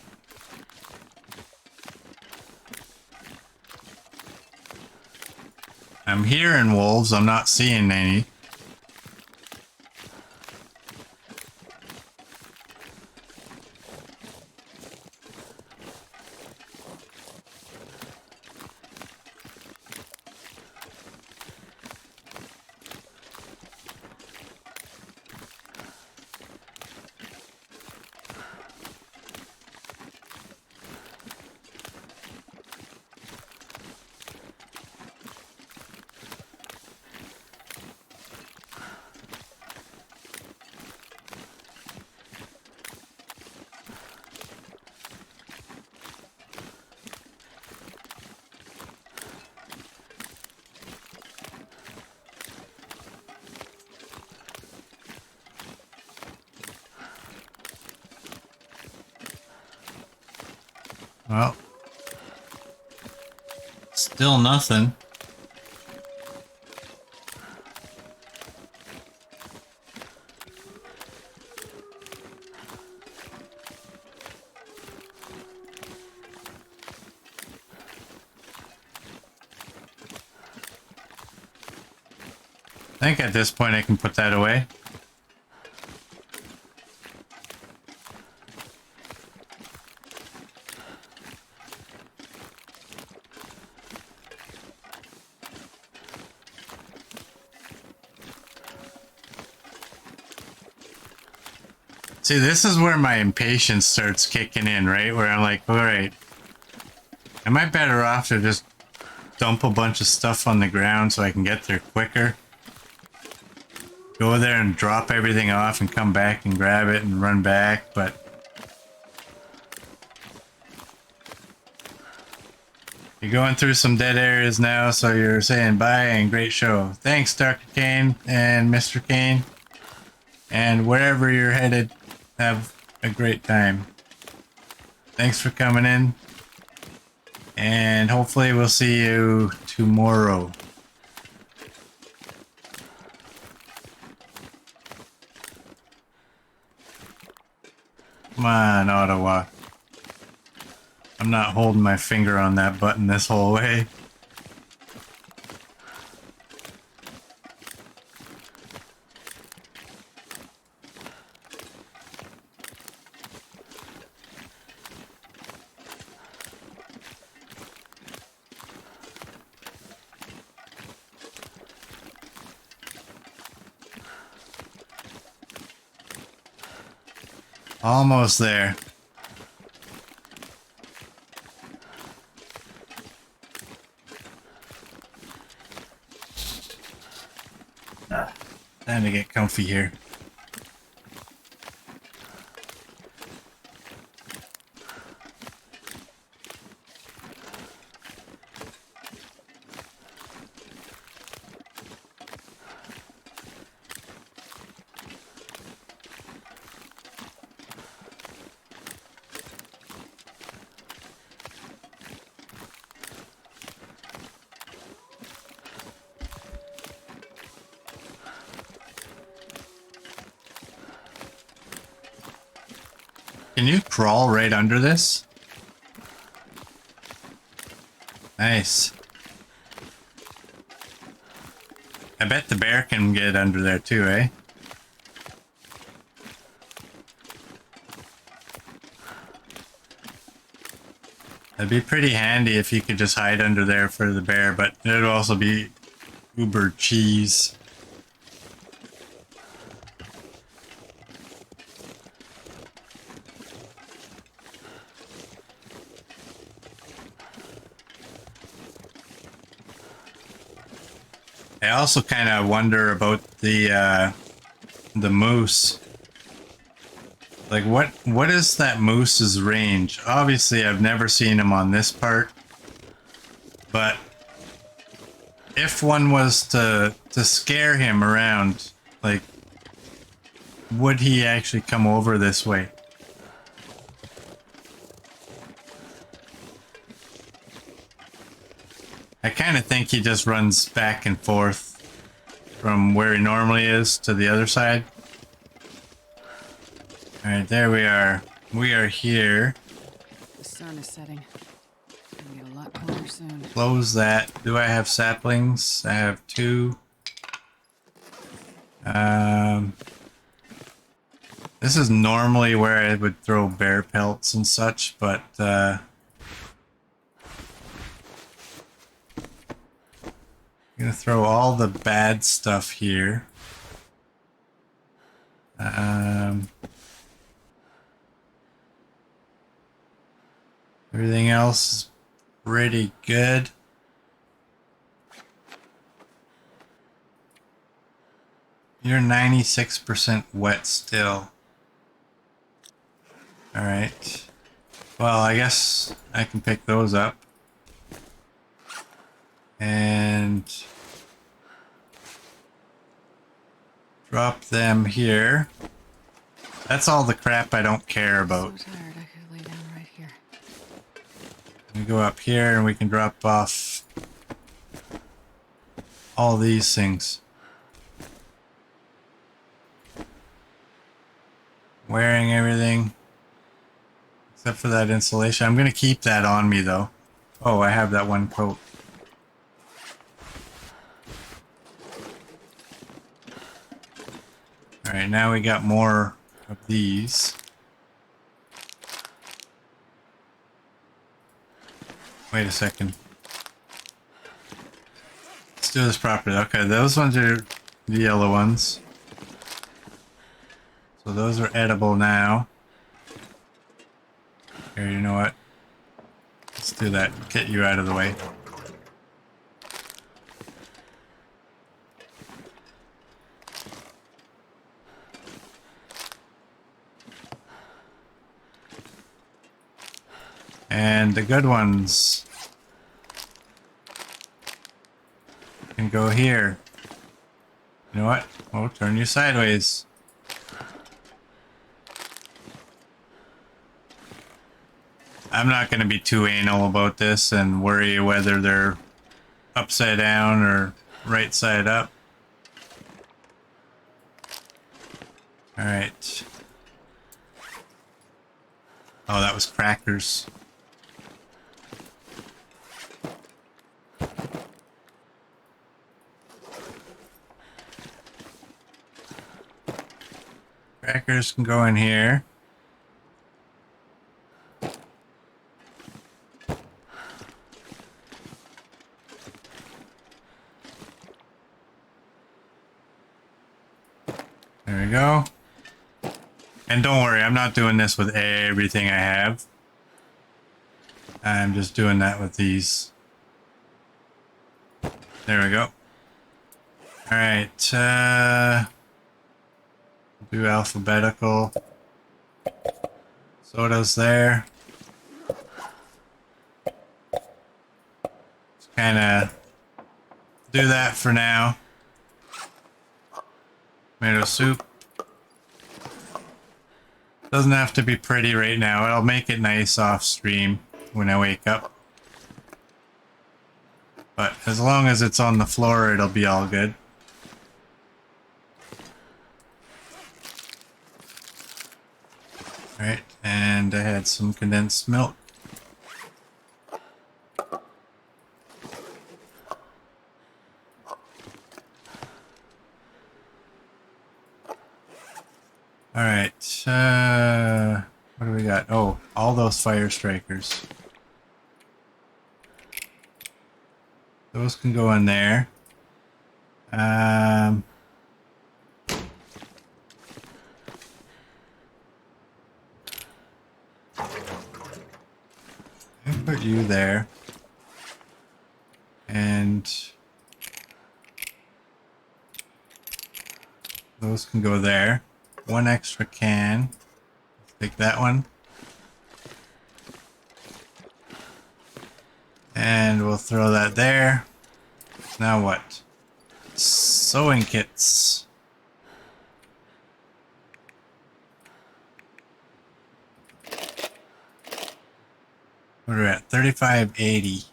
I'm hearing wolves. I'm not seeing any. Well, still nothing. I think at this point I can put that away. See, this is where my impatience starts kicking in, right? Where I'm like, all right, am I better off to just dump a bunch of stuff on the ground so I can get there quicker? Go there and drop everything off and come back and grab it and run back, but you're going through some dead areas now, so you're saying bye and great show. Thanks, Dr. Kane and Mr. Kane. And wherever you're headed, have a great time. Thanks for coming in. And hopefully we'll see you tomorrow. Come on, Ottawa. I'm not holding my finger on that button this whole way. Almost there. Time to get comfy here. Can you crawl right under this? Nice. I bet the bear can get under there too, eh? That'd be pretty handy if you could just hide under there for the bear, but it would also be uber cheese. I also kind of wonder about the moose. Like, what is that moose's range? Obviously, I've never seen him on this part, but if one was to scare him around, like, would he actually come over this way? I kind of think he just runs back and forth from where he normally is to the other side. Alright, there we are. We are here. The sun is setting. Gonna get a lot colder soon. Close that. Do I have saplings? I have 2. This is normally where I would throw bear pelts and such, but I'm gonna throw all the bad stuff here. Everything else is pretty good. You're 96% wet still. Alright. Well, I guess I can pick those up. And drop them here. That's all the crap I don't care about. So tired, I could lay down right here. We go up here and we can drop off all these things. Wearing everything except for that insulation. I'm gonna keep that on me though. Oh, I have that one coat. Alright, now we got more of these. Wait a second. Let's do this properly. Okay, those ones are the yellow ones. So those are edible now. Here, you know what? Let's do that. Get you out of the way. And the good ones can go here. You know what? We'll turn you sideways. I'm not going to be too anal about this and worry whether they're upside down or right side up. Alright. Oh, that was crackers. Crackers can go in here. There we go. And don't worry, I'm not doing this with everything I have. I'm just doing that with these. There we go. Alright, do alphabetical. Soda's there. Just kinda do that for now. Tomato soup. Doesn't have to be pretty right now. I'll make it nice off stream when I wake up. But as long as it's on the floor, it'll be all good. Alright, and I had some condensed milk. Alright, what do we got? Oh, all those fire strikers. Those can go in there. I put you there. And those can go there. One extra can. Take that one. And we'll throw that there. Now what? Sewing kits. What are we at? 3580.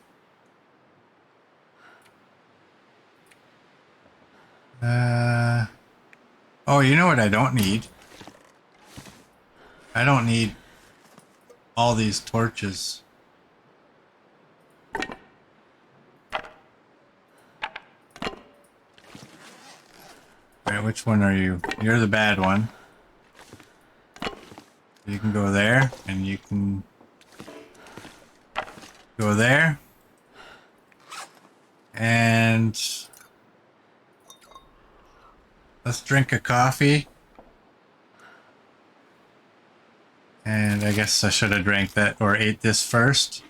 Oh, you know what I don't need? I don't need all these torches. Alright, which one are you? You're the bad one. You can go there, and you can go there. And let's drink a coffee. And I guess I should have drank that or ate this first.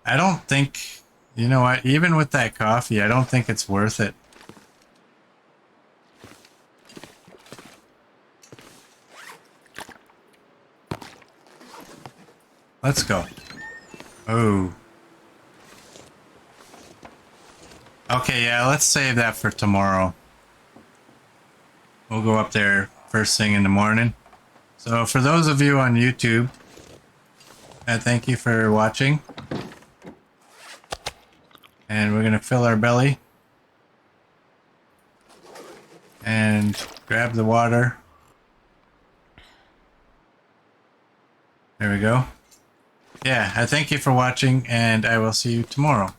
I don't think, you know what, even with that coffee, I don't think it's worth it. Let's go. Oh. Okay, yeah, let's save that for tomorrow. We'll go up there first thing in the morning. So for those of you on YouTube, thank you for watching. And we're going to fill our belly. And grab the water. There we go. Yeah, I thank you for watching, and I will see you tomorrow.